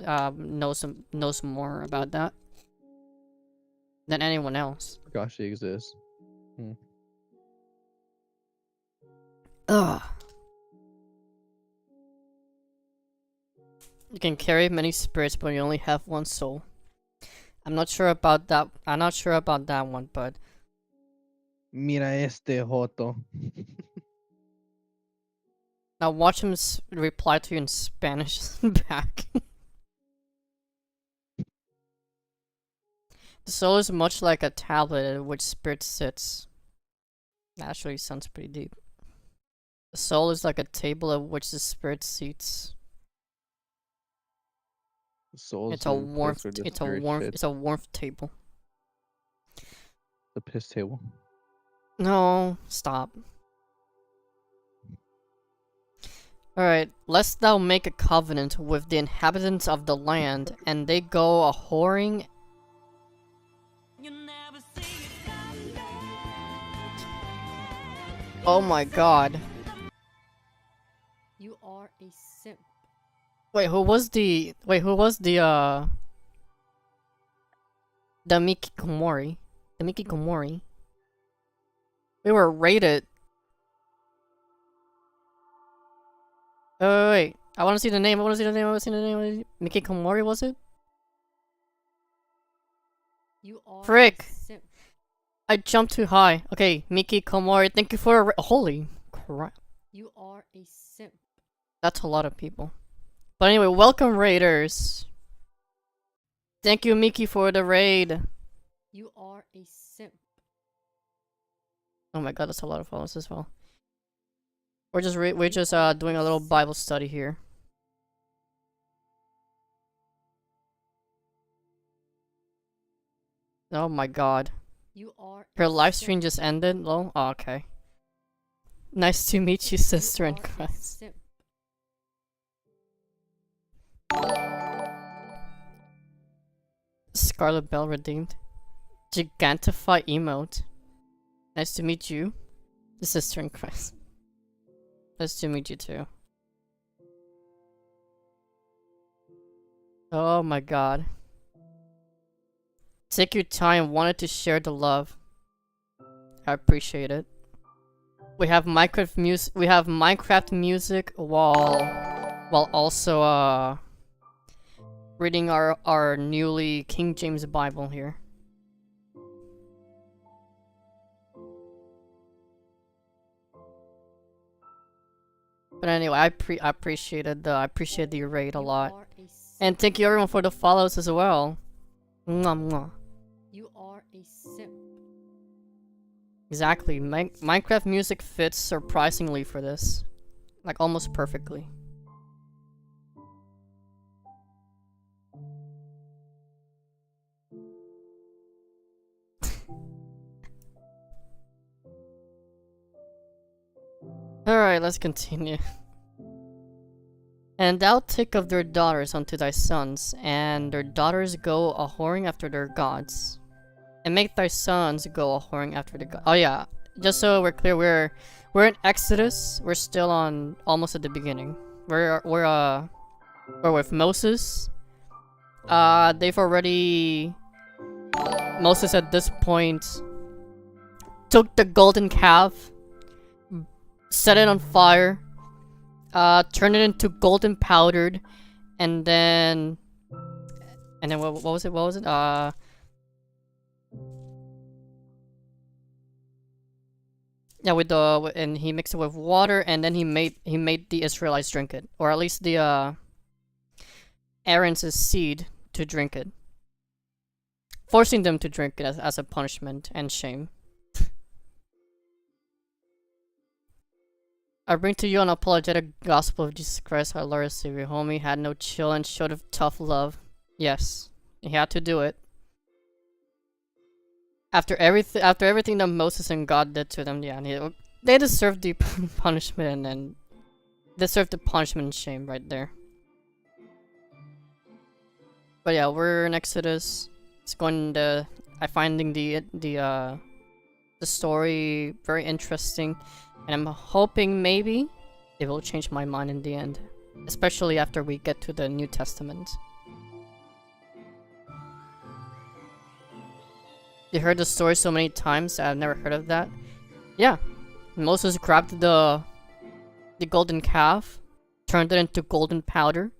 more about that than anyone else. Forgot she exists. Ugh. You can carry many spirits, but you only have one soul. I'm not sure about that. I'm not sure about that one, but Mira este joto. now watch him reply to you in Spanish back. The soul is much like a tablet at which spirit sits. That actually sounds pretty deep. The soul is like a table at which the spirit seats. The Souls It's a in place warmth. where the It's a spirit warmth. fits. It's a warmth table. The piss table. No, stop. Alright, lest thou make a covenant with the inhabitants of the land, and they go a whoring. Oh my god. You are a simp. Wait, who was the Mikikomori? The Mikikomori? We were raided. Wait, I wanna see the name, I wanna see the name. Mikikomori, was it? You are Frick. a simp. I jumped too high. Okay, Mikikomori, thank you for holy crap. You are a simp. That's a lot of people. But anyway, welcome raiders. Thank you, Miki, for the raid. You are a simp. Oh my god, that's a lot of followers as well. We're just doing a little Bible study here. Oh my god. You are Her a live simp. stream just ended, lol. Oh, okay. Nice to meet you, sister in You are a Christ. simp. Scarlet Bell redeemed. Gigantify emote. Nice to meet you, the sister in Christ. Nice to meet you too. Oh my god. Take your time, wanted to share the love. I appreciate it. We have Minecraft music while also reading our newly King James Bible here. But anyway, I appreciate the raid a You lot. are a simp. And thank you everyone for the follows as well. Mwah, mwah. You are a simp. Exactly. Minecraft music fits surprisingly for this. Like almost perfectly. Alright, let's continue. And thou take of their daughters unto thy sons, and their daughters go a whoring after their gods. And make thy sons go a whoring after the gods. Oh yeah, just so we're clear, we're in Exodus. We're still on almost at the beginning. We're with Moses. They've already Moses at this point took the golden calf, set it on fire, turned it into golden powdered, and then what was it? What was it? Yeah, and he mixed it with water, and then he made the Israelites drink it, or at least the Aaron's seed to drink it, forcing them to drink it as a punishment and shame. I bring to you an apologetic gospel of Jesus Christ, our Lord and Savior. Homie had no chill and showed of tough love. Yes, he had to do it. After everything that Moses and God did to them, yeah, they deserved the punishment, and deserved the punishment and shame right there. But yeah, we're in Exodus. It's going to. I'm finding the story very interesting, and I'm hoping maybe it will change my mind in the end, especially after we get to the New Testament. You heard the story so many times, I've never heard of that. Yeah, Moses grabbed the golden calf, turned it into golden powder,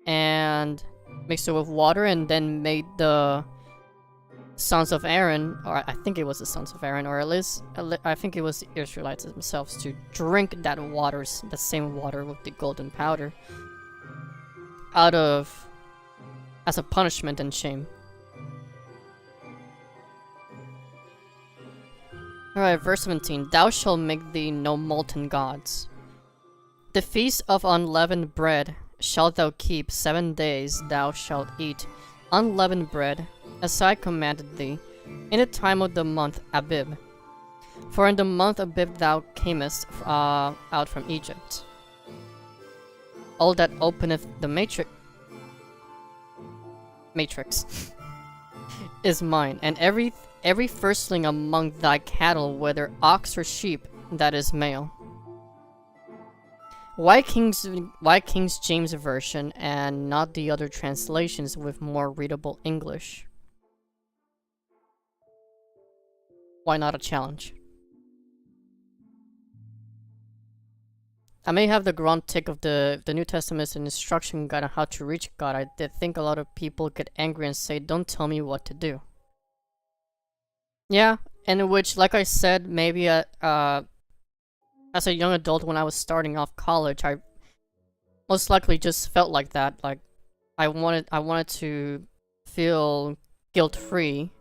and mixed it with water, and then made the sons of Aaron, or I think it was the sons of Aaron, or at least I think it was the Israelites themselves, to drink that the same water with the golden powder, as a punishment and shame. Alright, verse 17. Thou shalt make thee no molten gods. The feast of unleavened bread, shalt thou keep, 7 days thou shalt eat unleavened bread, as I commanded thee, in the time of the month Abib. For in the month Abib thou camest out from Egypt. All that openeth the matrix is mine, and every firstling among thy cattle, whether ox or sheep, that is male. Why King's James version and not the other translations with more readable English? Why not a challenge? I may have the grand tick of the New Testament's an instruction guide on how to reach God. I did think a lot of people get angry and say, don't tell me what to do. Yeah, in which, like I said, maybe as a young adult when I was starting off college, I most likely just felt like that. Like, I wanted to feel guilt-free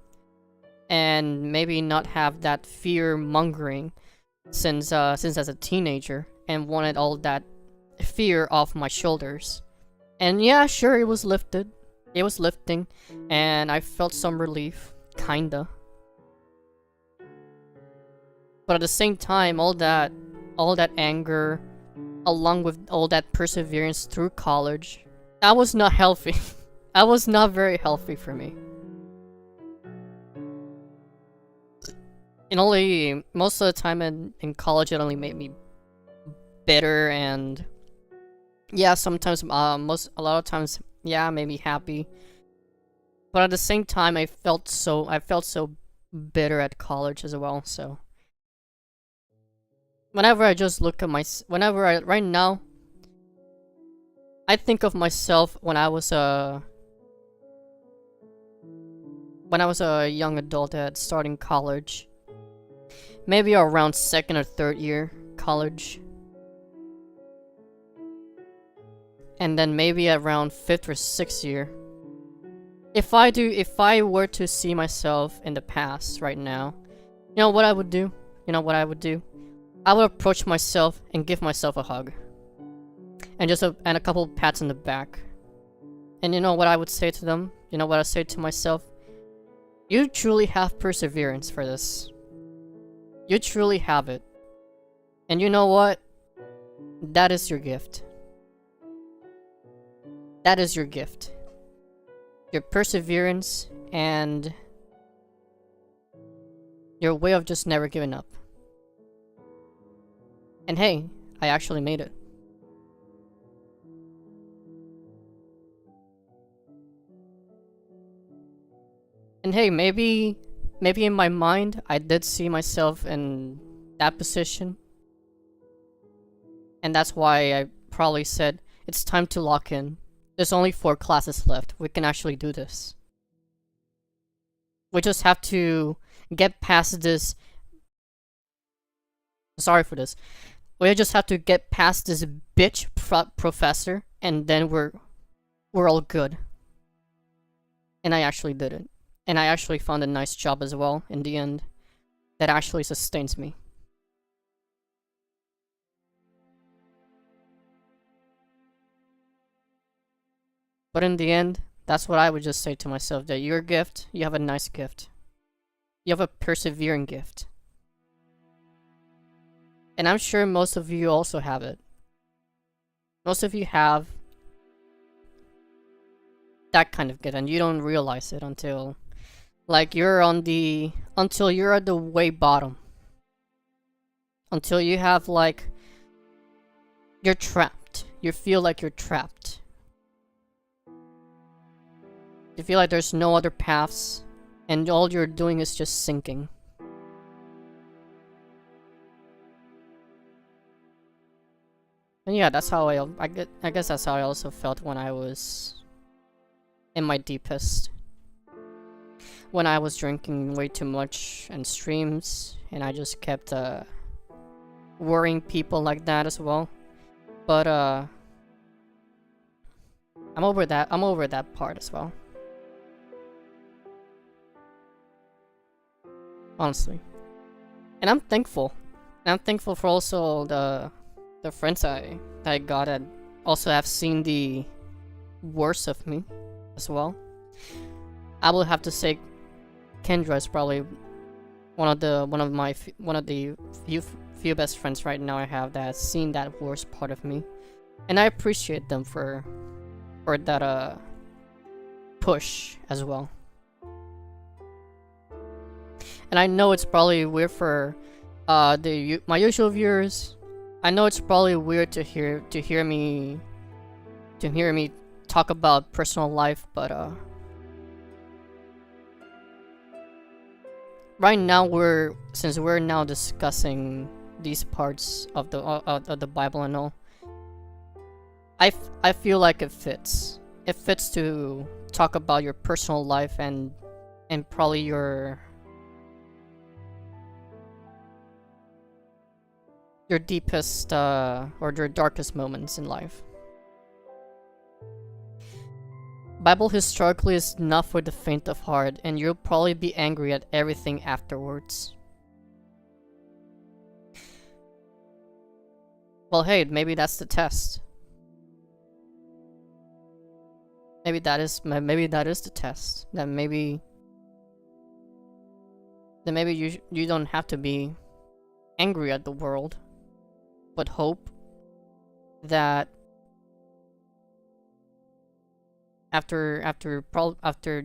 and maybe not have that fear-mongering since as a teenager, and wanted all that fear off my shoulders. And yeah, sure, it was lifted. It was lifting, and I felt some relief, kinda. But at the same time, all that anger, along with all that perseverance through college, that was not healthy. That was not very healthy for me. And only, most of the time in college, it only made me bitter, and yeah, sometimes, a lot of times, yeah, made me happy. But at the same time, I felt so bitter at college as well, so. Whenever I just look at right now, I think of myself when I was a young adult at starting college. Maybe around 2nd or 3rd year college. And then maybe around 5th or 6th year. If I were to see myself in the past right now, you know what I would do? I would approach myself and give myself a hug. And a couple pats on the back. And you know what I would say to them? You know what I say to myself? You truly have perseverance for this. You truly have it. And you know what? That is your gift. That is your gift. Your perseverance and your way of just never giving up. And hey, I actually made it. And hey, maybe in my mind, I did see myself in that position. And that's why I probably said, it's time to lock in. There's only 4 classes left. We can actually do this. We just have to get past this. Sorry for this. We just have to get past this bitch professor, and then we're all good. And I actually did it. And I actually found a nice job as well in the end that actually sustains me. But in the end, that's what I would just say to myself, that your gift, you have a nice gift. You have a persevering gift. And I'm sure most of you also have it. Most of you have that kind of gift, and you don't realize it until, like, until you're at the way bottom. Until you have, like, you're trapped. You feel like you're trapped. You feel like there's no other paths, and all you're doing is just sinking. And yeah, that's how I guess that's how I also felt when I was in my deepest. When I was drinking way too much in streams, and I just kept worrying people like that as well. But I'm over that. I'm over that part as well. Honestly. And I'm thankful. And I'm thankful for also the friends I got at also have seen the worst of me as well. I will have to say Kendra is probably one of the few best friends right now I have that has seen that worst part of me, and I appreciate them for that push as well. And I know it's probably weird for my usual viewers. I know it's probably weird to hear me talk about personal life, but right now since we're now discussing these parts of the Bible and all, I feel like it fits. It fits to talk about your personal life and probably your deepest or your darkest moments in life. Bible historically is not for the faint of heart, and you'll probably be angry at everything afterwards. Well, hey, maybe that's the test. Maybe that is the test. That maybe you don't have to be angry at the world, but hope that after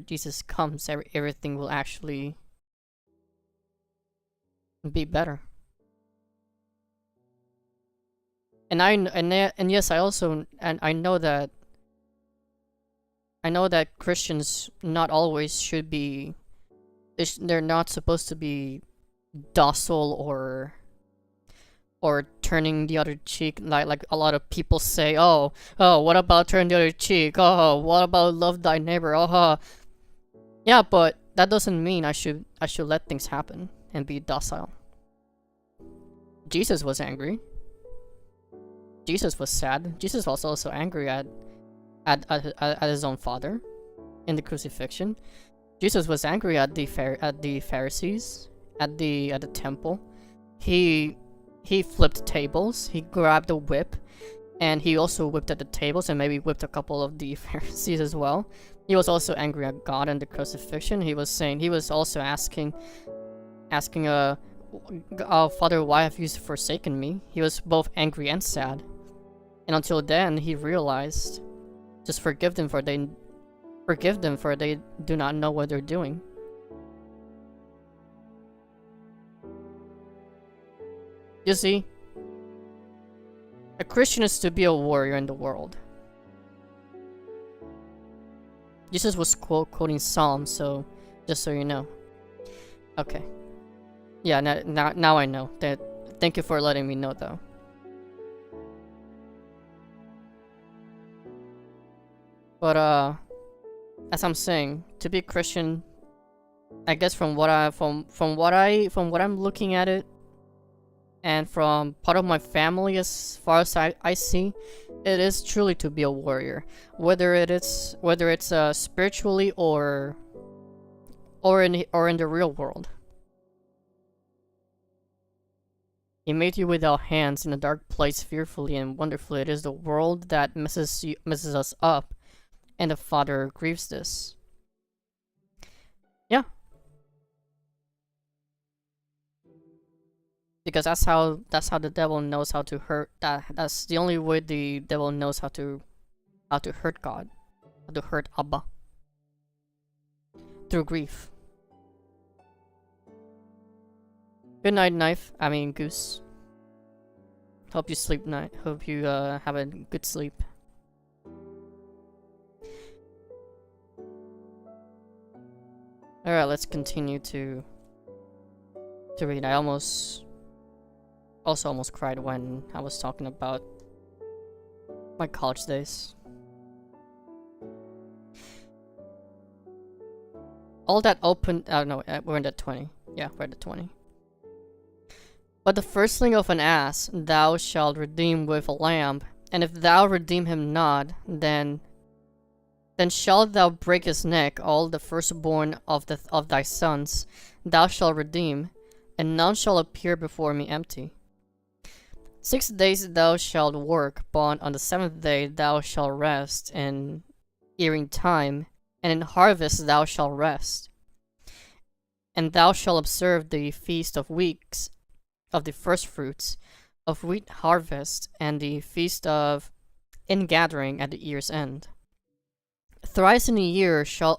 Jesus comes, everything will actually be better. And yes, I know that Christians not always should be. They're not supposed to be docile or turning the other cheek, like a lot of people say. Oh, what about turn the other cheek? Oh, what about love thy neighbor? Yeah, but that doesn't mean I should let things happen and be docile. Jesus was angry. Jesus was sad. Jesus was also angry at his own father in the crucifixion. Jesus was angry at the Pharisees at the temple. He flipped tables. He grabbed a whip, and he also whipped at the tables and maybe whipped a couple of the Pharisees as well. He was also angry at God and the crucifixion. He was also asking, oh, Father, why have you forsaken me? He was both angry and sad. And until then, he realized, just forgive them for they do not know what they're doing. You see, a Christian is to be a warrior in the world. Jesus was quoting Psalms, so just so you know. Okay. Yeah, now I know. Thank you for letting me know, though. But as I'm saying, to be Christian, I guess from what I'm looking at it, and from part of my family, as far as I see, it is truly to be a warrior, whether it's spiritually or in the real world. He made you without hands in a dark place, fearfully and wonderfully. It is the world that messes us up, and the Father grieves this. Yeah. Because that's how the devil knows how to hurt. That's the only way the devil knows how to hurt God, how to hurt Abba, through grief. Good night, Goose. Hope you sleep night. Hope you have a good sleep. Alright, let's continue to read. I almost cried when I was talking about my college days. All that open. Oh no, we're in the 20. Yeah, we're at the 20. But the firstling of an ass thou shalt redeem with a lamb, and if thou redeem him not, then shalt thou break his neck. All the firstborn of thy sons thou shalt redeem, and none shall appear before me empty. 6 days thou shalt work, but on the 7th day thou shalt rest, in earing time, and in harvest thou shalt rest. And thou shalt observe the feast of weeks, of the firstfruits, of wheat harvest, and the feast of ingathering at the year's end. Thrice in a year shall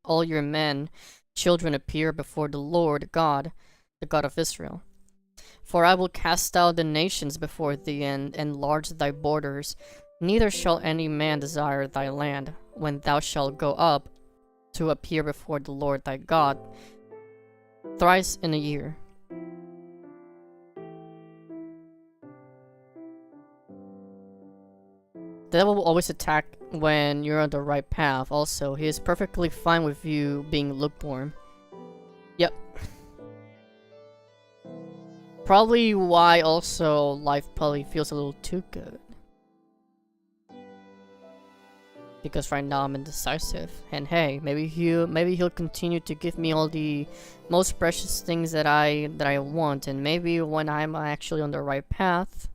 all your men, children appear before the Lord God, the God of Israel. For I will cast out the nations before thee, and enlarge thy borders. Neither shall any man desire thy land, when thou shalt go up to appear before the Lord thy God, thrice in a year. The devil will always attack when you're on the right path. Also, he is perfectly fine with you being lukewarm. Yep. Probably why also life probably feels a little too good. Because right now I'm indecisive, and hey, maybe he'll continue to give me all the most precious things that I want, and maybe when I'm actually on the right path,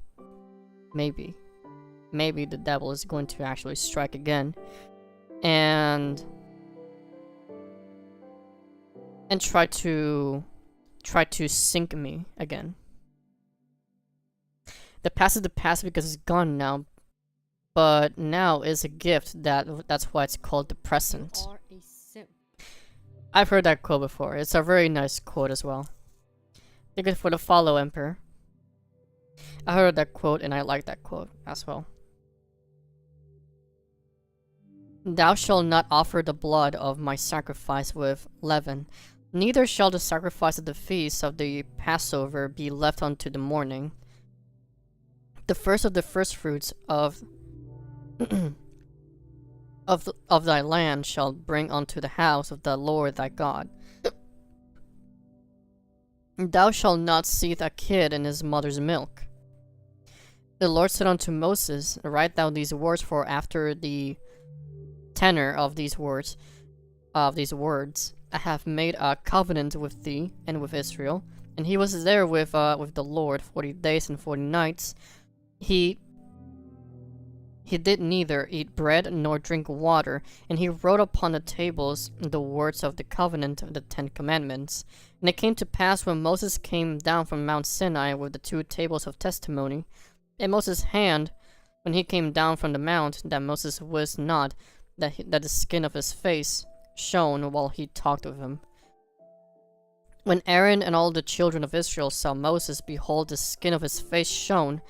maybe the devil is going to actually strike again, and try to sink me again. The past is the past because it's gone now, but now is a gift. That's why it's called the present. You are a simp. I've heard that quote before. It's a very nice quote as well. Thank you for the follow, Emperor. I heard that quote and I like that quote as well. Thou shalt not offer the blood of my sacrifice with leaven, neither shall the sacrifice of the feast of the Passover be left unto the morning. The first of the firstfruits of of thy land shalt bring unto the house of the Lord thy God. Thou shalt not seethe a kid in his mother's milk. The Lord said unto Moses, write thou these words, for after the tenor of these words, I have made a covenant with thee and with Israel. And he was there with the Lord 40 days and 40 nights. He did neither eat bread nor drink water, and he wrote upon the tables the words of the covenant of the 10 commandments. And it came to pass when Moses came down from Mount Sinai with the 2 tables of testimony, in Moses' hand, when he came down from the mount, that Moses wist not that the skin of his face shone while he talked with him. When Aaron and all the children of Israel saw Moses, behold, the skin of his face shone,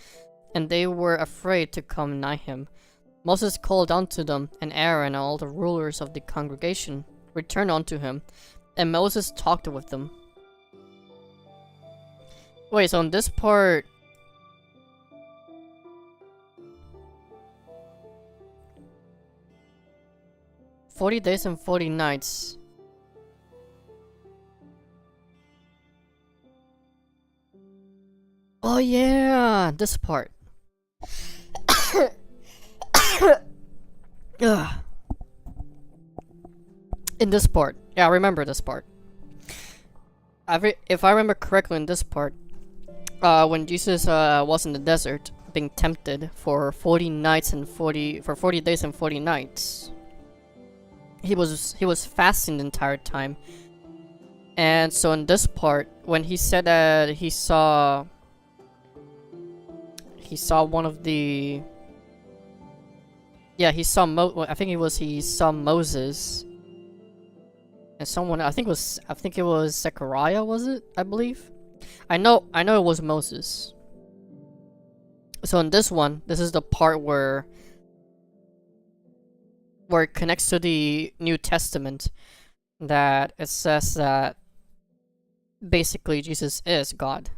and they were afraid to come nigh him. Moses called unto them, and Aaron and all the rulers of the congregation returned unto him, and Moses talked with them. Wait, so in this part, "40 days and 40 nights." Oh yeah, this part. Ugh. In this part. Yeah, I remember this part. If I remember correctly, in this part, when Jesus was in the desert being tempted for 40 nights and 40 days and 40 nights, he was fasting the entire time. And so in this part, when he said that he saw one of the, yeah, he saw he saw Moses and someone, I think it was Zechariah, was it? I believe. I know it was Moses. So in this one, this is the part where it connects to the New Testament, that it says that basically Jesus is God.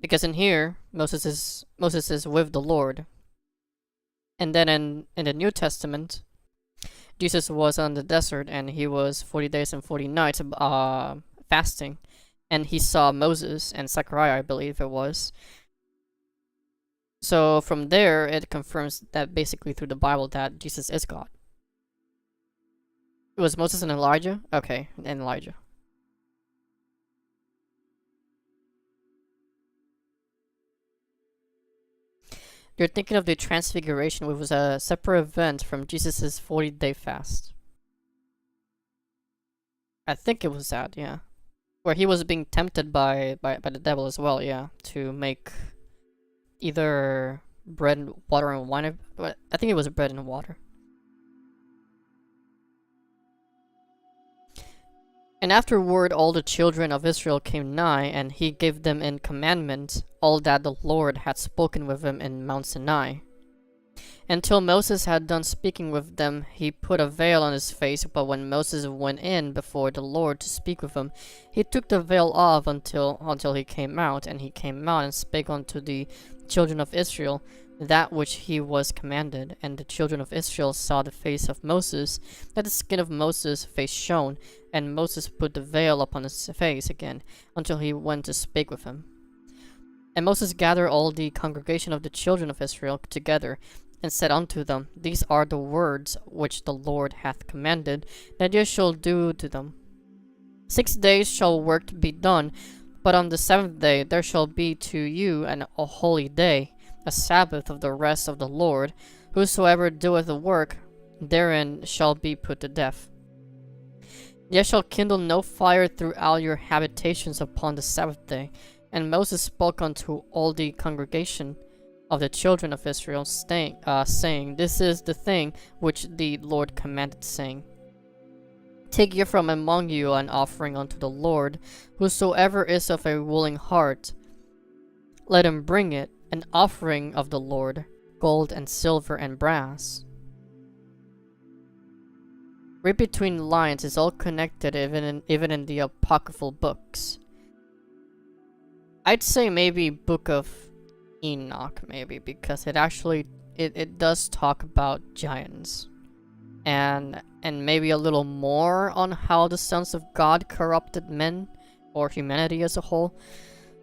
Because in here, Moses is with the Lord. And then in the New Testament, Jesus was on the desert and he was 40 days and 40 nights fasting, and he saw Moses and Zechariah, I believe it was. So from there, it confirms that basically through the Bible that Jesus is God. It was Moses and Elijah? Okay, and Elijah. You're thinking of the Transfiguration, which was a separate event from Jesus' 40-day fast. I think it was that, yeah. Where he was being tempted by the devil as well, yeah, to make either bread and water and wine. But I think it was bread and water. And afterward all the children of Israel came nigh, and he gave them in commandment all that the Lord had spoken with him in Mount Sinai. Until Moses had done speaking with them, he put a veil on his face, but when Moses went in before the Lord to speak with him, he took the veil off until he came out, and he came out and spake unto the children of Israel that which he was commanded. And the children of Israel saw the face of Moses, that the skin of Moses' face shone, and Moses put the veil upon his face again, until he went to speak with him. And Moses gathered all the congregation of the children of Israel together, and said unto them, These are the words which the Lord hath commanded, that ye shall do to them. 6 days shall work be done, but on the 7th day there shall be to you a holy day, a Sabbath of the rest of the Lord. Whosoever doeth the work, therein shall be put to death. Ye shall kindle no fire throughout your habitations upon the Sabbath day. And Moses spoke unto all the congregation of the children of Israel, saying, This is the thing which the Lord commanded, saying, Take ye from among you an offering unto the Lord. Whosoever is of a willing heart, let him bring it, an offering of the Lord, gold and silver and brass. Read between the lines is all connected, even in the apocryphal books. I'd say maybe Book of Enoch, maybe, because it actually it does talk about giants, and maybe a little more on how the sons of God corrupted men or humanity as a whole.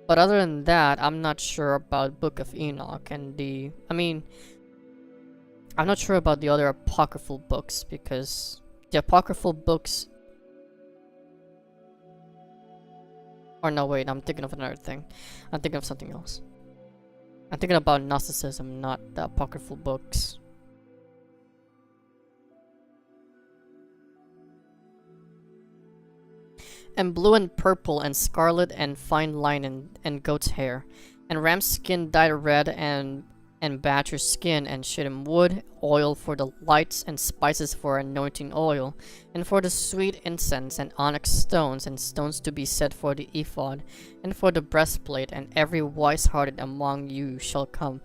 But other than that, I'm not sure about Book of Enoch and I'm not sure about the other apocryphal books, because the apocryphal books. Or no, wait, I'm thinking of another thing. I'm thinking of something else. I'm thinking about Gnosticism, not the apocryphal books. And blue and purple and scarlet and fine linen and goat's hair, and ram's skin dyed red and badger skin and shittim wood, oil for the lights and spices for anointing oil, and for the sweet incense and onyx stones and stones to be set for the ephod, and for the breastplate, and every wise-hearted among you shall come.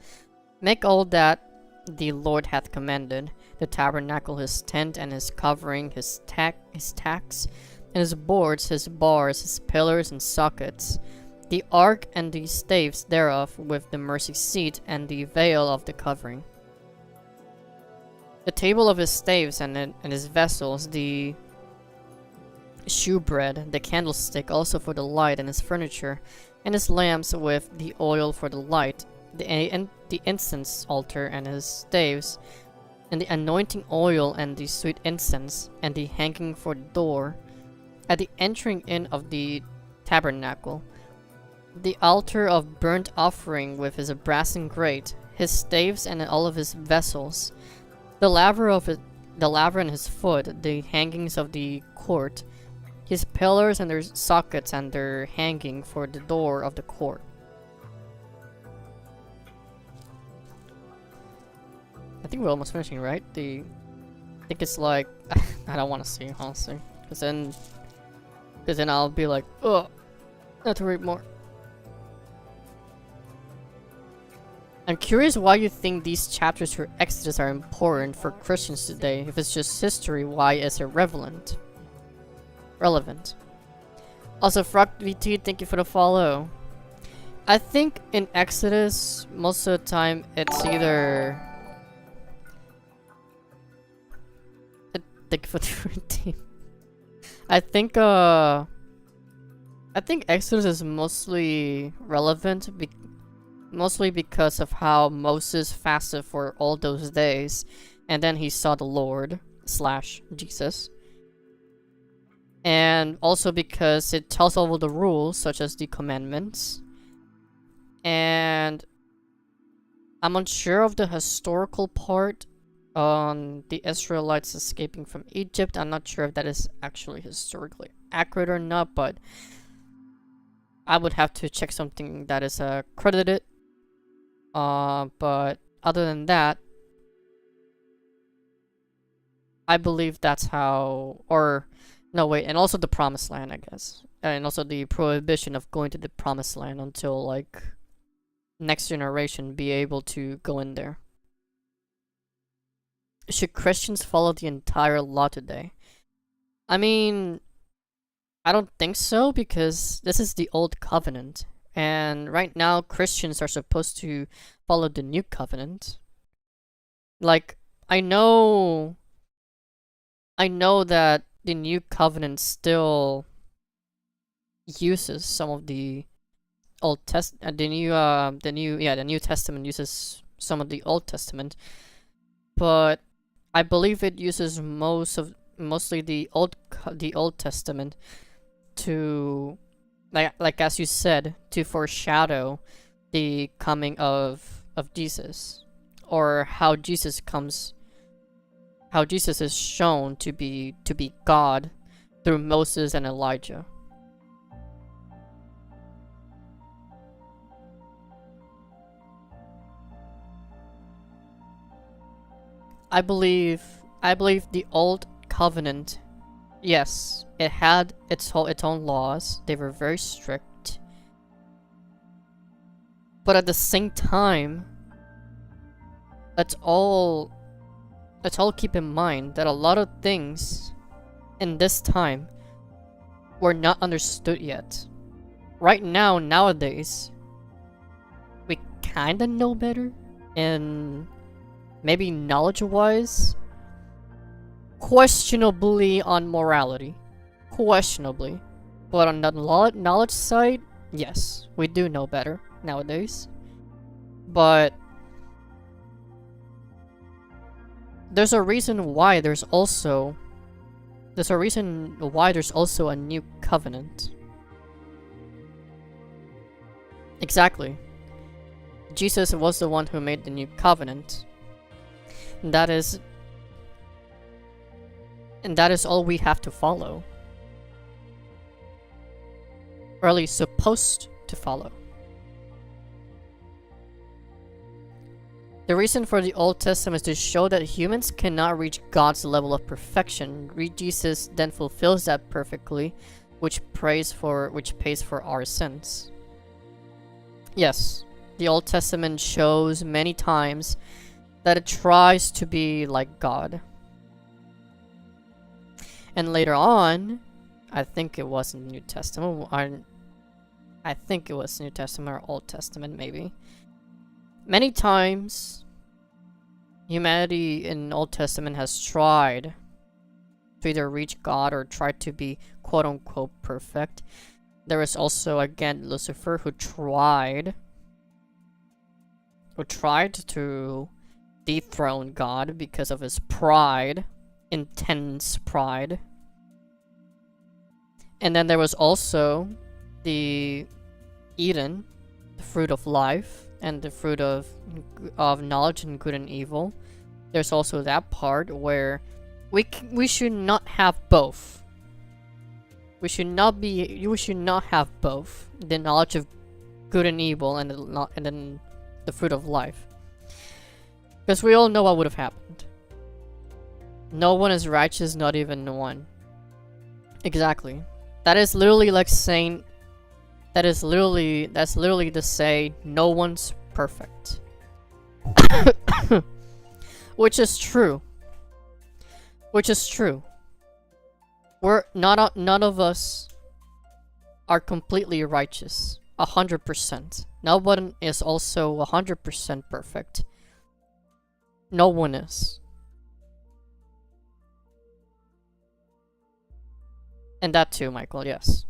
Make all that the Lord hath commanded, the tabernacle, his tent, and his covering, his tacks, and his boards, his bars, his pillars and sockets, the ark and the staves thereof, with the mercy seat and the veil of the covering, the table of his staves and his vessels, the shewbread, the candlestick also for the light, and his furniture, and his lamps with the oil for the light, the incense altar and his staves, and the anointing oil and the sweet incense, and the hanging for the door, at the entering in of the tabernacle, the altar of burnt offering with his brassen grate, his staves and all of his vessels, the laver and his foot, the hangings of the court, his pillars and their sockets and their hanging for the door of the court. I think we're almost finishing, right? I think it's like I don't want to see, honestly, because then I'll be like, oh, I have to read more. I'm curious why you think these chapters for Exodus are important for Christians today. If it's just history, why is it relevant? Also, FrogVT, thank you for the follow. I think in Exodus, most of the time, it's either... Thank you for the routine. I think Exodus is mostly relevant mostly because of how Moses fasted for all those days, and then he saw the Lord / Jesus. And also because it tells all of the rules, such as the commandments. And I'm unsure of the historical part on the Israelites escaping from Egypt. I'm not sure if that is actually historically accurate or not, but I would have to check something that is credited. But other than that, I believe that's how, or no wait, and also the Promised Land, I guess, and also the prohibition of going to the Promised Land until like next generation be able to go in there. Should Christians follow the entire law today? I mean, I don't think so, because this is the old covenant, and right now Christians are supposed to follow the new covenant. Like, I know that the new covenant still uses some of the Old Testament, the New Testament uses some of the Old Testament, but I believe it uses mostly the Old Testament to, like as you said, to foreshadow the coming of Jesus, or how Jesus is shown to be God through Moses and Elijah. I believe the old covenant, yes, it had its own laws. They were very strict. But at the same time, let's all keep in mind that a lot of things in this time were not understood yet. Right now, nowadays, we kinda know better, and maybe knowledge-wise, questionably on morality. Questionably. But on the knowledge side, yes, we do know better nowadays. But there's a reason why there's also a new covenant. Exactly. Jesus was the one who made the new covenant. And that is all we have to follow. Or at least supposed to follow. The reason for the Old Testament is to show that humans cannot reach God's level of perfection. Jesus then fulfills that perfectly, which pays for our sins. Yes, the Old Testament shows many times that it tries to be like God. And later on, I think it was in the New Testament, I think it was New Testament or Old Testament maybe. Many times, humanity in Old Testament has tried to either reach God or tried to be quote-unquote perfect. There is also, again, Lucifer, who tried to dethrone God because of his pride, intense pride. And then there was also the Eden, the fruit of life, and the fruit of knowledge and good and evil. There's also that part where we should not have both. We should not have both the knowledge of good and evil and then the fruit of life. Because we all know what would have happened. No one is righteous, not even one. Exactly. That is literally like saying, that's literally to say no one's perfect. Which is true. None of us are completely righteous. 100%. No one is also 100% perfect. No one is. And that too, Michael, yes.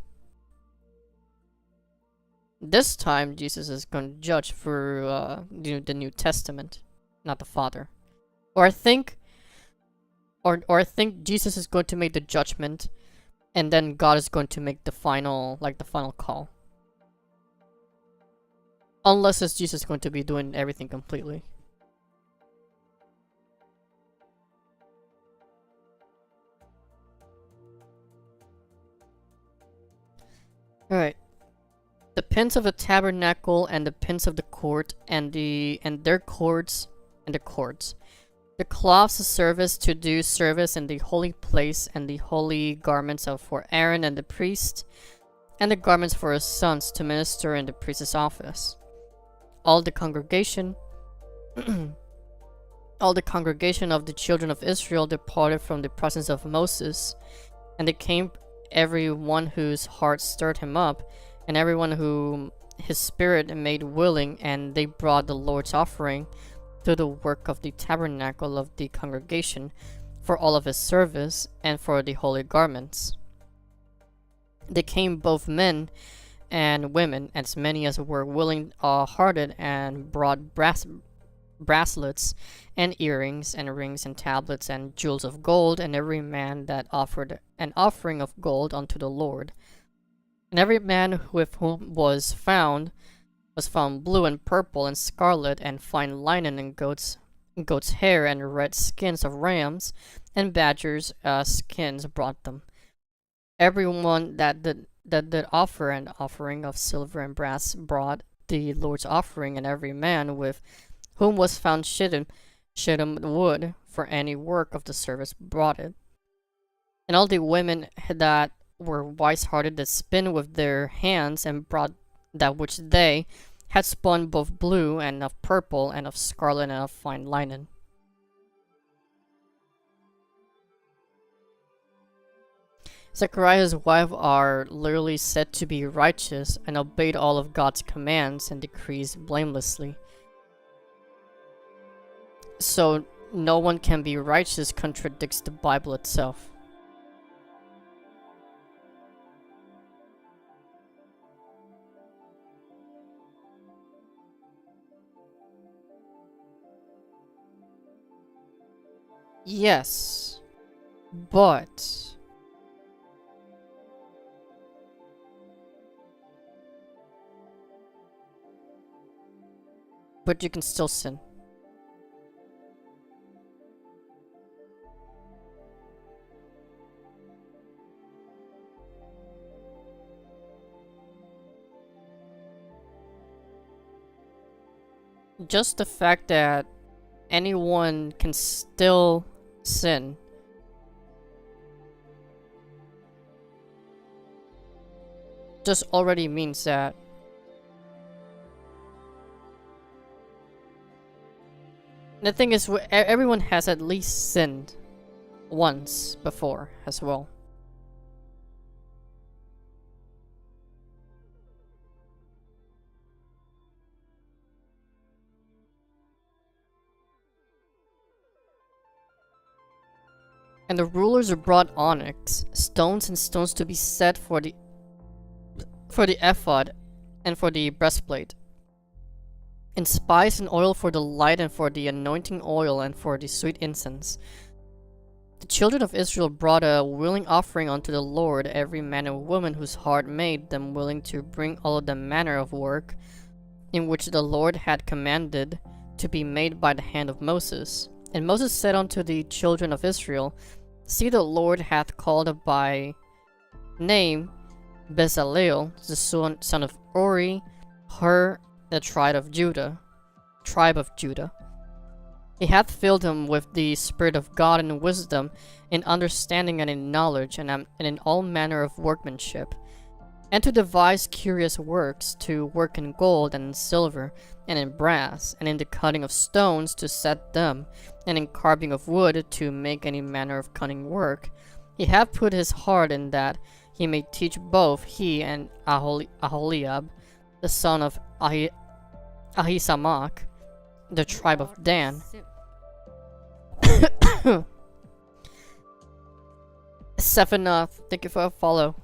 This time, Jesus is going to judge for the New Testament, not the Father. Or I think Jesus is going to make the judgment, and then God is going to make the final call. Unless it's Jesus going to be doing everything completely. Alright. The pins of the tabernacle and the pins of the court and their cords and the cords. The cloths of service to do service in the holy place and the holy garments of for Aaron and the priest, and the garments for his sons to minister in the priest's office. All the congregation all the congregation of the children of Israel departed from the presence of Moses, and they came every one whose heart stirred him up, and everyone whom his spirit made willing, and they brought the Lord's offering to the work of the tabernacle of the congregation, for all of his service, and for the holy garments. They came both men and women, as many as were willing hearted, and brought bracelets, and earrings, and rings, and tablets, and jewels of gold, and every man that offered an offering of gold unto the Lord. And every man with whom was found blue and purple and scarlet and fine linen and goat's hair and red skins of rams and badgers' skins brought them. Everyone that did offer an offering of silver and brass brought the Lord's offering, and every man with whom was found shittim wood for any work of the service brought it. And all the women that were wise-hearted did spin with their hands, and brought that which they had spun, both blue and of purple and of scarlet and of fine linen. Zechariah's wife are literally said to be righteous and obeyed all of God's commands and decrees blamelessly. So no one can be righteous contradicts the Bible itself. Yes, but you can still sin. Just the fact that anyone can still sin just already means that the thing is, everyone has at least sinned once before as well. And the rulers brought onyx, stones and stones to be set for the ephod and for the breastplate, and spice and oil for the light and for the anointing oil and for the sweet incense. The children of Israel brought a willing offering unto the Lord, every man and woman whose heart made them willing to bring all of the manner of work in which the Lord had commanded to be made by the hand of Moses. And Moses said unto the children of Israel, See, the Lord hath called by name Bezaleel, the son of Uri, the tribe of Judah. He hath filled him with the Spirit of God in wisdom, in understanding and in knowledge, and in all manner of workmanship, and to devise curious works, to work in gold and in silver, and in brass, and in the cutting of stones to set them, and in carving of wood to make any manner of cunning work. He hath put his heart in that he may teach both he and Aholiab, the son of Ahisamach, the tribe of Dan. Sephanath, thank you for a follow.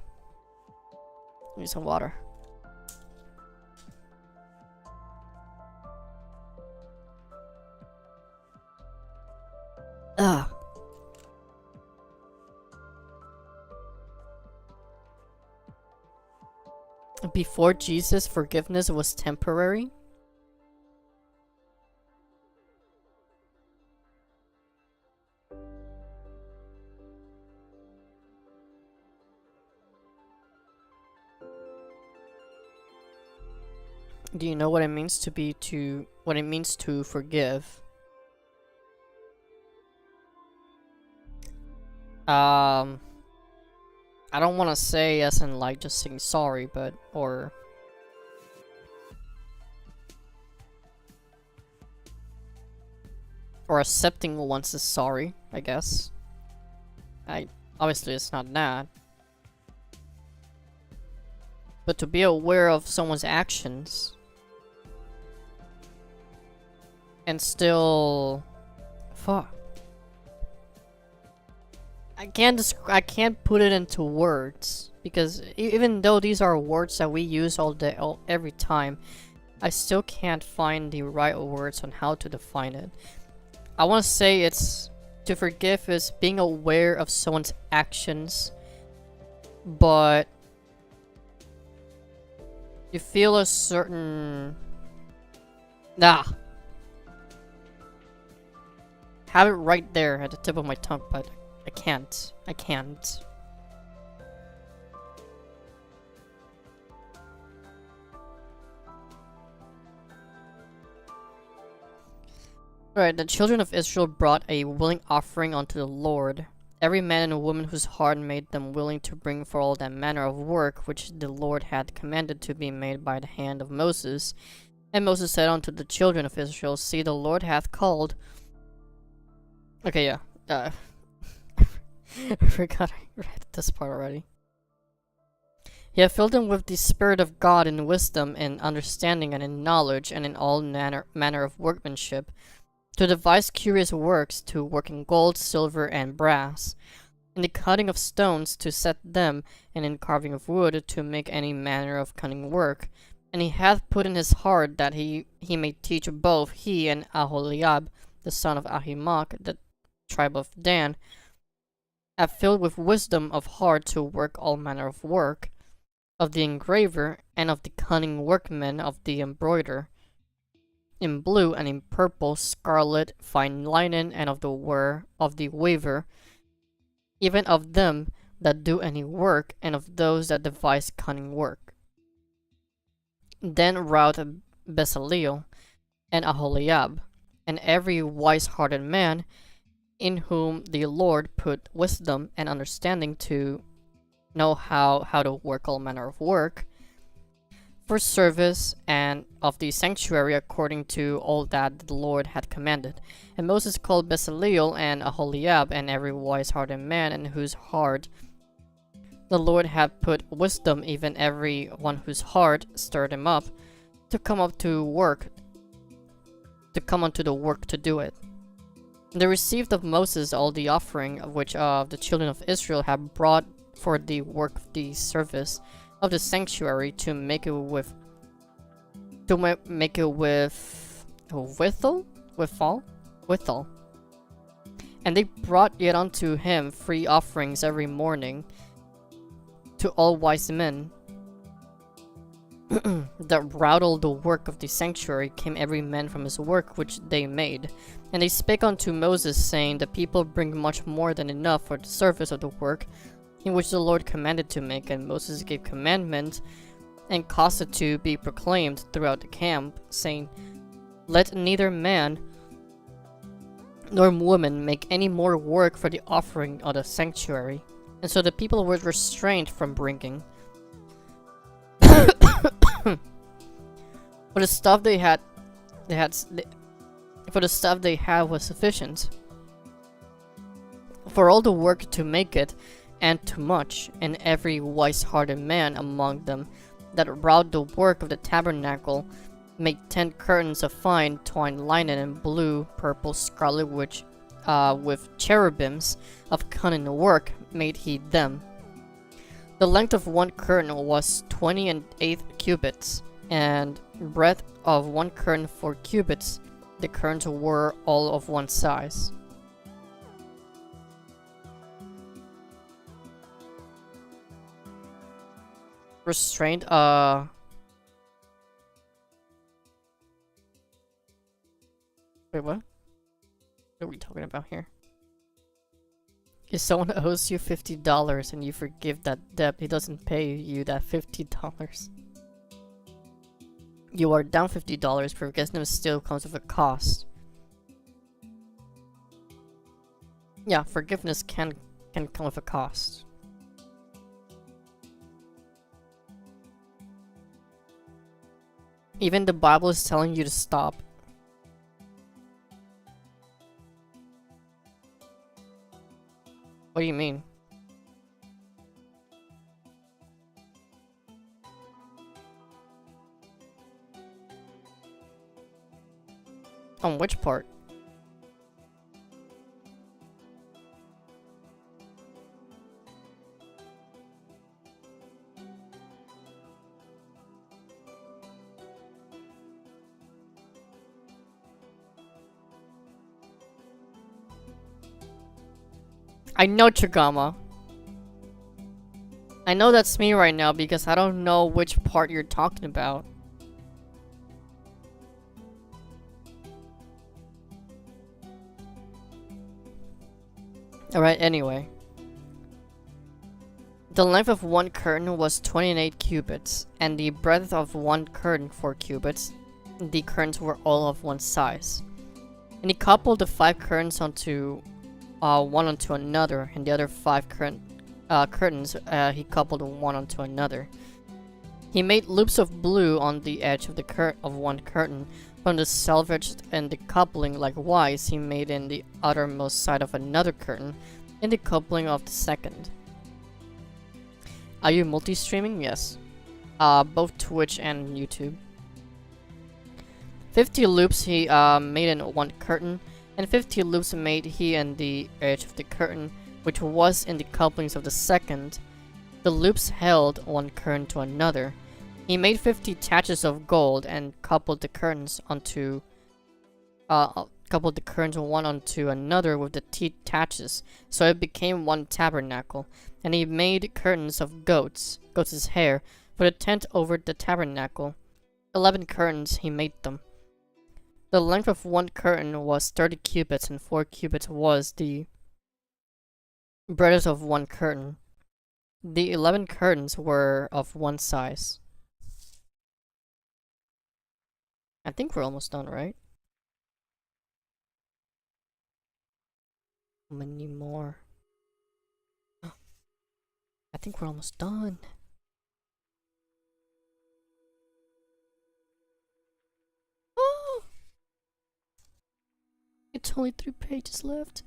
Need some water. Ugh. Before Jesus, forgiveness was temporary. Do you know what it means what it means to forgive? I don't want to say as in like just saying sorry, but or accepting one's sorry, I guess. Obviously it's not that. But to be aware of someone's actions and still fuck. I can't put it into words because even though these are words that we use all day, every time, I still can't find the right words on how to define it. I want to say it's to forgive is being aware of someone's actions, but you feel a certain have it right there at the tip of my tongue, but I can't. Alright, the children of Israel brought a willing offering unto the Lord. Every man and woman whose heart made them willing to bring for all that manner of work which the Lord had commanded to be made by the hand of Moses. And Moses said unto the children of Israel, See, the Lord hath called... Okay, yeah. I forgot I read this part already. He hath filled them with the Spirit of God in wisdom, in understanding, and in knowledge, and in all manner of workmanship, to devise curious works, to work in gold, silver, and brass, in the cutting of stones, to set them, and in carving of wood, to make any manner of cunning work. And he hath put in his heart that he may teach both he and Aholiab, the son of Ahimaach, the tribe of Dan, have filled with wisdom of heart to work all manner of work, of the engraver, and of the cunning workman of the embroider, in blue and in purple, scarlet, fine linen, and of the weaver, even of them that do any work, and of those that devise cunning work. Then wrought Bezaleel and Aholiab, and every wise-hearted man, in whom the Lord put wisdom and understanding to know how to work all manner of work, for service and of the sanctuary according to all that the Lord had commanded. And Moses called Bezaleel and Aholiab and every wise-hearted man in whose heart the Lord had put wisdom, even every one whose heart stirred him up, to come up to work, to come unto the work to do it. And they received of Moses all the offering of which the children of Israel had brought for the work of the service of the sanctuary, to make it with withal. And they brought yet unto him free offerings every morning to all wise men that wrought all the work of the sanctuary, came every man from his work which they made. And they spake unto Moses, saying, The people bring much more than enough for the service of the work in which the Lord commanded to make. And Moses gave commandment, and caused it to be proclaimed throughout the camp, saying, Let neither man nor woman make any more work for the offering of the sanctuary. And so the people were restrained from bringing. For the stuff they had was sufficient for all the work to make it, and too much. And every wise-hearted man among them that wrought the work of the tabernacle made 10 curtains of fine twined linen, and blue, purple, scarlet, which with cherubims of cunning work made he them. The length of one curtain was 20 cubits, and breadth of one curtain 4 cubits. The curtains were all of one size. Restrained, what wait, what? What are we talking about here? If someone owes you $50 and you forgive that debt, he doesn't pay you that $50. You are down $50. Forgiveness still comes with a cost. Yeah, forgiveness can come with a cost. Even the Bible is telling you to stop. What do you mean? On which part? I know, Chagama. I know that's me right now because I don't know which part you're talking about. Alright, anyway. The length of one curtain was 28 cubits, and the breadth of one curtain 4 cubits. The curtains were all of one size. And he coupled the 5 curtains onto one onto another, and the other 5 curtains he coupled one onto another. He made loops of blue on the edge of the one curtain from the selvage, and the coupling likewise he made in the outermost side of another curtain in the coupling of the second. Are you multi-streaming? Yes. Both Twitch and YouTube. 50 loops he made in one curtain, and 50 loops made he in the edge of the curtain, which was in the couplings of the second. The loops held one curtain to another. He made 50 taches of gold and coupled the curtains one onto another with the taches, so it became one tabernacle. And he made curtains of goats' hair, for the tent over the tabernacle. 11 curtains he made them. The length of one curtain was 30 cubits, and 4 cubits was the breadth of one curtain. The 11 curtains were of one size. I think we're almost done, right? How many more? I think we're almost done. Oh! It's only 3 pages left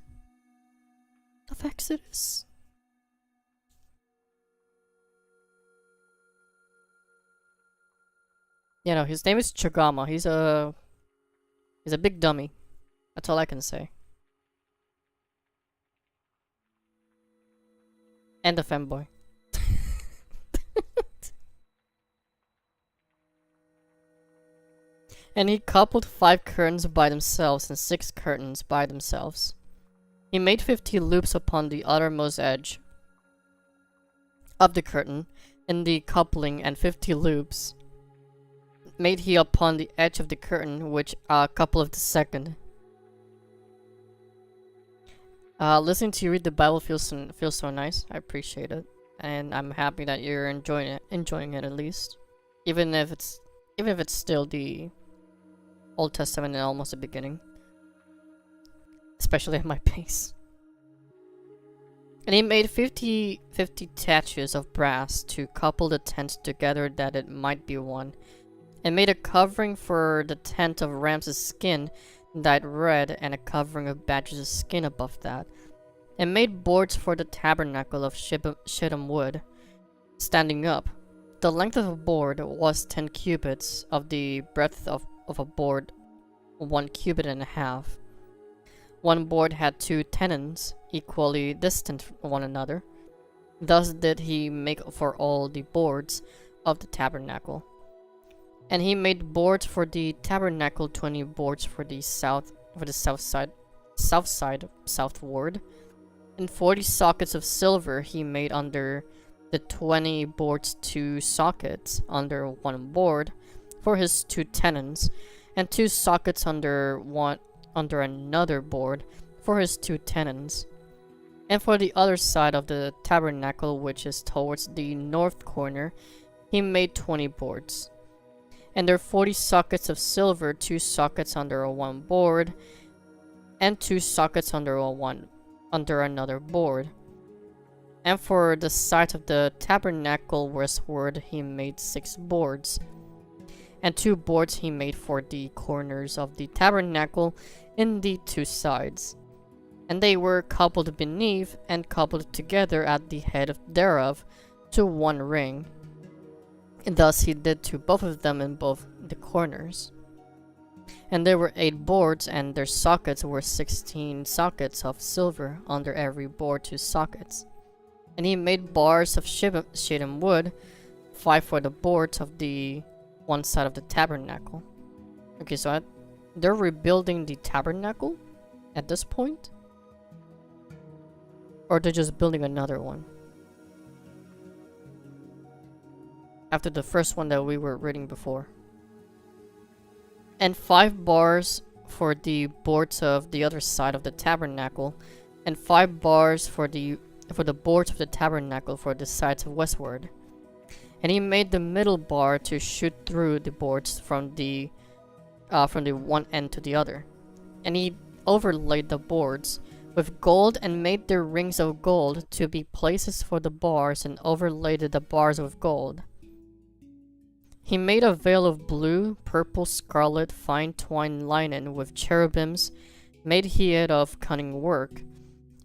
of Exodus. You know, his name is Chagama. He's a big dummy. That's all I can say. And a femboy. And he coupled 5 curtains by themselves and 6 curtains by themselves. He made 50 loops upon the uttermost edge of the curtain in the coupling, and 50 loops made he upon the edge of the curtain which coupled the second. Listening to you read the Bible feels so nice. I appreciate it, and I'm happy that you're enjoying it at least, even if it's still the Old Testament and almost the beginning, especially at my pace. And he made 50 taches of brass to couple the tent together that it might be one, and made a covering for the tent of ram's skin dyed red, and a covering of badger's skin above that, and made boards for the tabernacle of shittim wood, standing up. The length of a board was 10 cubits, of the breadth of a board 1 cubit and a half. One board had 2 tenons, equally distant from one another. Thus did he make for all the boards of the tabernacle. And he made boards for the tabernacle, 20 boards for the south side southward, and 40 sockets of silver he made under the 20 boards, 2 sockets under one board for his 2 tenons, and 2 sockets under another board for his 2 tenons. And for the other side of the tabernacle, which is towards the north corner, he made 20 boards. And there are 40 sockets of silver, 2 sockets under a one board, and 2 sockets under another board. And for the side of the tabernacle westward, he made 6 boards. And 2 boards he made for the corners of the tabernacle in the 2 sides. And they were coupled beneath and coupled together at the head thereof to one ring. And thus he did to both of them in both the corners. And there were 8 boards, and their sockets were 16 sockets of silver, under every board 2 sockets. And he made bars of shittim wood, 5 for the boards of the one side of the tabernacle. Okay, so they're rebuilding the tabernacle at this point? Or they're just building another one? After the first one that we were reading before. And 5 bars for the boards of the other side of the tabernacle, and 5 bars for the boards of the tabernacle for the sides of westward. And he made the middle bar to shoot through the boards from the one end to the other. And he overlaid the boards with gold and made their rings of gold to be places for the bars, and overlaid the bars with gold. He made a veil of blue, purple, scarlet, fine twined linen with cherubims, made he it of cunning work.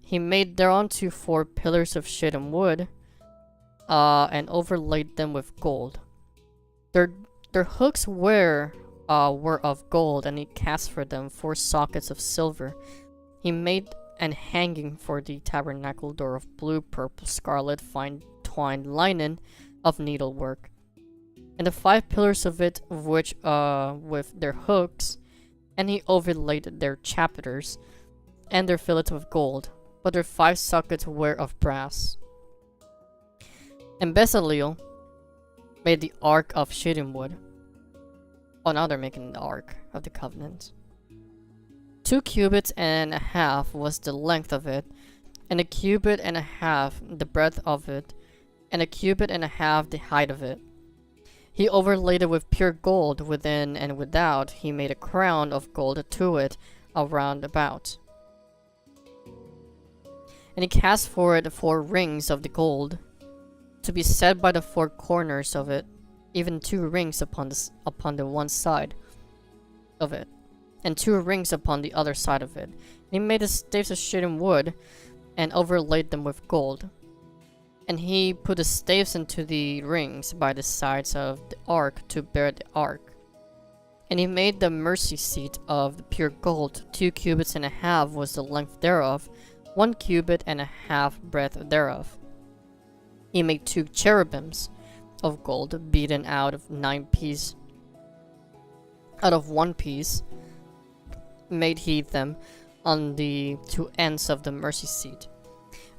He made thereunto 4 pillars of shittim wood, and overlaid them with gold. Their hooks were of gold, and he cast for them 4 sockets of silver. He made an hanging for the tabernacle door of blue, purple, scarlet, fine twined linen of needlework. And the 5 pillars of it, which with their hooks, and he overlaid their chapters and their fillets with gold, but their 5 sockets were of brass. And Bezaleel made the ark of shittim wood. Oh, now they're making the ark of the covenant. 2 cubits and a half was the length of it, and a cubit and a half the breadth of it, and a cubit and a half the height of it. He overlaid it with pure gold within and without. He made a crown of gold to it around about. And he cast for it 4 rings of the gold, to be set by the 4 corners of it, even 2 rings upon the one side of it, and 2 rings upon the other side of it. And he made the staves of shittim wood, and overlaid them with gold. And he put the staves into the rings by the sides of the ark to bear the ark. And he made the mercy seat of the pure gold. 2 cubits and a half was the length thereof, 1 cubit and a half breadth thereof. He made 2 cherubims of gold, beaten out of 9 pieces. Out of 1 piece made he them on the 2 ends of the mercy seat.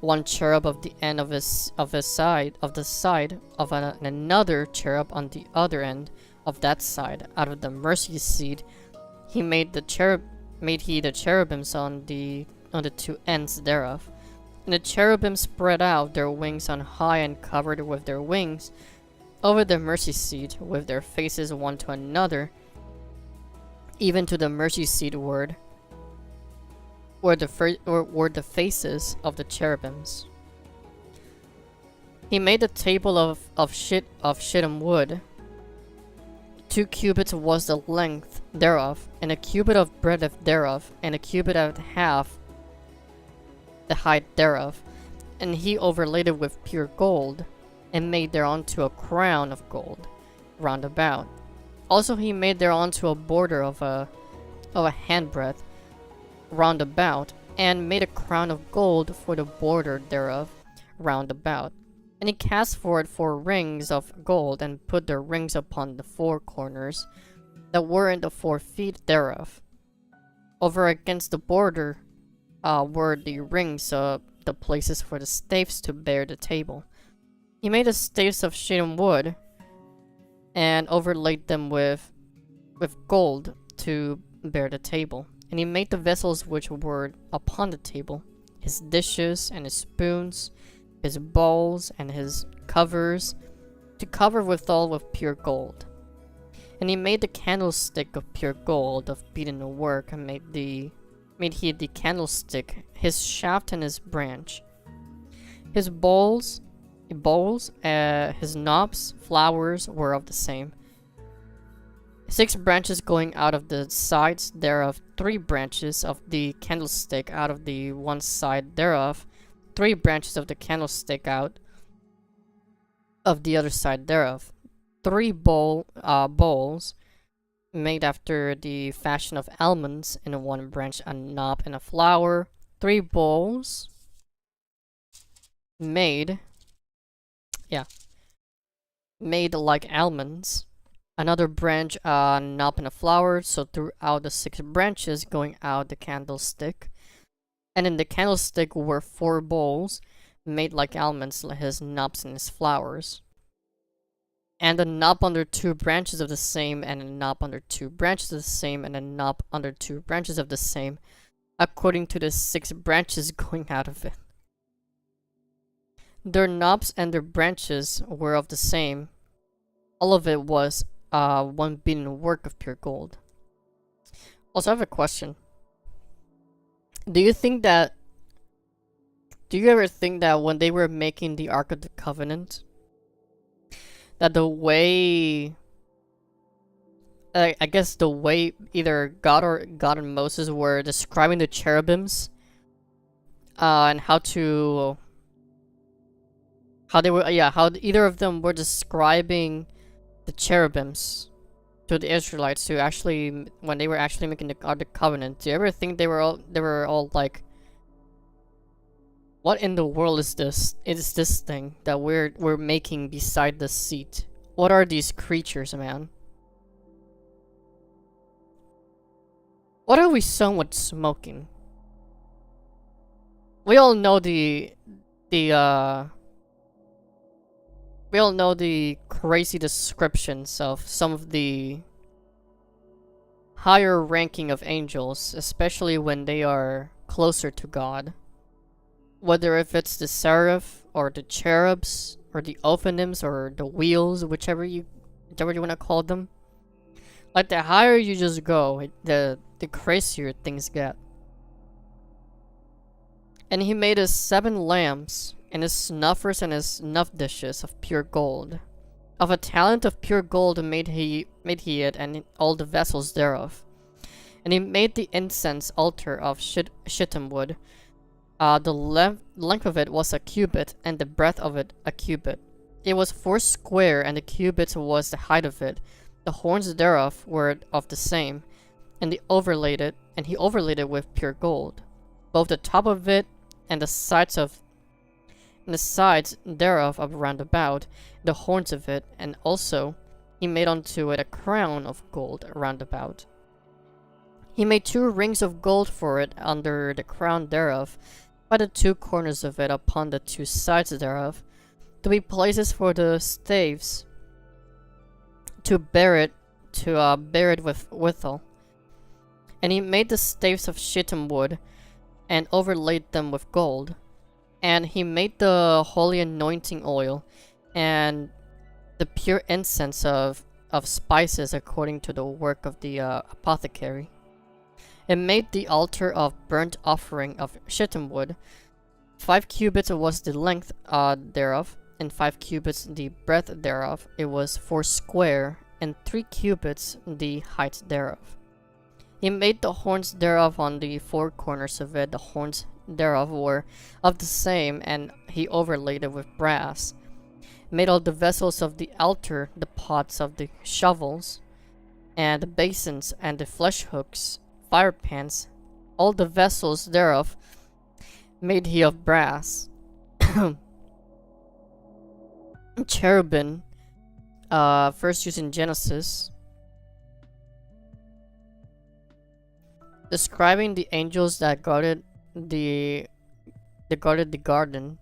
1 cherub of the end of the side of another cherub on the other end of that side. Out of the mercy seat, he made the cherubims on the 2 ends thereof. And the cherubim spread out their wings on high, and covered with their wings over the mercy seat, with their faces one to another, even to the mercy seat were the faces of the cherubims. He made a table of shittim wood. 2 cubits was the length thereof, and a cubit of breadth thereof, and a cubit and a half the height thereof. And he overlaid it with pure gold, and made thereunto a crown of gold round about. Also he made thereunto a border of a handbreadth round about, and made a crown of gold for the border thereof round about. And he cast for it 4 rings of gold, and put the rings upon the 4 corners that were in the 4 feet thereof. Over against the border were the rings of the places for the staves to bear the table. He made the staves of shittim wood, and overlaid them with gold to bear the table. And he made the vessels which were upon the table, his dishes and his spoons, his bowls and his covers, to cover withal with pure gold. And he made the candlestick of pure gold of beaten work, and made he the candlestick, his shaft and his branch. His bowls, his knobs, flowers were of the same. 6 branches going out of the sides thereof, 3 branches of the candlestick out of the one side thereof, 3 branches of the candlestick out of the other side thereof, 3 bowls made after the fashion of almonds, in one branch a knob and a flower, 3 bowls made like almonds, another branch a knob and a flower, so throughout the 6 branches going out the candlestick. And in the candlestick were 4 bowls made like almonds, like his knobs and his flowers. And a knob under 2 branches of the same, and a knob under 2 branches of the same, and a knob under 2 branches of the same, according to the 6 branches going out of it. Their knobs and their branches were of the same. All of it was one beaten work of pure gold. Also, I have a question. Do you ever think that when they were making the Ark of the Covenant, that the way, I guess the way either God and Moses were describing the cherubims, and how either of them were describing the cherubims to the Israelites, to actually, when they were actually making the Ark of the Covenant, do you ever think they were all like, what in the world is this? Is this thing that we're making beside the seat? What are these creatures, man? What are we somewhat smoking? We all know the crazy descriptions of some of the higher ranking of angels, especially when they are closer to God. Whether if it's the seraph or the cherubs or the ophanims or the wheels, whichever you want to call them. Like, the higher you just go, the crazier things get. And he made us 7 lamps, and his snuffers and his snuff dishes of pure gold. Of a talent of pure gold made he it, and all the vessels thereof. And he made the incense altar of shittim wood. The length of it was a cubit, and the breadth of it a cubit. It was 4 square, and the cubit was the height of it. The horns thereof were of the same, and he overlaid it with pure gold, both the top of it and the sides thereof round about, the horns of it, and also he made unto it a crown of gold round about. He made 2 rings of gold for it under the crown thereof, by the 2 corners of it upon the 2 sides thereof, to be places for the staves, to bear it withal. And he made the staves of shittim wood, and overlaid them with gold. And he made the holy anointing oil, and the pure incense of spices according to the work of the apothecary. And made the altar of burnt offering of shittim wood. 5 cubits was the length thereof, and 5 cubits the breadth thereof. It was 4 square, and 3 cubits the height thereof. He made the horns thereof on the 4 corners of it. The horns thereof were of the same, and he overlaid it with brass. Made all the vessels of the altar, the pots of the shovels, and the basins, and the flesh hooks, fire pans, all the vessels thereof made he of brass. Cherubim, first used in Genesis, describing the angels that guarded the garden.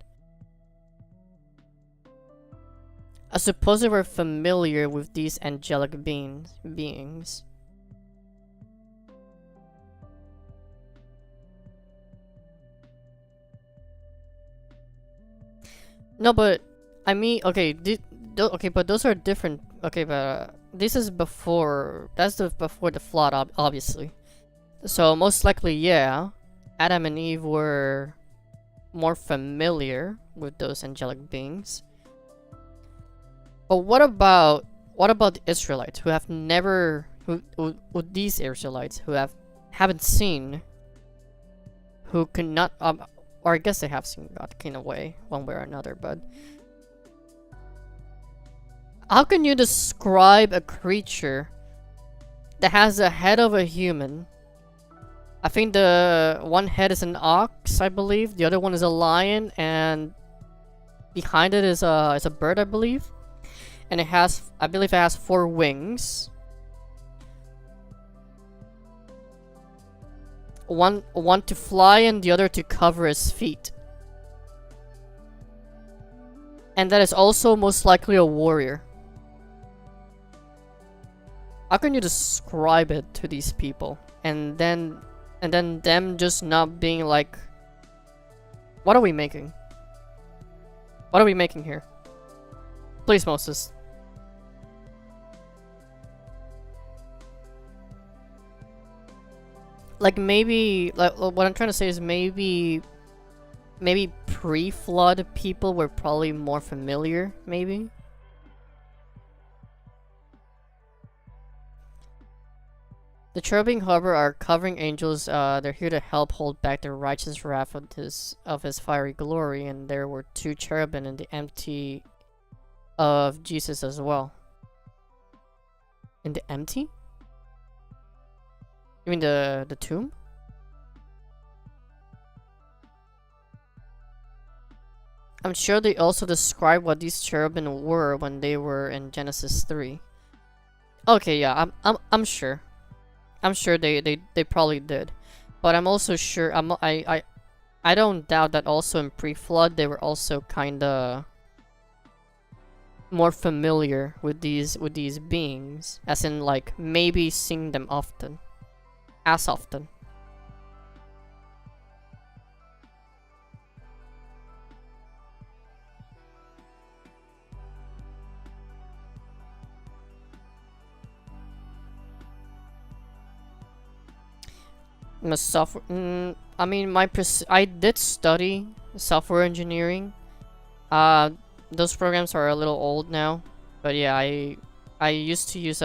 I suppose we're familiar with these angelic beings. No, but I mean, okay, okay, but those are different. Okay, but this is before. That's before the flood, obviously. So most likely, yeah, Adam and Eve were more familiar with those angelic beings. But what about the Israelites who have never who these Israelites who haven't seen, who cannot or I guess they have seen God in a way, one way or another, but how can you describe a creature that has the head of a human? I think the one head is an ox, I believe. The other one is a lion, and behind it is a bird, I believe. And I believe it has 4 wings. One to fly and the other to cover his feet. And that is also most likely a warrior. How can you describe it to these people? And then them just not being like, what are we making? What are we making here? Please, Moses. Like maybe, like what I'm trying to say is maybe pre-flood people were probably more familiar, maybe. The cherubim, however, are covering angels. They're here to help hold back the righteous wrath of his fiery glory. And there were 2 cherubim in the empty of Jesus as well. In the empty? You mean the tomb? I'm sure they also describe what these cherubim were when they were in Genesis 3. Okay, yeah, I'm sure. I'm sure they probably did, but I'm also sure I don't doubt that also in pre-flood they were also kinda more familiar with these beings, as in like maybe seeing them often, as often. I'm a software. I mean, I did study software engineering. Those programs are a little old now, but yeah, I used to use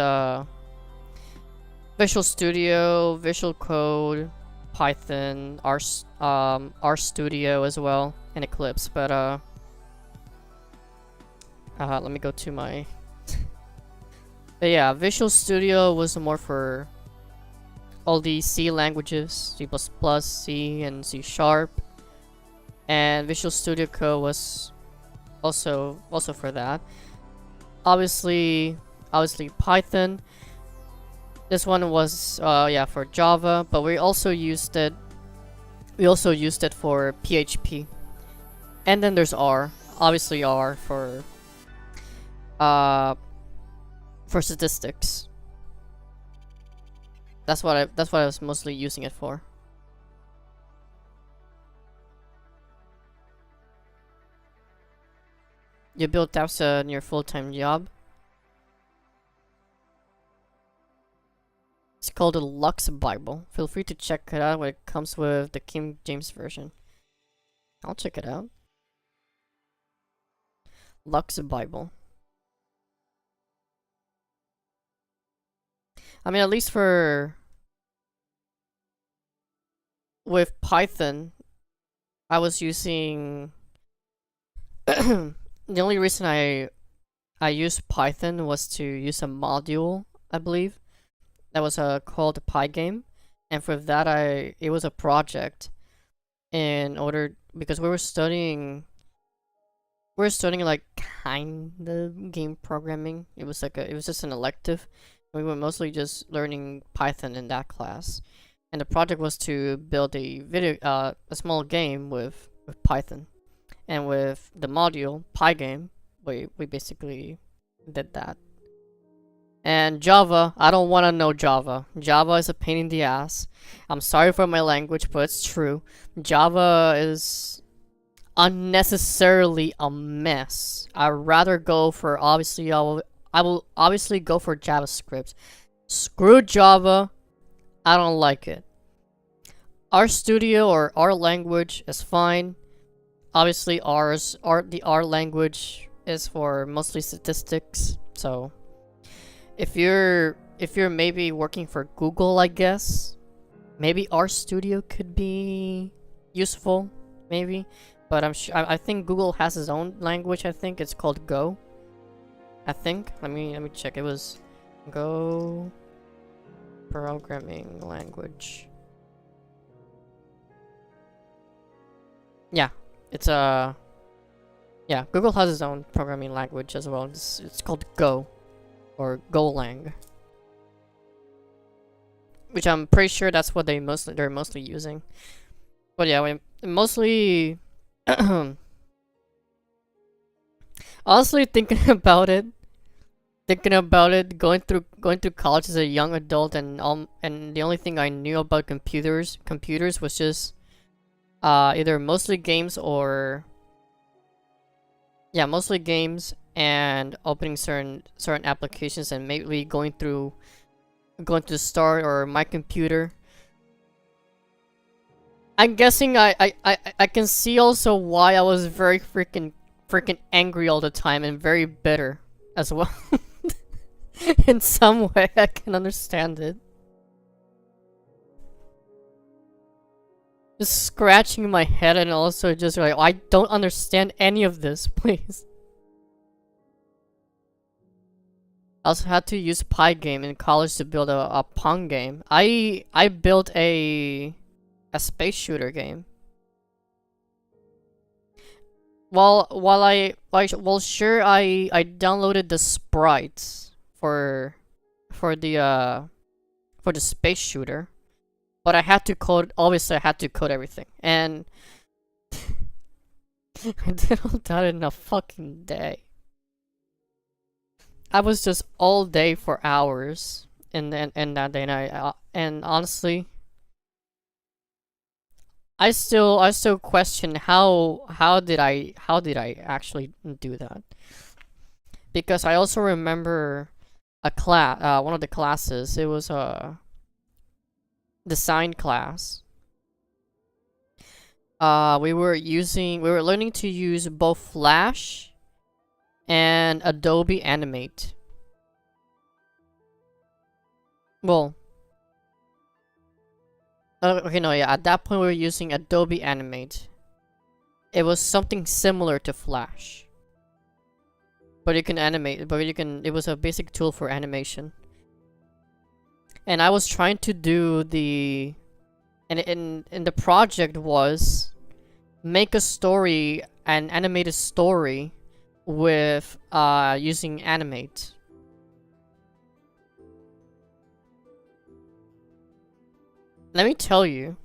Visual Studio, Visual Code, Python, RStudio as well, and Eclipse. But let me go to my. But yeah, Visual Studio was more for all the C languages, C++, C, and C#, and Visual Studio Code was also for that. Obviously Python. This one was yeah, for Java, but we also used it for PHP. And then there's R. Obviously R for statistics. That's what I was mostly using it for. You built apps in your full-time job. It's called the Lux Bible. Feel free to check it out when it comes with the King James Version. I'll check it out. Lux Bible. I mean, at least with Python, I was using the only reason I used Python was to use a module, I believe, that was called Pygame, and for that it was a project because we were studying like kind of game programming. It was just an elective. We were mostly just learning Python in that class, and the project was to build a small game with Python, and with the module Pygame, we basically did that. And Java, I don't want to know Java. Java is a pain in the ass. I'm sorry for my language, but it's true. Java is unnecessarily a mess. I'd rather go for, obviously, I I will obviously go for JavaScript. Screw Java. I don't like it. R Studio or R language is fine. Obviously, the R language is for mostly statistics. So, if you're maybe working for Google, I guess maybe R Studio could be useful, maybe. But I think Google has its own language. I think it's called Go. I think. Let me check. It was Go programming language. Yeah, it's yeah, Google has its own programming language as well. It's called Go or Golang, which I'm pretty sure that's what they're mostly using. But yeah, we mostly honestly thinking about it, going through college as a young adult, and the only thing I knew about computers was just either mostly games or mostly games and opening certain applications and maybe going to Start or my computer. I'm guessing I can see also why I was very freaking angry all the time and very bitter as well. In some way, I can understand it. Just scratching my head and also just like, I don't understand any of this, please. I also had to use Pygame in college to build a Pong game. I built a space shooter game. Well, sure, I downloaded the sprites for the space shooter, but I had to code. Obviously, I had to code everything, and I did all that in a fucking day. I was just all day for hours in that day, and honestly, I still question how did I actually do that? Because I also remember a class, one of the classes. It was a design class. We were learning to use both Flash and Adobe Animate. Well, okay, no, yeah, at that point we were using Adobe Animate. It was something similar to Flash. But you can animate, it was a basic tool for animation. And I was trying to do the, and the project was make a story, an animated story with using Animate. Let me tell you,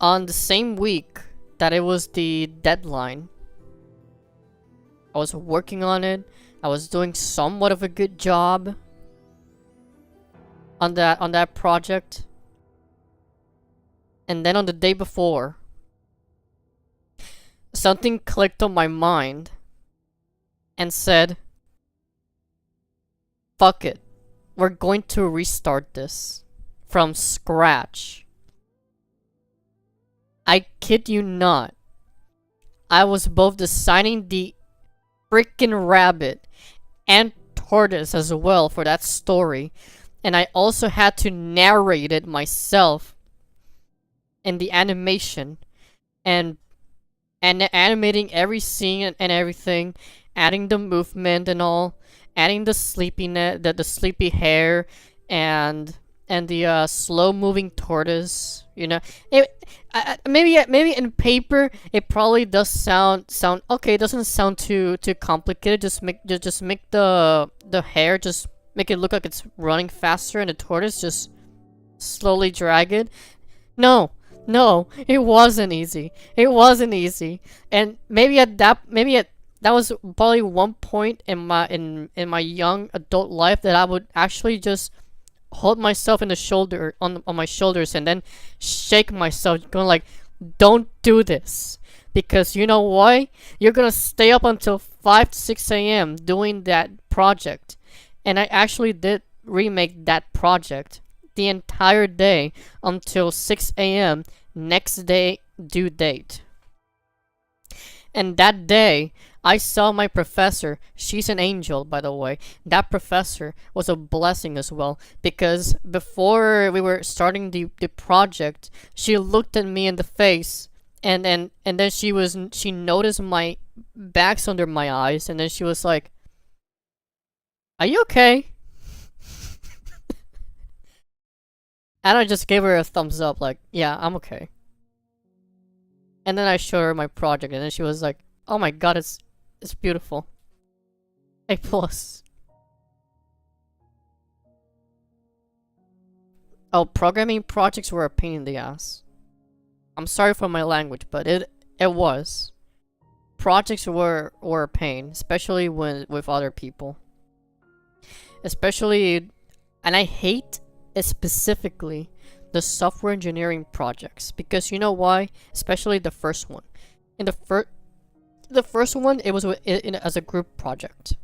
on the same week that it was the deadline, I was working on it. I was doing somewhat of a good job on that project. And then on the day before, something clicked on my mind and said, fuck it. We're going to restart this from scratch. I kid you not. I was both designing the freaking rabbit and tortoise as well for that story, and I also had to narrate it myself in the animation and animating every scene and everything, adding the movement and all, adding the sleepiness, the sleepy hair, and the slow moving tortoise. You know, maybe in paper it probably does sound okay. It doesn't sound too complicated. Just make the hair, just make it look like it's running faster, and the tortoise just slowly drag it. No, it wasn't easy. It wasn't easy. And that was probably one point in my young adult life that I would actually just hold myself in the shoulder on my shoulders and then shake myself, going like, don't do this. Because you know why? You're gonna stay up until 5 to 6 a.m. doing that project. And I actually did remake that project the entire day until 6 a.m. next day due date. And that day, I saw my professor. She's an angel, by the way. That professor was a blessing as well. Because before we were starting the project, she looked at me in the face. And then she noticed my bags under my eyes. And then she was like, "Are you okay?" And I just gave her a thumbs up, like, "Yeah, I'm okay." And then I showed her my project, and then she was like, "Oh my god, it's beautiful. A plus." Oh, programming projects were a pain in the ass. I'm sorry for my language, but it was. Projects were a pain, especially with other people. Especially, and I hate specifically the software engineering projects, because you know why? Especially the first one. In the first one, it was as a group project.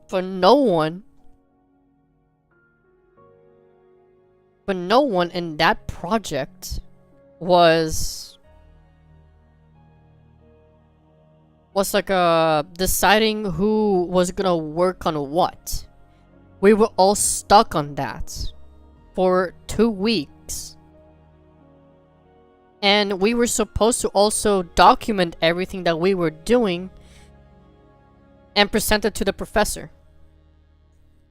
But no one in that project was like deciding who was gonna work on what. We were all stuck on that for 2 weeks. And we were supposed to also document everything that we were doing and present it to the professor.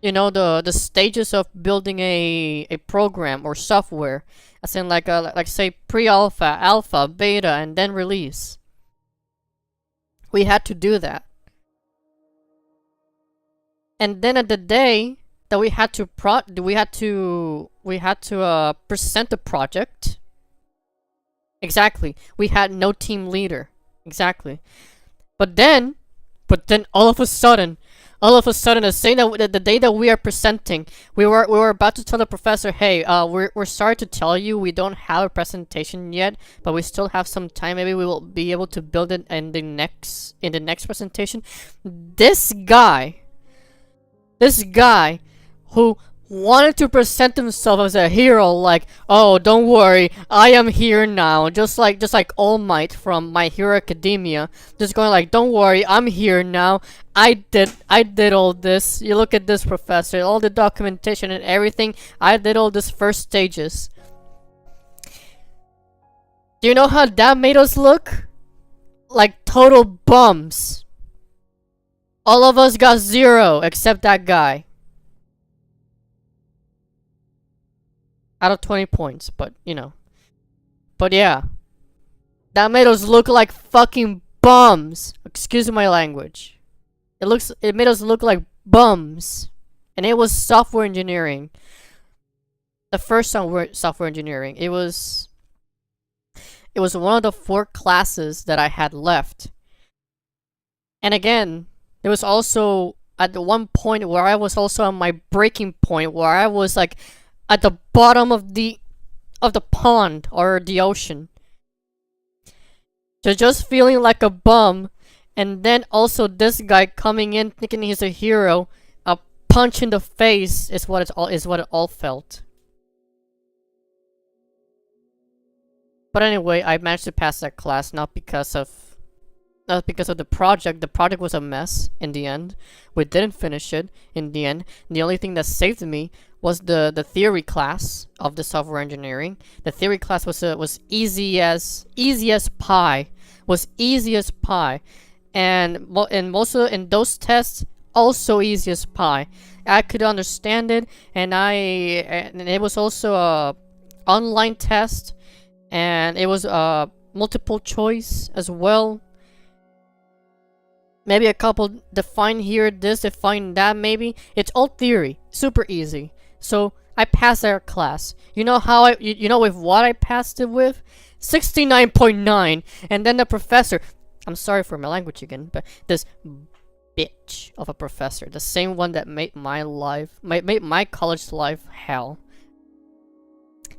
You know, the stages of building a program or software, as in like say pre-alpha, alpha, beta, and then release. We had to do that. And then at the day that we had to present the project. Exactly. We had no team leader. Exactly. But then all of a sudden, the day that we are presenting, we were about to tell the professor, "Hey, we're sorry to tell you we don't have a presentation yet, but we still have some time. Maybe we will be able to build it in the next presentation." This guy who wanted to present himself as a hero, like, "Oh, don't worry, I am here now," just like All Might from My Hero Academia, just going like, "Don't worry, I'm here now. I did all this. You look at this, professor, all the documentation and everything. I did all this first stages." Do you know how that made us look? Like total bums. All of us got 0 except that guy. Out of 20 points, but you know. But yeah. That made us look like fucking bums. Excuse my language. It made us look like bums. And it was software engineering. The first software engineering. It was one of the 4 classes that I had left. And again, there was also at the one point where I was also on my breaking point, where I was like at the bottom of the pond or the ocean. So just feeling like a bum, and then also this guy coming in thinking he's a hero, a punch in the face is what it all felt. But anyway, I managed to pass that class not because of the project. The project was a mess in the end. We didn't finish it in the end. The only thing that saved me was the theory class of the software engineering. The theory class was easy as pie. Was easy as pie. And most of in those tests also easy as pie. I could understand it, and it was also a online test, and it was multiple choice as well. Maybe a couple define here this, define that, maybe. It's all theory. Super easy. So I passed that class. You know how you know with what I passed it with? 69.9. And then the professor, I'm sorry for my language again, but this bitch of a professor, the same one that made my college life hell.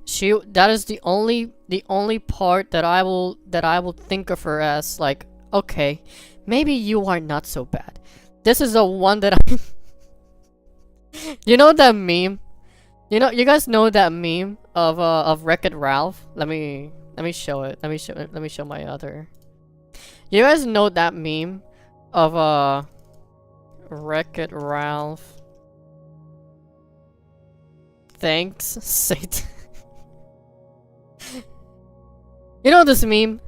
That is the only part that I will think of her as like, okay, maybe you are not so bad. This is the one that I you know that meme? You guys know that meme of Wreck-It Ralph? Let me show it. Let me show my other. You guys know that meme of Wreck-It Ralph? Thanks, Satan. You know this meme?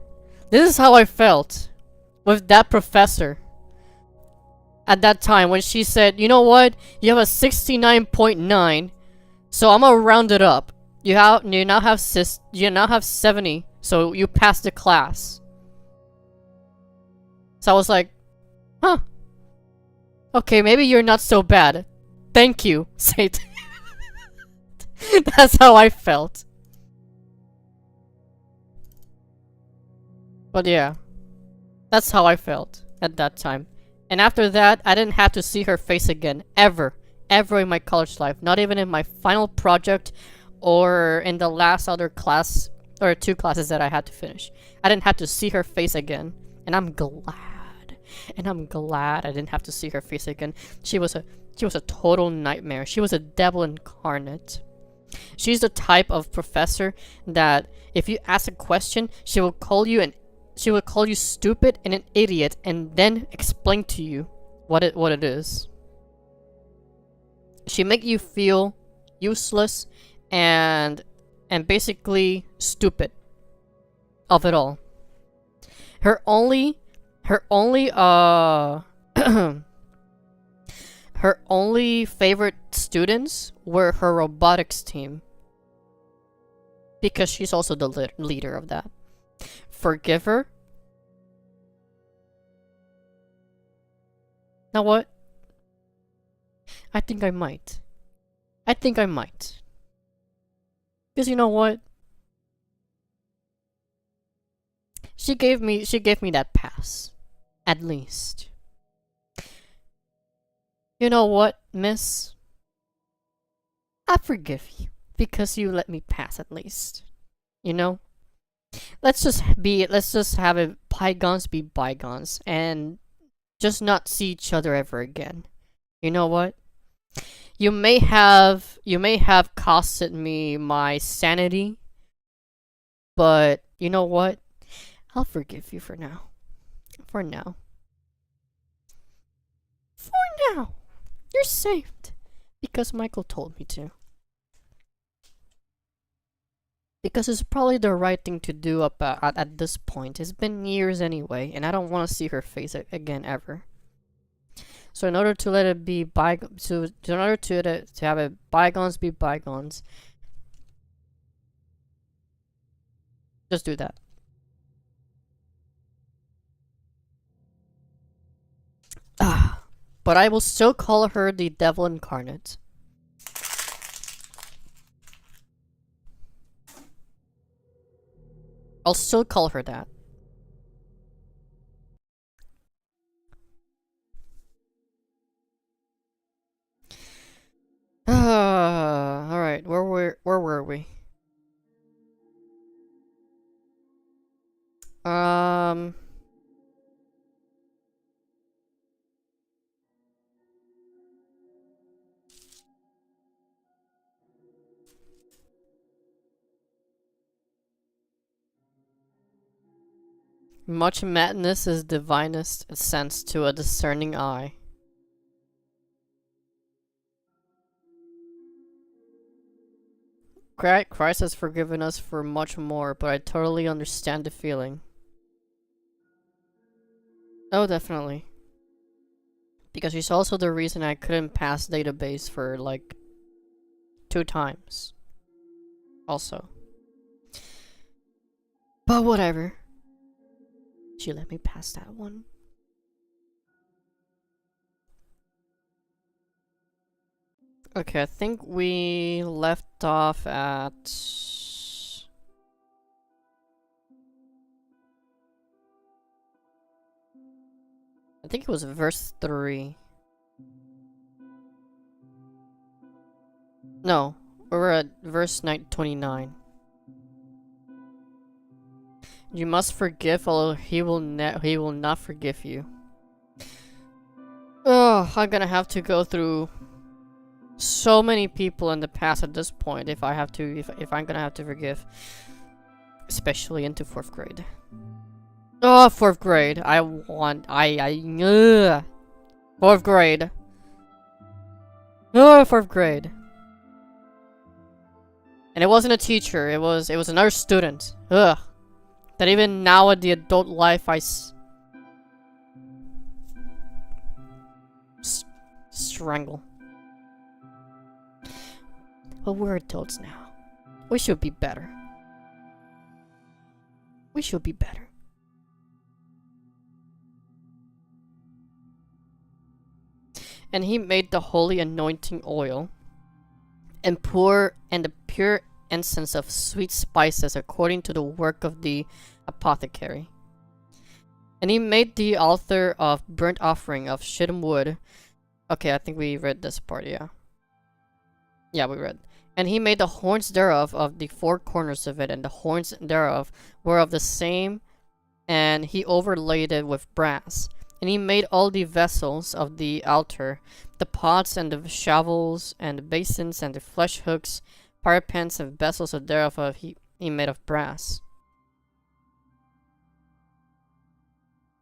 This is how I felt with that professor at that time when she said, you know what? You have a 69.9, so I'm gonna round it up. You now have 70, so you passed the class. So I was like, huh. Okay, maybe you're not so bad. Thank you, Satan. That's how I felt. But yeah, that's how I felt at that time. And after that, I didn't have to see her face again, ever. Ever in my college life. Not even in my final project or in the last other class, or 2 classes that I had to finish. I didn't have to see her face again. And I'm glad. And I'm glad I didn't have to see her face again. She was a total nightmare. She was a devil incarnate. She's the type of professor that if you ask a question, she will call you stupid and an idiot and then explain to you what it is. She make you feel useless and basically stupid of it all. Her only her only favorite students were her robotics team. Because she's also the leader of that. Forgive her? Now what? I think I might. Because you know what? She gave me that pass. At least. You know what, miss? I forgive you. Because you let me pass at least. You know? Let's just have it bygones be bygones and just not see each other ever again. You know what? You may have costed me my sanity, but you know what? I'll forgive you for now. For now. For now. You're saved. Because Michael told me to. Because it's probably the right thing to do at this point. It's been years anyway, and I don't want to see her face again ever. So in order to let it be in order to have it bygones be bygones, just do that. But I will still call her the devil incarnate. I'll still call her that. Alright, where were we? Much madness is divinest sense to a discerning eye. Christ has forgiven us for much more, but I totally understand the feeling. Oh, definitely. Because she's also the reason I couldn't pass database for like 2 times. Also. But whatever. She let me pass that one. Okay, I think we left off at... I think it was verse 3. No, we were at verse 29. You must forgive, or he will not forgive you. Oh, I'm gonna have to go through so many people in the past at this point if I have to, if I'm gonna have to forgive. Especially into 4th grade. Oh, 4th grade. Ugh. 4th grade. Oh, 4th grade. And it wasn't a teacher, it was another student. Ugh. That even now in the adult life strangle. But we're adults now. We should be better. We should be better. And he made the holy anointing oil and the pure incense of sweet spices according to the work of the apothecary. And he made the altar of burnt offering of shittim wood. Okay, I think we read this part, yeah. Yeah, we read. And he made the horns thereof of the 4 corners of it, and the horns thereof were of the same, and he overlaid it with brass. And he made all the vessels of the altar, the pots and the shovels and the basins and the flesh hooks, fire pans and vessels of thereof he made of brass.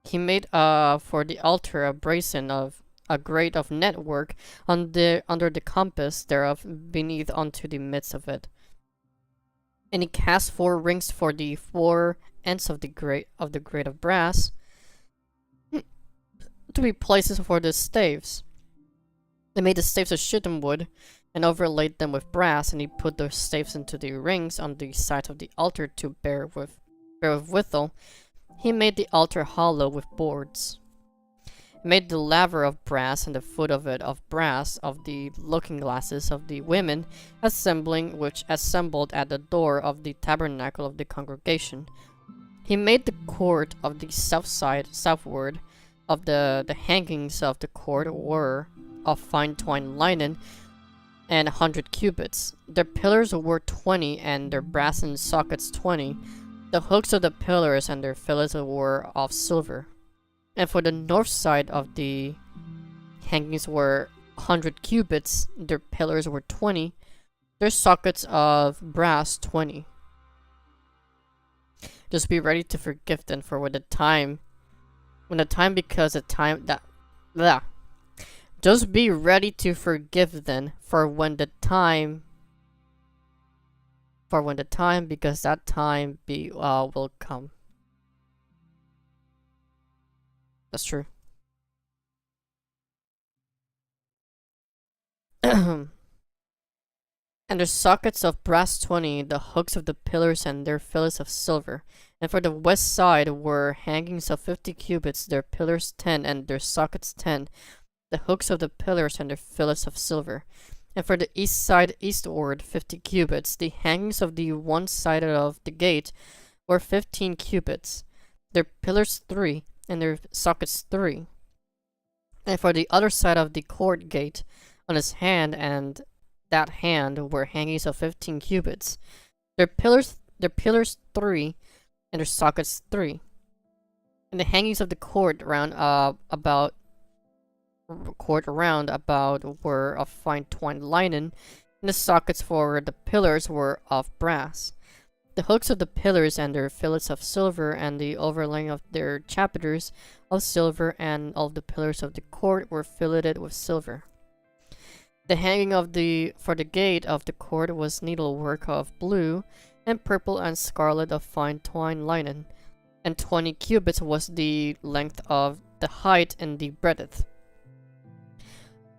He made for the altar a basin of a grate of network under the compass thereof beneath unto the midst of it. And he cast 4 rings for the 4 ends of the grate of brass to be places for the staves. They made the staves of shittim wood and overlaid them with brass, and he put the staves into the rings on the sides of the altar to bear with withal. He made the altar hollow with boards. He made the laver of brass and the foot of it of brass of the looking glasses of the women which assembled at the door of the tabernacle of the congregation. He made the court of the southward of the hangings of the court were of fine twined linen and 100 cubits. Their pillars were 20 and their brass and sockets 20. The hooks of the pillars and their fillets were of silver. And for the north side of the hangings were 100 cubits. Their pillars were 20. Their sockets of brass 20. Just be ready to forgive them for Just be ready to forgive them for when the time because that time will come. That's true. And their sockets of brass 20, the hooks of the pillars and their fillets of silver. And for the west side were hangings of 50 cubits, their pillars 10, and their sockets 10, the hooks of the pillars and their fillets of silver. And for the east side eastward 50 cubits, the hangings of the one side of the gate were 15 cubits, their pillars 3, and their sockets 3. And for the other side of the court gate, on his hand and that hand were hangings of 15 cubits, their pillars 3, and their sockets 3. And the hangings of the court around about were of fine twined linen, and the sockets for the pillars were of brass. The hooks of the pillars and their fillets of silver, and the overlaying of their chapiters of silver, and all the pillars of the court were filleted with silver. The hanging for the gate of the court was needlework of blue and purple and scarlet of fine twined linen, and 20 cubits was the length of the height, and the breadth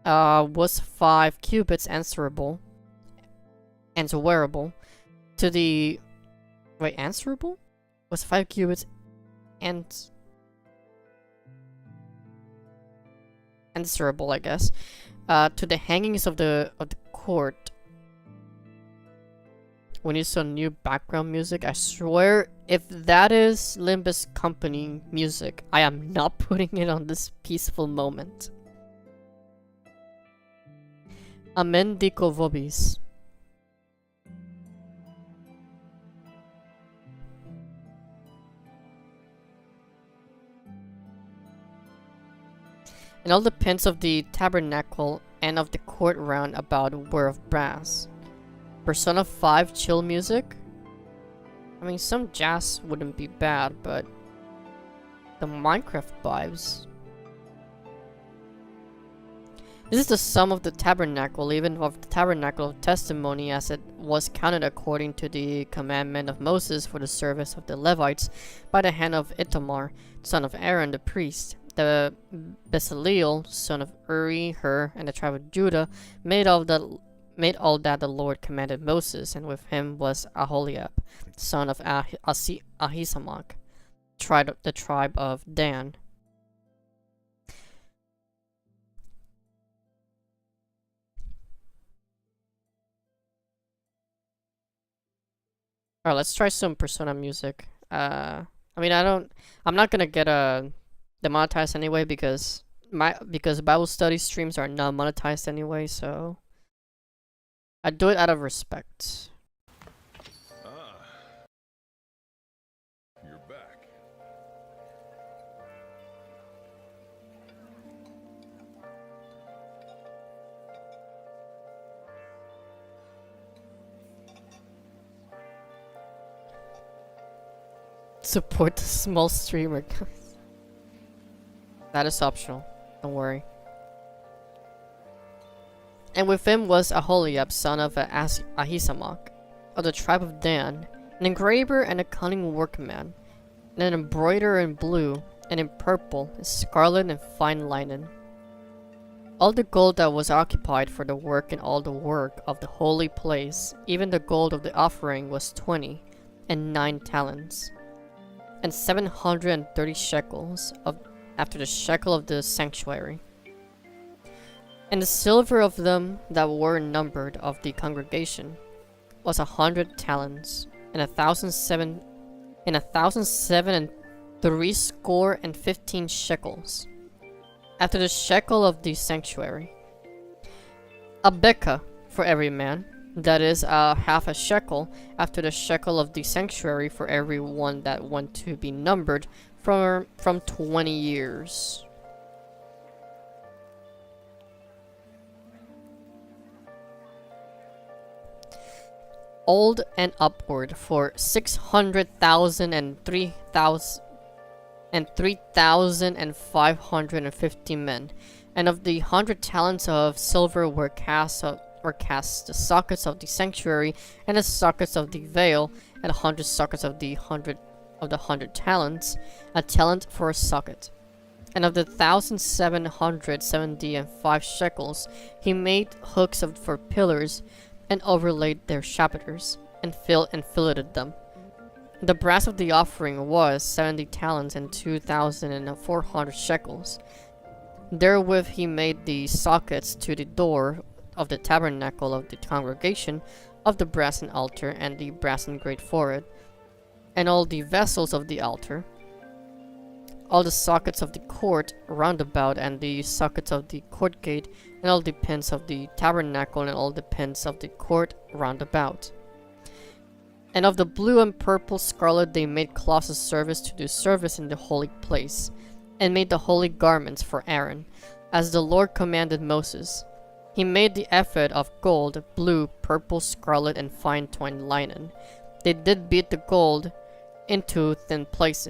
was 5 cubits answerable to the answerable was 5 cubits and answerable, I guess, to the hangings of the court. We need some new background music. I swear, if that is Limbus Company music, I am not putting it on this peaceful moment. Amen dico vobis. And all the pins of the tabernacle and of the court round about were of brass. Persona 5 chill music? I mean, some jazz wouldn't be bad, but the Minecraft vibes. This is the sum of the tabernacle, even of the tabernacle of testimony, as it was counted according to the commandment of Moses for the service of the Levites by the hand of Ithamar, son of Aaron the priest. The Bezaleel, son of Uri, Hur, and the tribe of Judah made all that the Lord commanded Moses, and with him was Aholiab, son of Ahisamach, the tribe of Dan. Alright, let's try some Persona music. I mean, I'm not gonna get demonetized anyway because Bible study streams are not monetized anyway, so I do it out of respect. You're back. Support the small streamer, guys. That is optional. Don't worry. And with him was Aholiab, son of Ahisamach, of the tribe of Dan, an engraver and a cunning workman, and an embroiderer in blue, and in purple, and scarlet, and fine linen. All the gold that was occupied for the work and all the work of the holy place, even the gold of the offering, was 20, and 9 talents, and 730 shekels after the shekel of the sanctuary. And the silver of them that were numbered of the congregation was 100 talents, and 1,007 and 315 shekels, after the shekel of the sanctuary. A beka for every man, that is half a shekel, after the shekel of the sanctuary for every one that went to be numbered from 20 years. Old and upward for 600,000 and 3,550 men, and of the 100 talents of silver were cast the sockets of the sanctuary and the sockets of the veil, and 100 sockets of the 100 talents, a talent for a socket. And of the 1,775 shekels, he made hooks for pillars, and overlaid their chapiters, and filleted them. The brass of the offering was 70 talents and 2,400 shekels. Therewith he made the sockets to the door of the tabernacle of the congregation, of the brazen altar, and the brazen grate for it, and all the vessels of the altar, all the sockets of the court round about, and the sockets of the court gate, and all the pins of the tabernacle, and all the pins of the court round about. And of the blue and purple scarlet they made cloths of service to do service in the holy place, and made the holy garments for Aaron, as the Lord commanded Moses. He made the ephod of gold, blue, purple, scarlet, and fine twined linen. They did beat the gold into thin plates,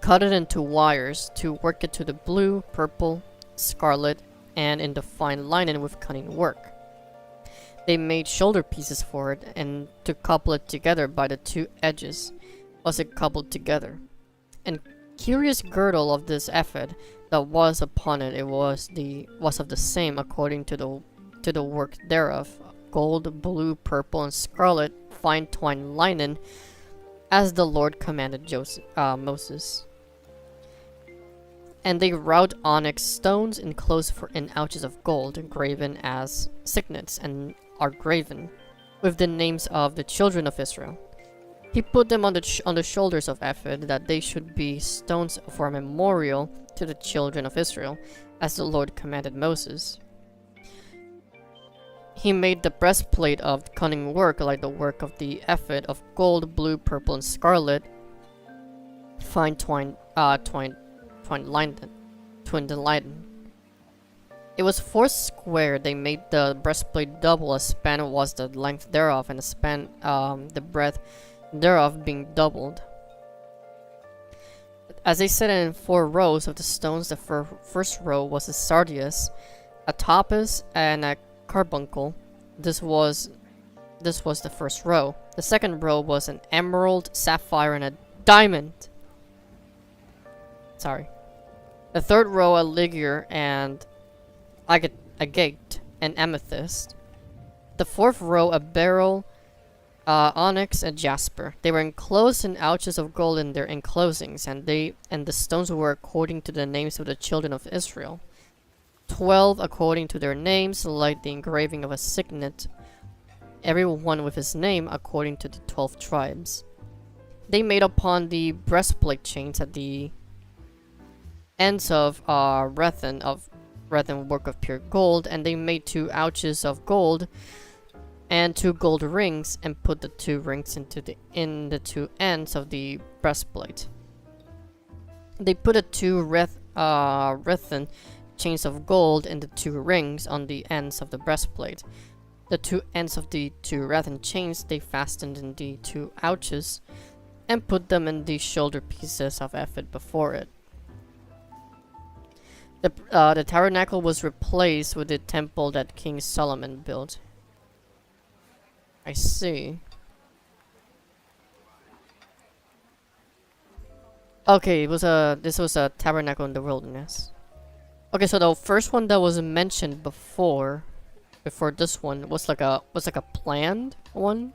cut it into wires to work it to the blue, purple, scarlet, and in the fine linen with cunning work. They made shoulder pieces for it, and to couple it together by the 2 edges was it coupled together. And curious girdle of this ephod that was upon it, was of the same according to the work thereof, gold, blue, purple, and scarlet, fine twined linen, as the Lord commanded Moses. And they wrought onyx stones enclosed in ouches of gold, graven as signets, and are graven with the names of the children of Israel. He put them on the shoulders of ephod, that they should be stones for a memorial to the children of Israel, as the Lord commanded Moses. He made the breastplate of cunning work, like the work of the ephod, of gold, blue, purple, and scarlet, fine twined Twin-Linden. It was 4 square. They made the breastplate double, as span was the length thereof, and the breadth thereof being doubled. As they set it in 4 rows of the stones, the first row was a sardius, a topaz, and a carbuncle. This was the first row. The second row was an emerald, sapphire, and a diamond. Sorry. The third row a ligure and agate and amethyst. The fourth row a beryl, onyx, and jasper. They were enclosed in ouches of gold in their enclosings, and the stones were according to the names of the children of Israel. 12 according to their names, like the engraving of a signet, every one with his name according to the 12 tribes. They made upon the breastplate chains at the ends of wreathen work of pure gold, and they made 2 ouches of gold and 2 gold rings, and put the 2 rings in the 2 ends of the breastplate. They put the 2 wreathen chains of gold in the 2 rings on the ends of the breastplate. The 2 ends of the 2 wreathen chains they fastened in the 2 ouches, and put them in the shoulder pieces of ephod before it. The tabernacle was replaced with the temple that King Solomon built. I see. Okay, this was a tabernacle in the wilderness. Okay, so the first one that was mentioned before this one was like a planned one,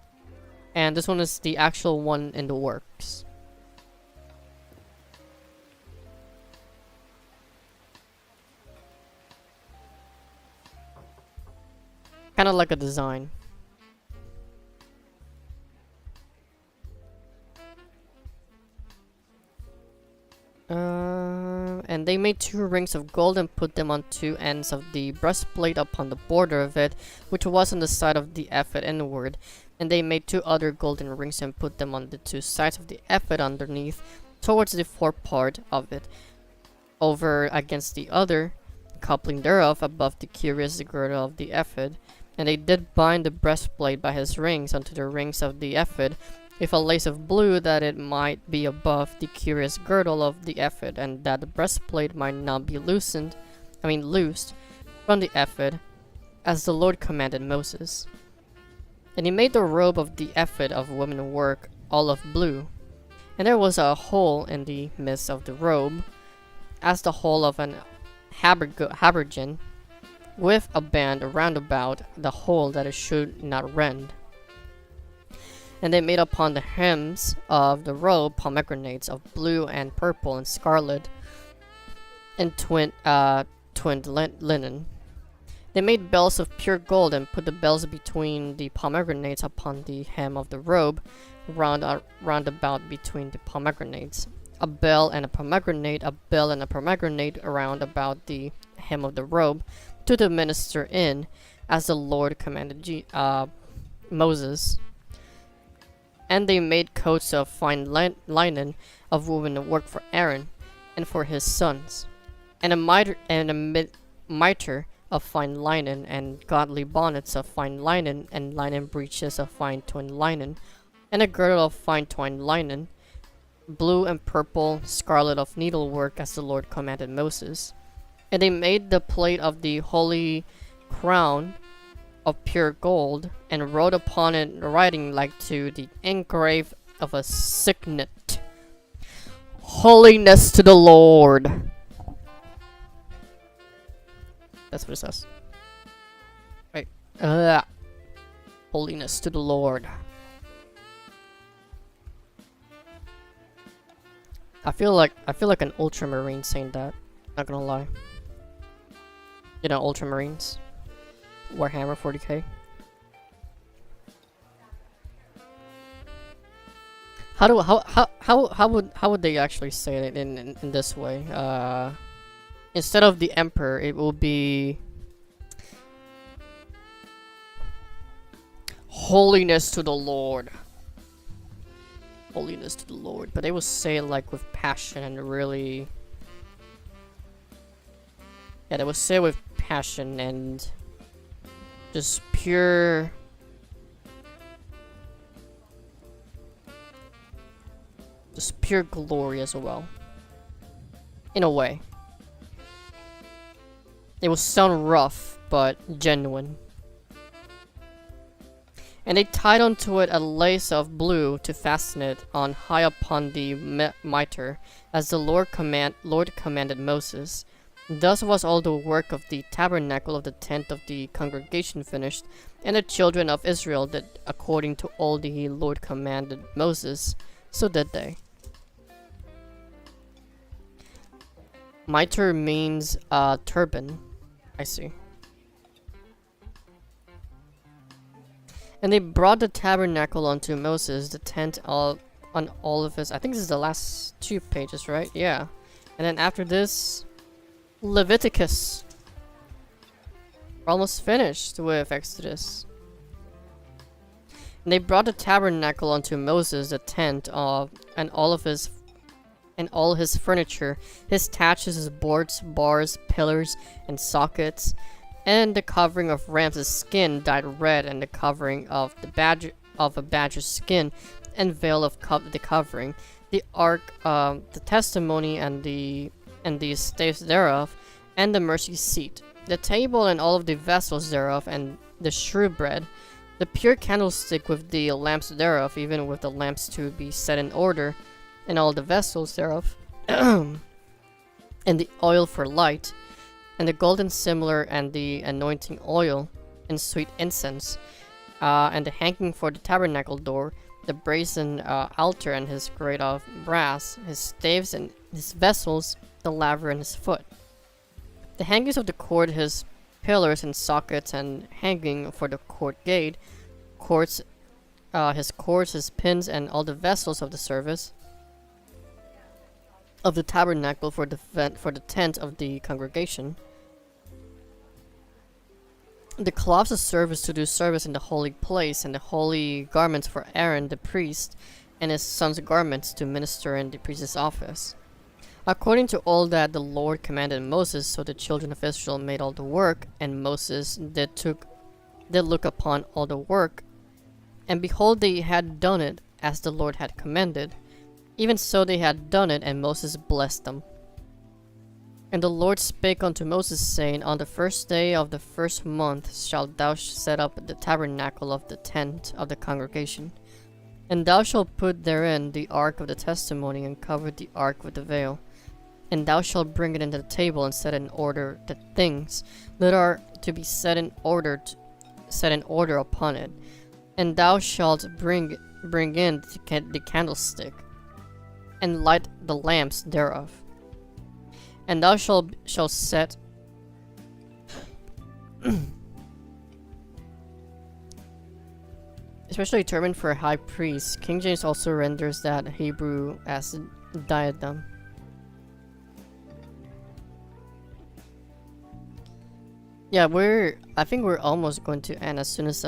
and this one is the actual one in the works. Kind of like a design. And they made 2 rings of gold and put them on 2 ends of the breastplate upon the border of it, which was on the side of the ephod inward. And they made 2 other golden rings and put them on the 2 sides of the ephod underneath, towards the forepart of it, over against the other coupling thereof above the curious girdle of the ephod. And they did bind the breastplate by his rings unto the rings of the ephod, with a lace of blue, that it might be above the curious girdle of the ephod, and that the breastplate might not be loosed from the ephod, as the Lord commanded Moses. And he made the robe of the ephod of women work, all of blue. And there was a hole in the midst of the robe, as the hole of an habergeon, with a band round about the hole, that it should not rend. And they made upon the hems of the robe pomegranates of blue and purple and scarlet, and twinned linen. They made bells of pure gold, and put the bells between the pomegranates upon the hem of the robe, round about between the pomegranates. A bell and a pomegranate, a bell and a pomegranate around about the hem of the robe, to the minister in, as the Lord commanded Moses. And they made coats of fine linen of woven work for Aaron and for his sons, and a mitre of fine linen, and godly bonnets of fine linen, and linen breeches of fine twined linen, and a girdle of fine twined linen, blue and purple, scarlet of needlework, as the Lord commanded Moses. And they made the plate of the holy crown of pure gold, and wrote upon it writing like to the engrave of a signet, "Holiness to the Lord." That's what it says. Right. Holiness to the Lord. I feel like an ultramarine saying that. Not gonna lie. You know, ultramarines. Warhammer 40k. How would they actually say it in this way? Instead of the emperor, it will be holiness to the Lord. Holiness to the Lord, but they will say it like with passion and really Yeah, they will say with passion and just pure glory as well. In a way. It will sound rough, but genuine. And they tied onto it a lace of blue to fasten it on high upon the mitre, as the Lord commanded Moses. Thus was all the work of the tabernacle of the tent of the congregation finished, and the children of Israel did according to all the Lord commanded Moses, so did they. Mitre means turban. I see. And they brought the tabernacle unto Moses, the tent on all of his. I think this is the last 2 pages, right? Yeah. And then after this, Leviticus. We're almost finished with Exodus. And they brought the tabernacle unto Moses, the tent and all his furniture, his taches, his boards, bars, pillars, and sockets, and the covering of ram's skin dyed red, and the covering of a badger's skin, and veil of the covering, the ark, the testimony, and the staves thereof, and the mercy seat, the table, and all of the vessels thereof, and the shewbread, the pure candlestick with the lamps thereof, even with the lamps to be set in order, and all the vessels thereof, and the oil for light, and the golden similar, and the anointing oil, and sweet incense, and the hanging for the tabernacle door, the brazen altar and his grate of brass, his staves and his vessels, the laver and his foot, the hangings of the court, his pillars and sockets, and hanging for the court gate, his cords, his pins, and all the vessels of the service of the tabernacle for the tent of the congregation, the cloths of service to do service in the holy place, and the holy garments for Aaron the priest, and his son's garments to minister in the priest's office. According to all that the Lord commanded Moses, so the children of Israel made all the work, and Moses did look upon all the work, and behold, they had done it as the Lord had commanded. Even so they had done it, and Moses blessed them. And the Lord spake unto Moses, saying, On the first day of the first month shalt thou set up the tabernacle of the tent of the congregation. And thou shalt put therein the ark of the testimony, and cover the ark with the veil. And thou shalt bring it into the table, and set in order the things that are to be set in order upon it. And thou shalt bring in the candlestick, and light the lamps thereof. And thou shalt set especially turban for a high priest. King James also renders that Hebrew as diadem. Yeah, I think we're almost going to end as soon as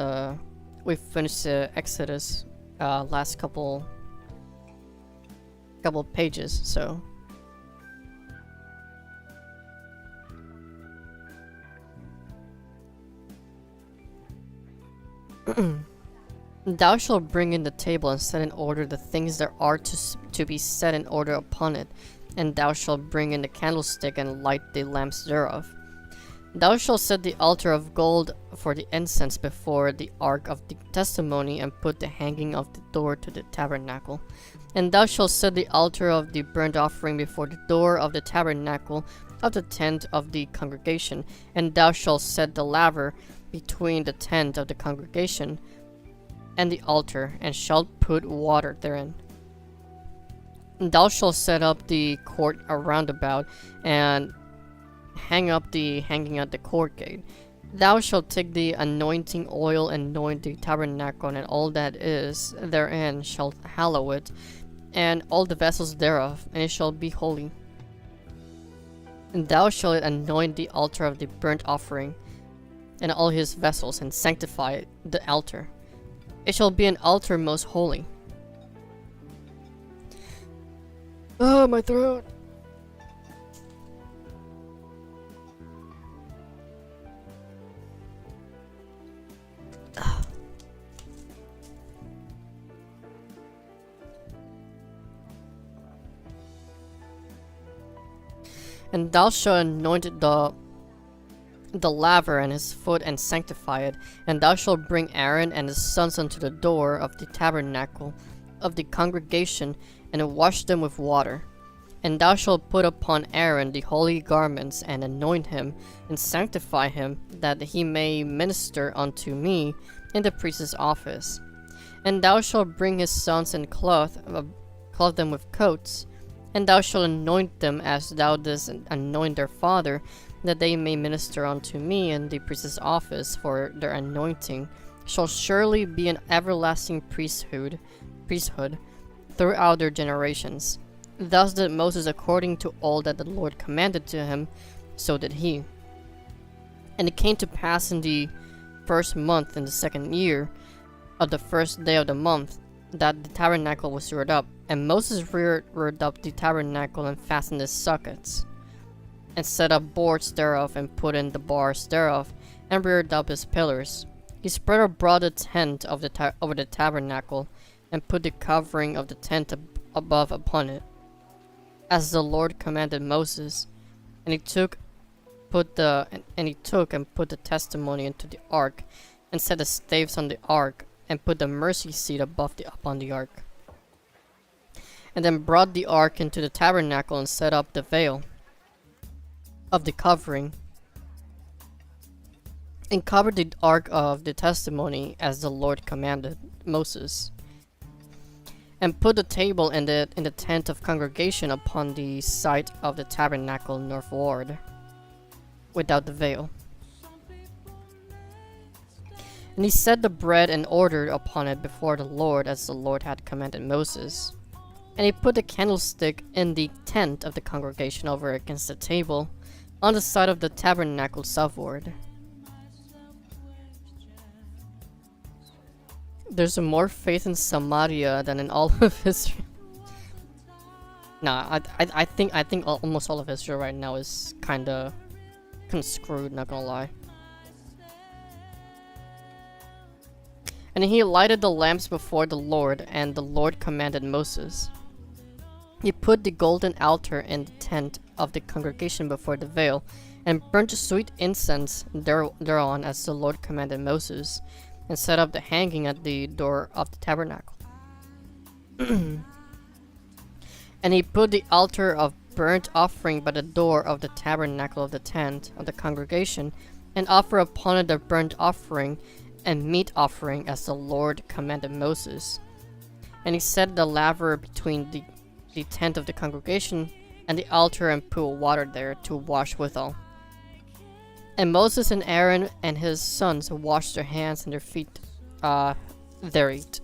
we finish the Exodus last couple pages, so thou shalt bring in the table, and set in order the things that are to be set in order upon it, and thou shalt bring in the candlestick, and light the lamps thereof. Thou shalt set the altar of gold for the incense before the ark of the testimony, and put the hanging of the door to the tabernacle. And thou shalt set the altar of the burnt offering before the door of the tabernacle of the tent of the congregation. And thou shalt set the laver between the tent of the congregation and the altar, and shalt put water therein. And thou shalt set up the court around about, and hanging at the court gate. Thou shalt take the anointing oil, and anoint the tabernacle, and all that is therein shalt hallow it, and all the vessels thereof, and it shall be holy. And thou shalt anoint the altar of the burnt offering, and all his vessels, and sanctify the altar. It shall be an altar most holy. Oh, my throat. And thou shalt anoint the laver and his foot and sanctify it. And thou shalt bring Aaron and his sons unto the door of the tabernacle of the congregation, and wash them with water. And thou shalt put upon Aaron the holy garments, and anoint him, and sanctify him, that he may minister unto me in the priest's office. And thou shalt bring his sons and clothe them with coats, and thou shalt anoint them as thou didst anoint their father, that they may minister unto me in the priest's office, for their anointing shall surely be an everlasting priesthood throughout their generations. Thus did Moses according to all that the Lord commanded to him, so did he. And it came to pass in the first month in the second year of the first day of the month, that the tabernacle was reared up. And Moses reared up the tabernacle, and fastened its sockets, and set up boards thereof, and put in the bars thereof, and reared up his pillars. He spread abroad the tent of over the tabernacle, and put the covering of the tent above upon it, as the Lord commanded Moses. And he took and put the testimony into the ark, and set the staves on the ark, and put the mercy seat upon the ark. And then brought the ark into the tabernacle, and set up the veil of the covering, and covered the ark of the testimony, as the Lord commanded Moses. And put the table in the tent of congregation upon the site of the tabernacle northward, without the veil. And he set the bread in order upon it before the Lord, as the Lord had commanded Moses. And he put the candlestick in the tent of the congregation over against the table, on the side of the tabernacle southward. There's more faith in Samaria than in all of Israel. Nah, I think almost all of Israel right now is kinda screwed, not gonna lie. And he lighted the lamps before the Lord, and the Lord commanded Moses. He put the golden altar in the tent of the congregation before the veil, and burnt sweet incense thereon, as the Lord commanded Moses, and set up the hanging at the door of the tabernacle. And he put the altar of burnt offering by the door of the tabernacle of the tent of the congregation, and offer upon it the burnt offering and meat offering, as the Lord commanded Moses. And he set the laver between the tent of the congregation and the altar, and put water there to wash withal. And Moses and Aaron and his sons washed their hands and their feet thereat.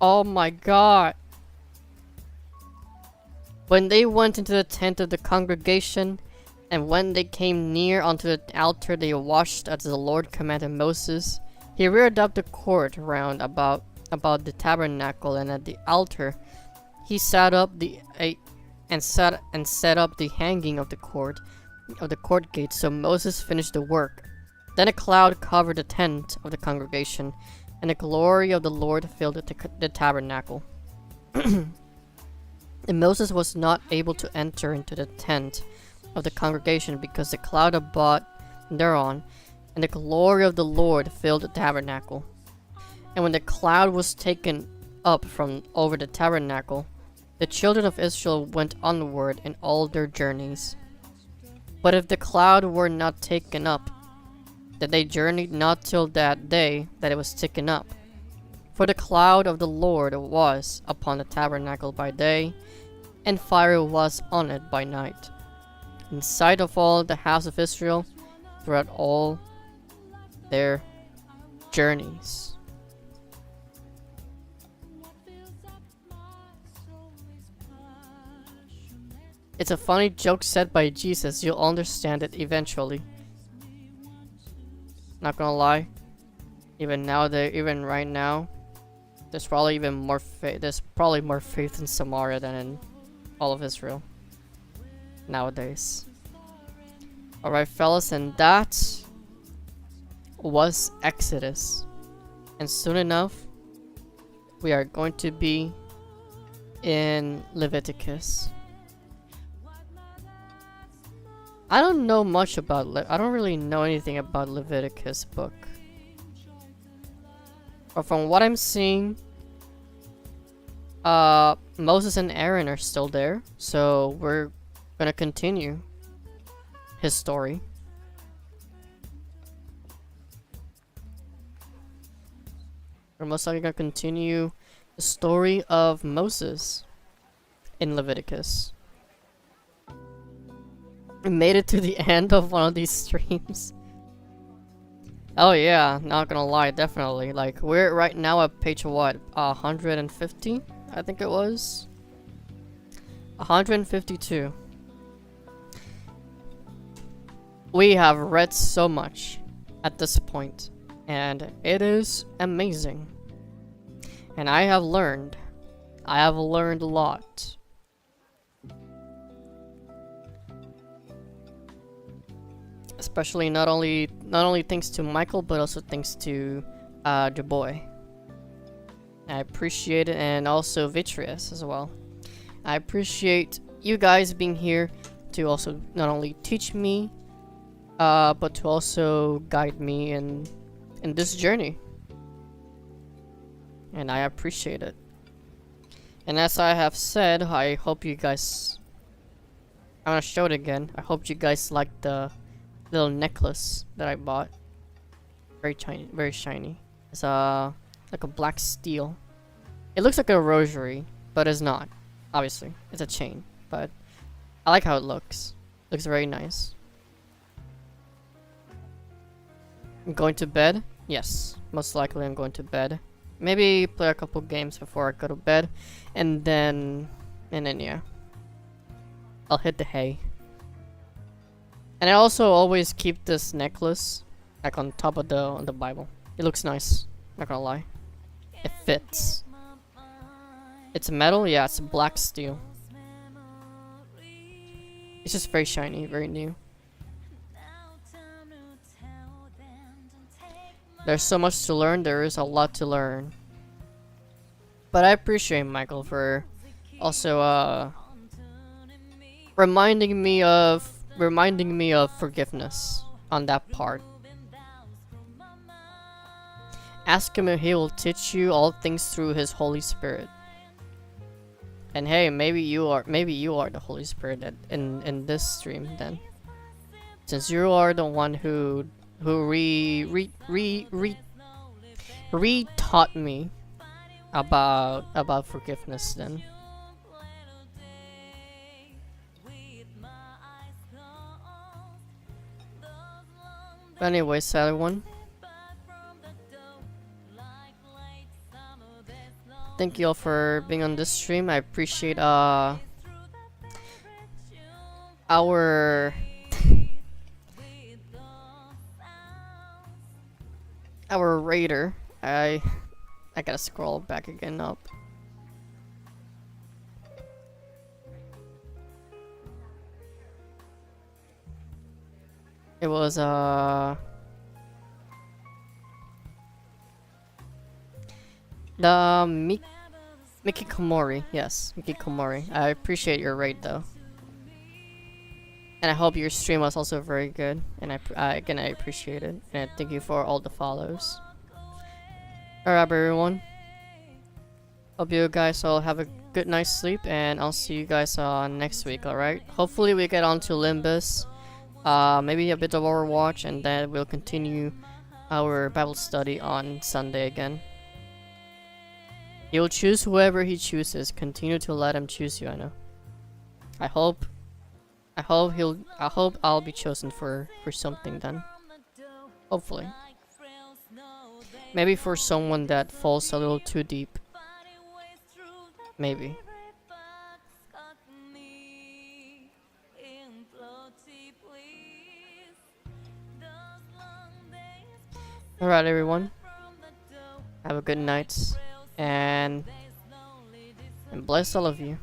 Oh my god. When they went into the tent of the congregation, and when they came near unto the altar, they washed as the Lord commanded Moses. He reared up the court round about the tabernacle, and at the altar he set up set up the hanging of the court gate. So Moses finished the work. Then a cloud covered the tent of the congregation, and the glory of the Lord filled the tabernacle. And Moses was not able to enter into the tent of the congregation, because the cloud abode thereon, and the glory of the Lord filled the tabernacle. And when the cloud was taken up from over the tabernacle, the children of Israel went onward in all their journeys. But if the cloud were not taken up, then they journeyed not till that day that it was taken up. For the cloud of the Lord was upon the tabernacle by day, and fire was on it by night, in sight of all the house of Israel throughout all their journeys. It's a funny joke said by Jesus. You'll understand it eventually. Not gonna lie. Even right now, there's probably more faith in Samaria than in all of Israel nowadays. Alright, fellas, and that was Exodus. And soon enough, we are going to be in Leviticus. I don't know much about I don't really know anything about Leviticus book. But from what I'm seeing, Moses and Aaron are still there, so we're gonna continue his story. We're most likely gonna continue the story of Moses in Leviticus. We made it to the end of one of these streams. Oh yeah, not gonna lie, definitely. Like, we're right now at page what? 150? I think it was. 152. We have read so much at this point, and it is amazing. And I have learned a lot. Especially not only thanks to Michael, but also thanks to the boy. I appreciate it, and also Vitreous as well. I appreciate you guys being here to also not only teach me, but to also guide me in this journey. And I appreciate it. And as I have said, I hope you guys... I'm gonna show it again. I hope you guys like the little necklace that I bought. Very shiny, very shiny. It's like a black steel. It looks like a rosary, but it's not. Obviously, it's a chain, but I like how it looks. Looks very nice. I'm going to bed? Yes, most likely I'm going to bed. Maybe play a couple games before I go to bed, and then yeah, I'll hit the hay. And I also always keep this necklace like on top of the Bible. It looks nice, not gonna lie. It fits. It's metal, yeah, it's black steel. It's just very shiny, very new. There's so much to learn, there is a lot to learn. But I appreciate Michael for also reminding me of forgiveness on that part. Ask him if he will teach you all things through his Holy Spirit. And hey, maybe you are the Holy Spirit in this stream then. Since you are the one who re-taught me about forgiveness then. But anyways, everyone, thank you all for being on this stream. I appreciate our raider. I gotta scroll back again up. It was the Miki Komori. Yes, Miki Komori. I appreciate your raid though. And I hope your stream was also very good. And again, I appreciate it. And thank you for all the follows. Alright, everyone. Hope you guys all have a good night's sleep. And I'll see you guys next week, alright? Hopefully we get on to Limbus. Maybe a bit of Overwatch. And then we'll continue our Bible study on Sunday again. He'll choose whoever he chooses. Continue to let him choose you, I know. I hope I'll be chosen for something then. Hopefully. Maybe for someone that falls a little too deep. Maybe. Alright, everyone. Have a good night. And bless all of you.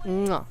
Mwah.